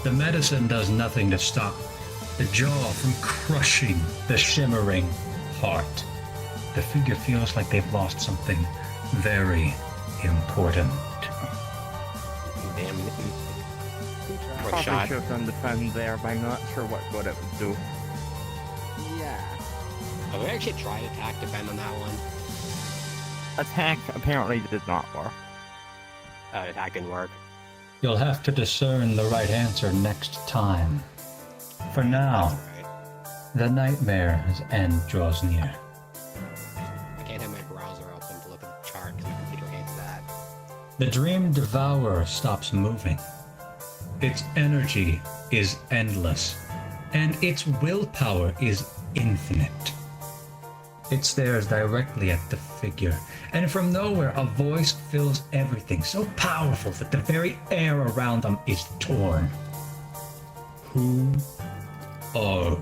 The medicine does nothing to stop the jaw from crushing the shimmering heart. The figure feels like they've lost something very important. Damn. Probably should have done defend there, but I'm not sure what good it would do. Yeah. Have we actually tried attack defend on that one? Attack apparently did not work. Attack didn't work. You'll have to discern the right answer next time. For now, the nightmare's end draws near. I can't have my browser open to look at the chart because my computer hates that. The Dream Devourer stops moving. Its energy is endless, and its willpower is infinite. It stares directly at the figure, and from nowhere a voice fills everything, so powerful that the very air around them is torn. Who are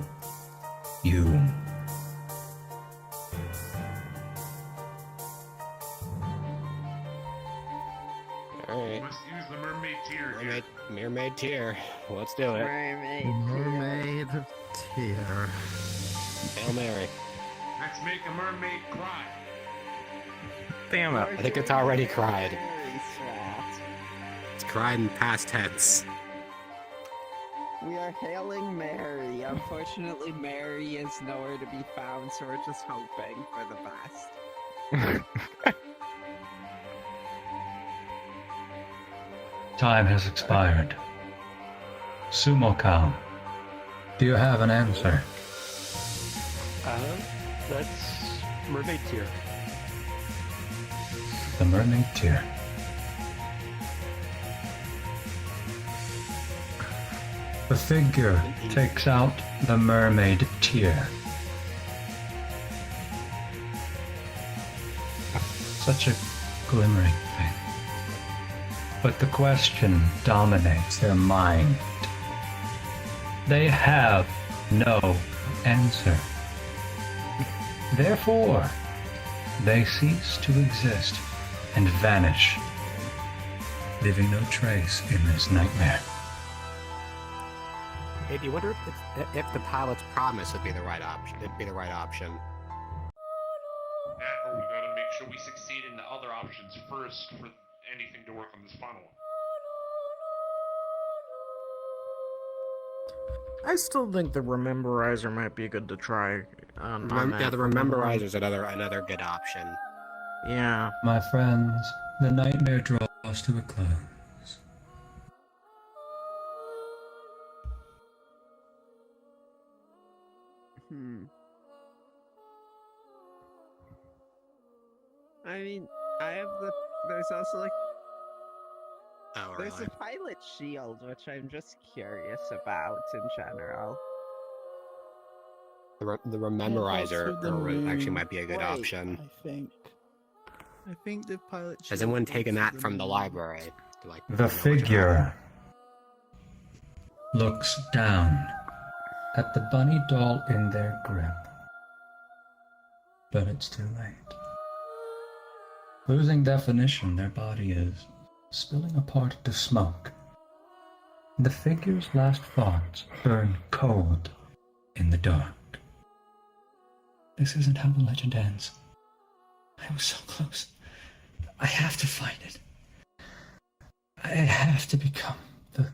you? Alright. Must use the mermaid tear. Mermaid tear. Let's do it. Mermaid tear. Hail Mary. Let's make a mermaid cry. Damn it. I think it's already cried. It's cried in past tense. We are hailing Mary. Unfortunately, Mary is nowhere to be found, so we're just hoping for the best. Time has expired. Sumo Cow, do you have an answer? That's mermaid tear. The mermaid tear. The figure takes out the mermaid tear. Such a glimmering thing. But the question dominates their mind. They have no answer. Therefore, they cease to exist and vanish, leaving no trace in this nightmare. Hey, do you wonder if the pilot's promise would be the right option? It'd be the right option. That, or we gotta make sure we succeed in the other options first for anything to work on this final one. I still think the Rememberizer might be good to try. Yeah, the Rememberizer's another good option. Yeah. My friends, the nightmare draws to a close. I mean, there's also like, Oh, there's really? a pilot shield, which I'm just curious about in general. The Rememberizer actually might be a good option. I think the pilot. Has anyone taken that from the library? The figure looks down at the bunny doll in their grip. But it's too late. Losing definition, their body is spilling apart into smoke. The figure's last thoughts burn cold in the dark. This isn't how the legend ends. I was so close. I have to find it. I have to become the...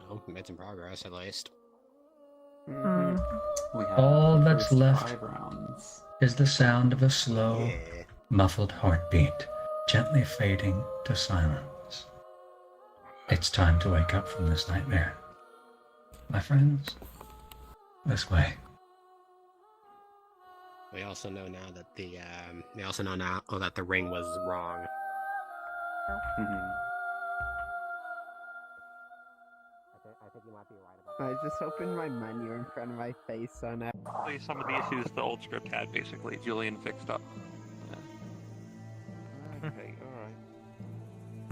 Well, made some progress at least. We have All the that's first left 5 rounds. is the sound of a slow, muffled heartbeat, gently fading to silence. It's time to wake up from this nightmare. My friends, This way. We also know now that that the ring was wrong. I think you might be right about I just opened my menu in front of my face on it. Some of the issues the old script had, basically, Julian fixed up. Okay,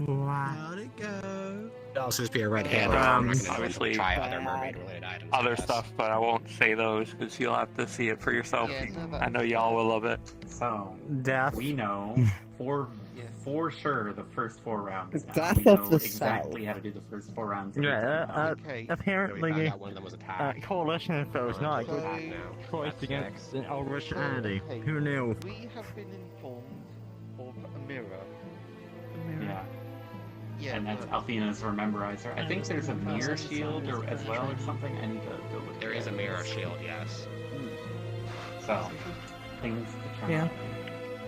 alright. How'd it go? It'd also just be a red hand. Obviously, try other mermaid-related items. other stuff, but I won't say those because you'll have to see it for yourself. I know y'all will love it. So, Death. we know for sure the first 4 rounds. Now. Death We know of the exactly South. how to do the first 4 rounds. Apparently, Coalition Info is not a good choice against an Ulrich Andy. Who knew? We have been informed of a mirror. Yeah. Yeah, And that's Althena's Rememberizer. I think there's a mirror shield as well or something. I need to go look. There is a mirror shield, yes. So, things to try. Yeah.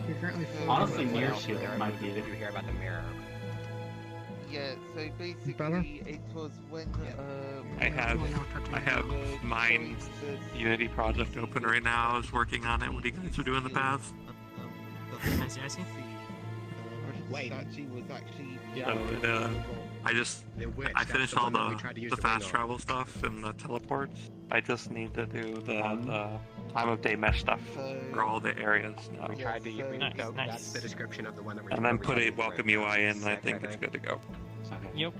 You're currently Honestly, mirror shield might be Did you hear about the mirror? Yeah, so basically it was when I have mine Unity project open right now. I was working on it. What do you guys do in the past? I see. Wait, statue was actually I finished all the fast travel stuff and the teleports. I just need to do the time of day mesh stuff for all the areas now. We tried to that's the description of the one that we're And then put a welcome UI in, and I think it's good to go. Yep.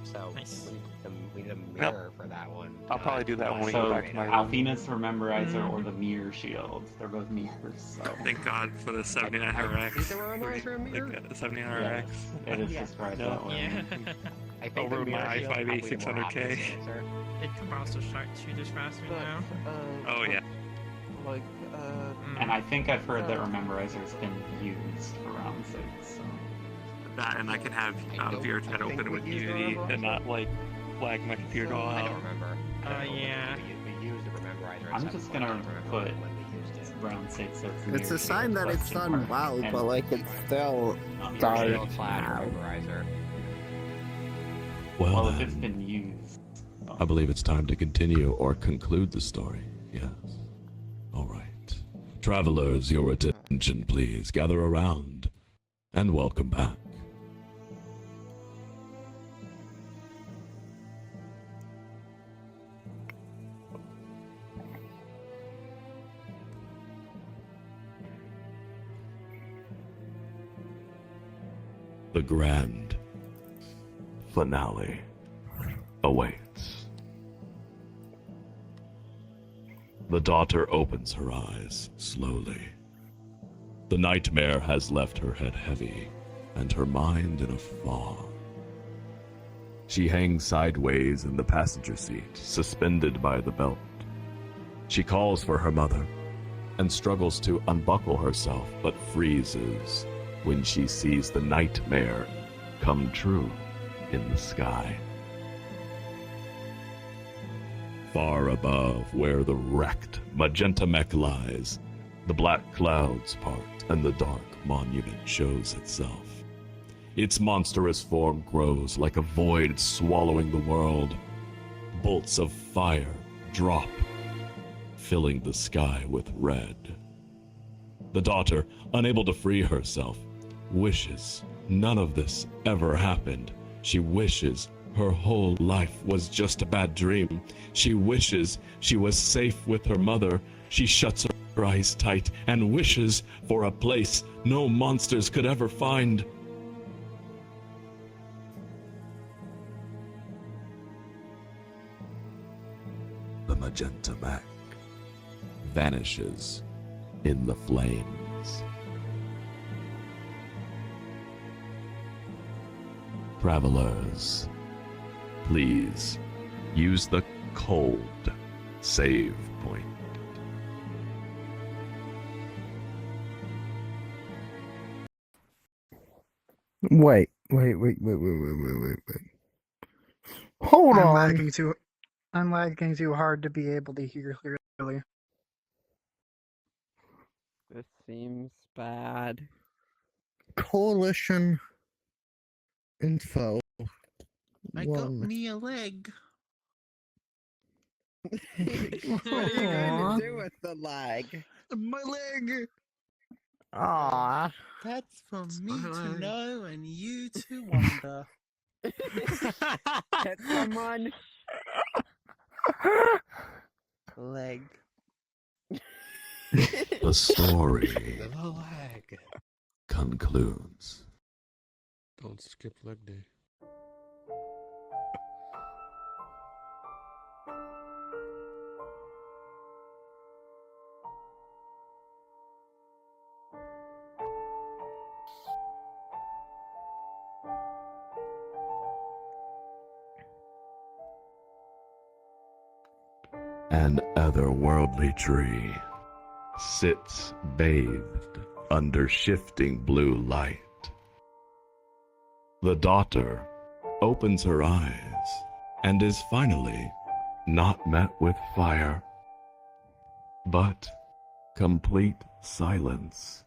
So we need a mirror for that one. I'll probably do that when we So, go back to my room. Althena's Rememberizer or the mirror shield. They're both mirrors. So. Thank God for the 7900X. Is the Rememberizer a mirror? The 7900X. It is just right that way. I think Over the my mirror shield i5 8600K. It can also start 2 just faster now. Oh yeah. Like, And I think I've heard that Rememberizer's been used for round 6. So. That, and I can have VRChat open with Unity and not like lag my computer all I out. don't remember. Yeah. We used the Rememberizer. I'm just gonna put round 6 as mirror It's a sign shield that it's question done mark, well, and but like it's still dark now. Well, if then, it's been used. I believe it's time to continue or conclude the story. Yes. All right. Travelers, your attention, please. Gather around. And welcome back. The grand finale awaits. The daughter opens her eyes slowly. The nightmare has left her head heavy and her mind in a fog. She hangs sideways in the passenger seat, suspended by the belt. She calls for her mother and struggles to unbuckle herself, but freezes when she sees the nightmare come true in the sky. Far above, where the wrecked magenta mech lies, the black clouds part and the dark monument shows itself. Its monstrous form grows like a void swallowing the world. Bolts of fire drop, filling the sky with red. The daughter, unable to free herself, wishes none of this ever happened. She wishes her whole life was just a bad dream. She wishes she was safe with her mother. She shuts her eyes tight and wishes for a place no monsters could ever find. The magenta mech vanishes in the flames. Travelers, please use the cold save point. Wait. Hold I'm on. lagging too. I'm lagging too hard to be able to hear clearly. This seems bad. Coalition info. I got me a leg. What are you going to do with the leg? My leg! Aww. That's for me to leg. know and you to wonder. Hit someone. Leg. The story The leg. concludes. Don't skip leg day. An otherworldly tree sits bathed under shifting blue light. The daughter opens her eyes and is finally not met with fire, but complete silence.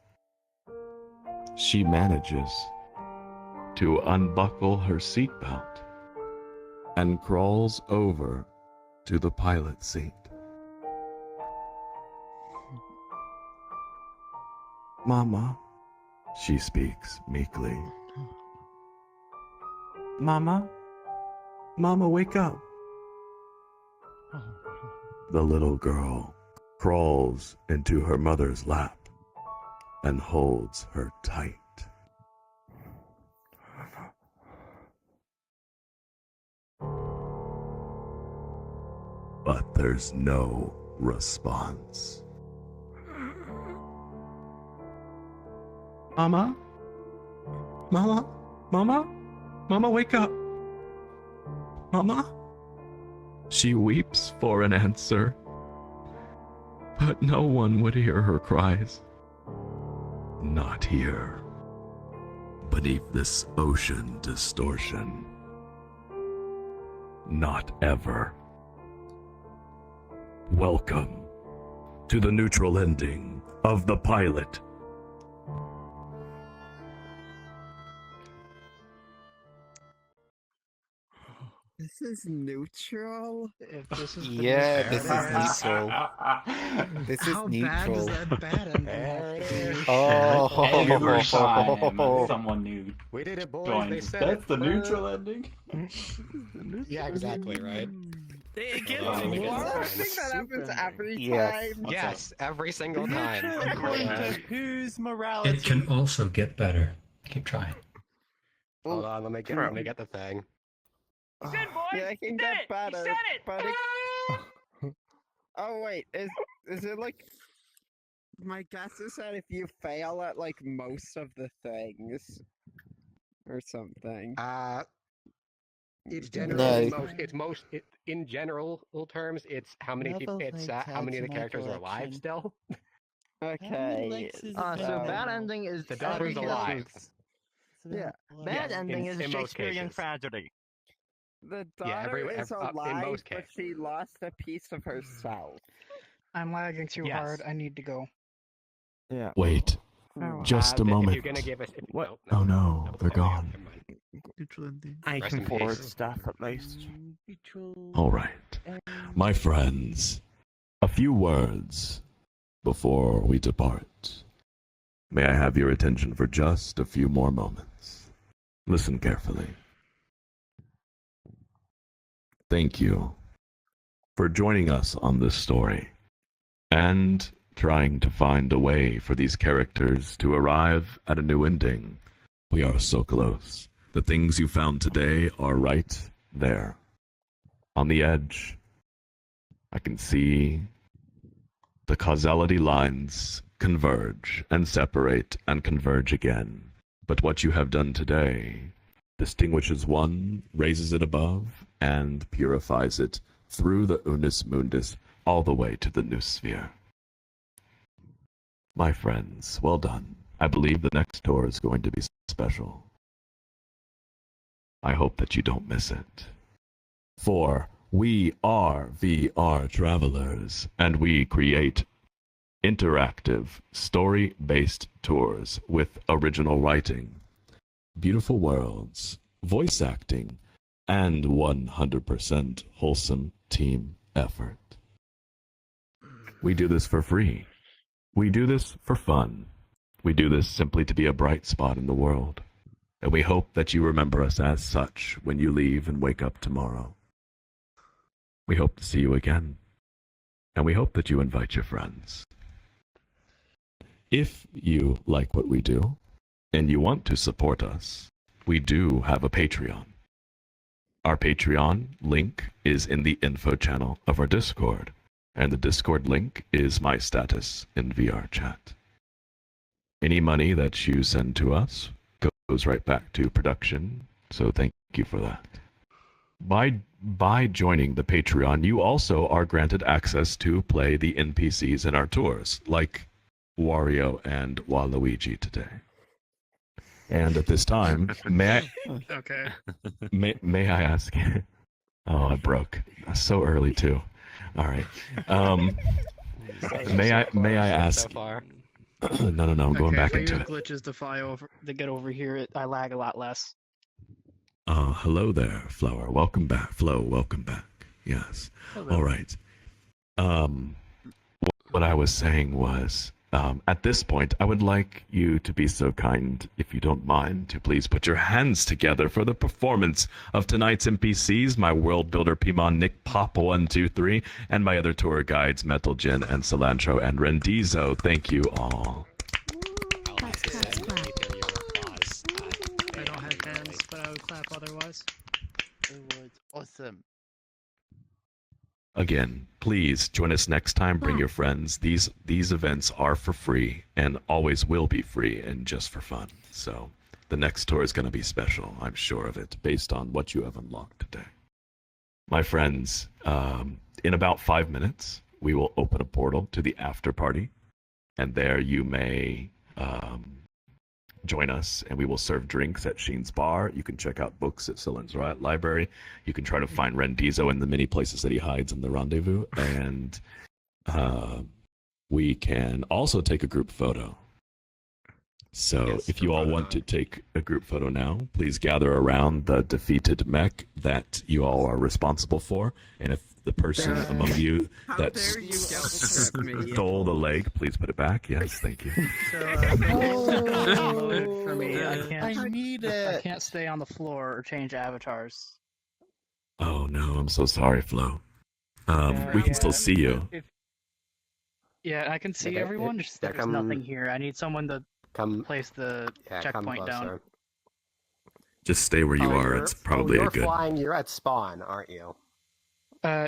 She manages to unbuckle her seatbelt and crawls over to the pilot seat. Mama, she speaks meekly. Mama? Mama, wake up. The little girl crawls into her mother's lap and holds her tight. But there's no response. Mama? Mama? Mama? Mama, wake up! Mama? She weeps for an answer, but no one would hear her cries. Not here, beneath this ocean distortion. Not ever. Welcome to the neutral ending of The Pilot. This is neutral? If this is Yeah, this is neutral. This is How neutral. bad does that bad ending There have it to is. be? Oh, Every time someone new We did it, boys. joins, They said that's it. the neutral ending. Yeah, exactly, right? It gets Oh, me. What? I it's think that happens every Yes. time. Yes, every single time. According to whose morality? It can also get better. Keep trying. Hold on, let me get the thing. He said, boys. Yeah, it can He get said it. better. He said it. But oh wait, is it like? My guess is that if you fail at like most of the things, or something. It's generally No. in general terms, it's how many people, it's how many of the characters are alive still. Okay. So bad ending is The daughter's alive. Yeah. Bad Yes, ending is a in most Shakespearean cases. tragedy. The Yeah, daughter is in alive, most but cases. she lost a piece of herself. I'm lagging too Yes. hard. I need to go. Yeah. Wait, just a moment. If you're gonna give us, What? Oh no, they're gone. Never mind. Neutral ending. I Rest can in forward peace. stuff at least. All right, my friends, a few words before we depart. May I have your attention for just a few more moments? Listen carefully. Thank you for joining us on this story and trying to find a way for these characters to arrive at a new ending. We are so close. The things you found today are right there. On the edge, I can see the causality lines converge and separate and converge again. But what you have done today distinguishes one, raises it above, and purifies it through the unus mundus all the way to the noosphere. My friends, well done. I believe the next door is going to be special. I hope that you don't miss it. For we are VRTravellers, and we create interactive, story-based tours with original writing, beautiful worlds, voice acting, and 100% wholesome team effort. We do this for free. We do this for fun. We do this simply to be a bright spot in the world. And we hope that you remember us as such when you leave and wake up tomorrow. We hope to see you again. And we hope that you invite your friends. If you like what we do, and you want to support us, we do have a Patreon. Our Patreon link is in the info channel of our Discord, and the Discord link is my status in VR chat. Any money that you send to us goes right back to production, so thank you for that. By joining the Patreon, you also are granted access to play the NPCs in our tours, like Wario and Waluigi today. And at this time, may I ask? Oh, I broke. So early too. All right. May I ask? No, I'm going back into it. Glitches to get over here. I lag a lot less. Hello there, Flower. Welcome back. Flo, welcome back. Yes. Hello. All right. What I was saying was, at this point, I would like you to be so kind, if you don't mind, to please put your hands together for the performance of tonight's NPCs, my world builder Pimon, Nick Pop 123, and my other tour guides, Metal Gin and Cilantro and Rendizo. Thank you all. I don't have hands, but I would clap otherwise. It was awesome. Again, please join us next time. Bring your friends. These events are for free and always will be free and just for fun. So the next tour is going to be special. I'm sure of it, based on what you have unlocked today. My friends, in about 5 minutes, we will open a portal to the after party, and there you may join us, and we will serve drinks at Sheen's Bar. You can check out books at Silen's Library. You can try to find Rendizo in the many places that he hides in the rendezvous. And we can also take a group photo. So if you all want to take a group photo now, please gather around the defeated mech that you all are responsible for. And if the person among you that stole the leg, please put it back. Yes, thank you. For me, I need it. I can't stay on the floor or change avatars. Oh no, I'm so sorry, Flo. We can still see you. Yeah, I can see Okay, everyone. Just yeah, there's nothing here. I need someone to place the come checkpoint down. closer. Just stay where you are. It's probably you're a good. flying. You're at spawn, aren't you?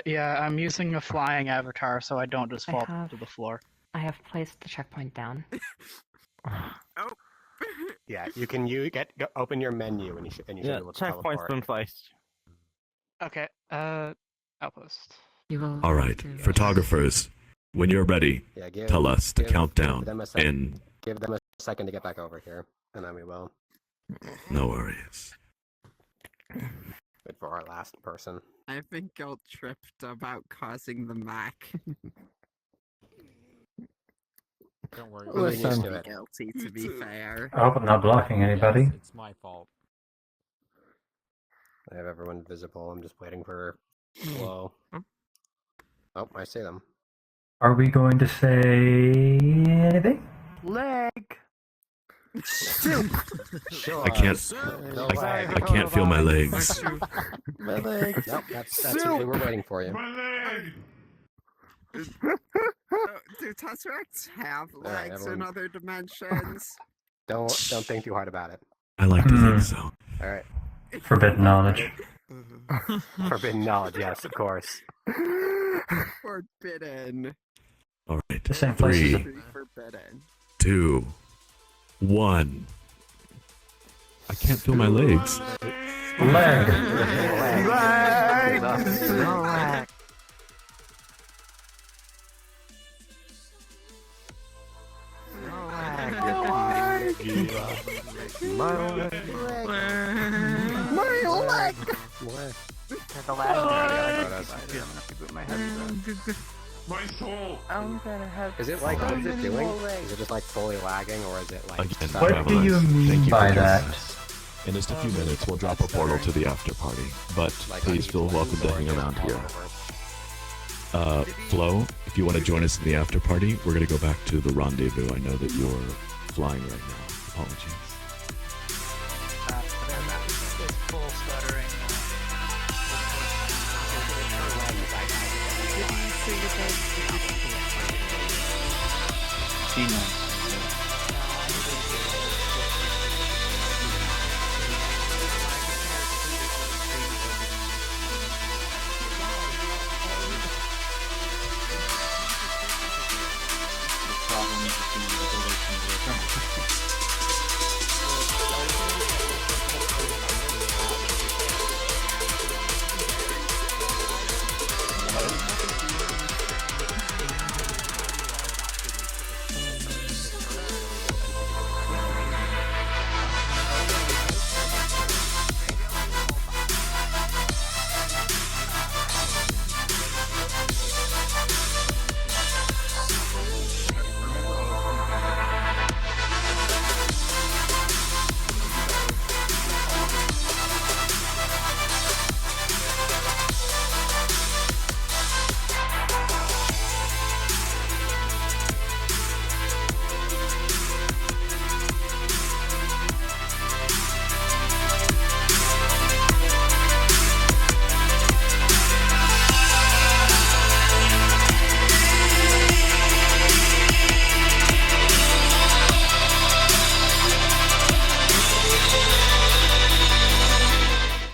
Yeah, I'm using a flying avatar, so I don't just fall to the floor. I have placed the checkpoint down. Yeah, you can open your menu and you should be able to checkpoint's teleport. been placed. Okay, outpost. All right, photographers, when you're ready, tell us to count down. And Give them a second to get back over here, and then we will. no worries. Good for our last person. I've been guilt tripped about causing the Mac. Don't worry. Listen, guilty to be fair. I hope I'm not blocking anybody. It's my fault. I have everyone visible. I'm just waiting for Flo. Oh, I see them. Are we going to say anything? Leg. I can't. I can't feel my legs. My leg. Nope, that's what we were waiting for you. Do Tesseracts have right, legs in everyone. other dimensions? Don't think too hard about it. I like to think so. All right. Forbidden knowledge. Forbidden knowledge, yes, of course. Forbidden. All right. The same place. 3, 2, 1. I can't feel my legs. Leg. Leg. My leg. The last My soul! I'm gonna have. Is it like, what is it doing? Is it just like fully lagging, or is it like... Again, What do you mean thank you by for joining that? us. In just a few minutes, we'll drop a portal to the after party. But please feel welcome to hang around here. Flo, if you want to join us in the after party, we're going to go back to the rendezvous. I know that you're flying right now. Apologies. It's full stuttering. The problem is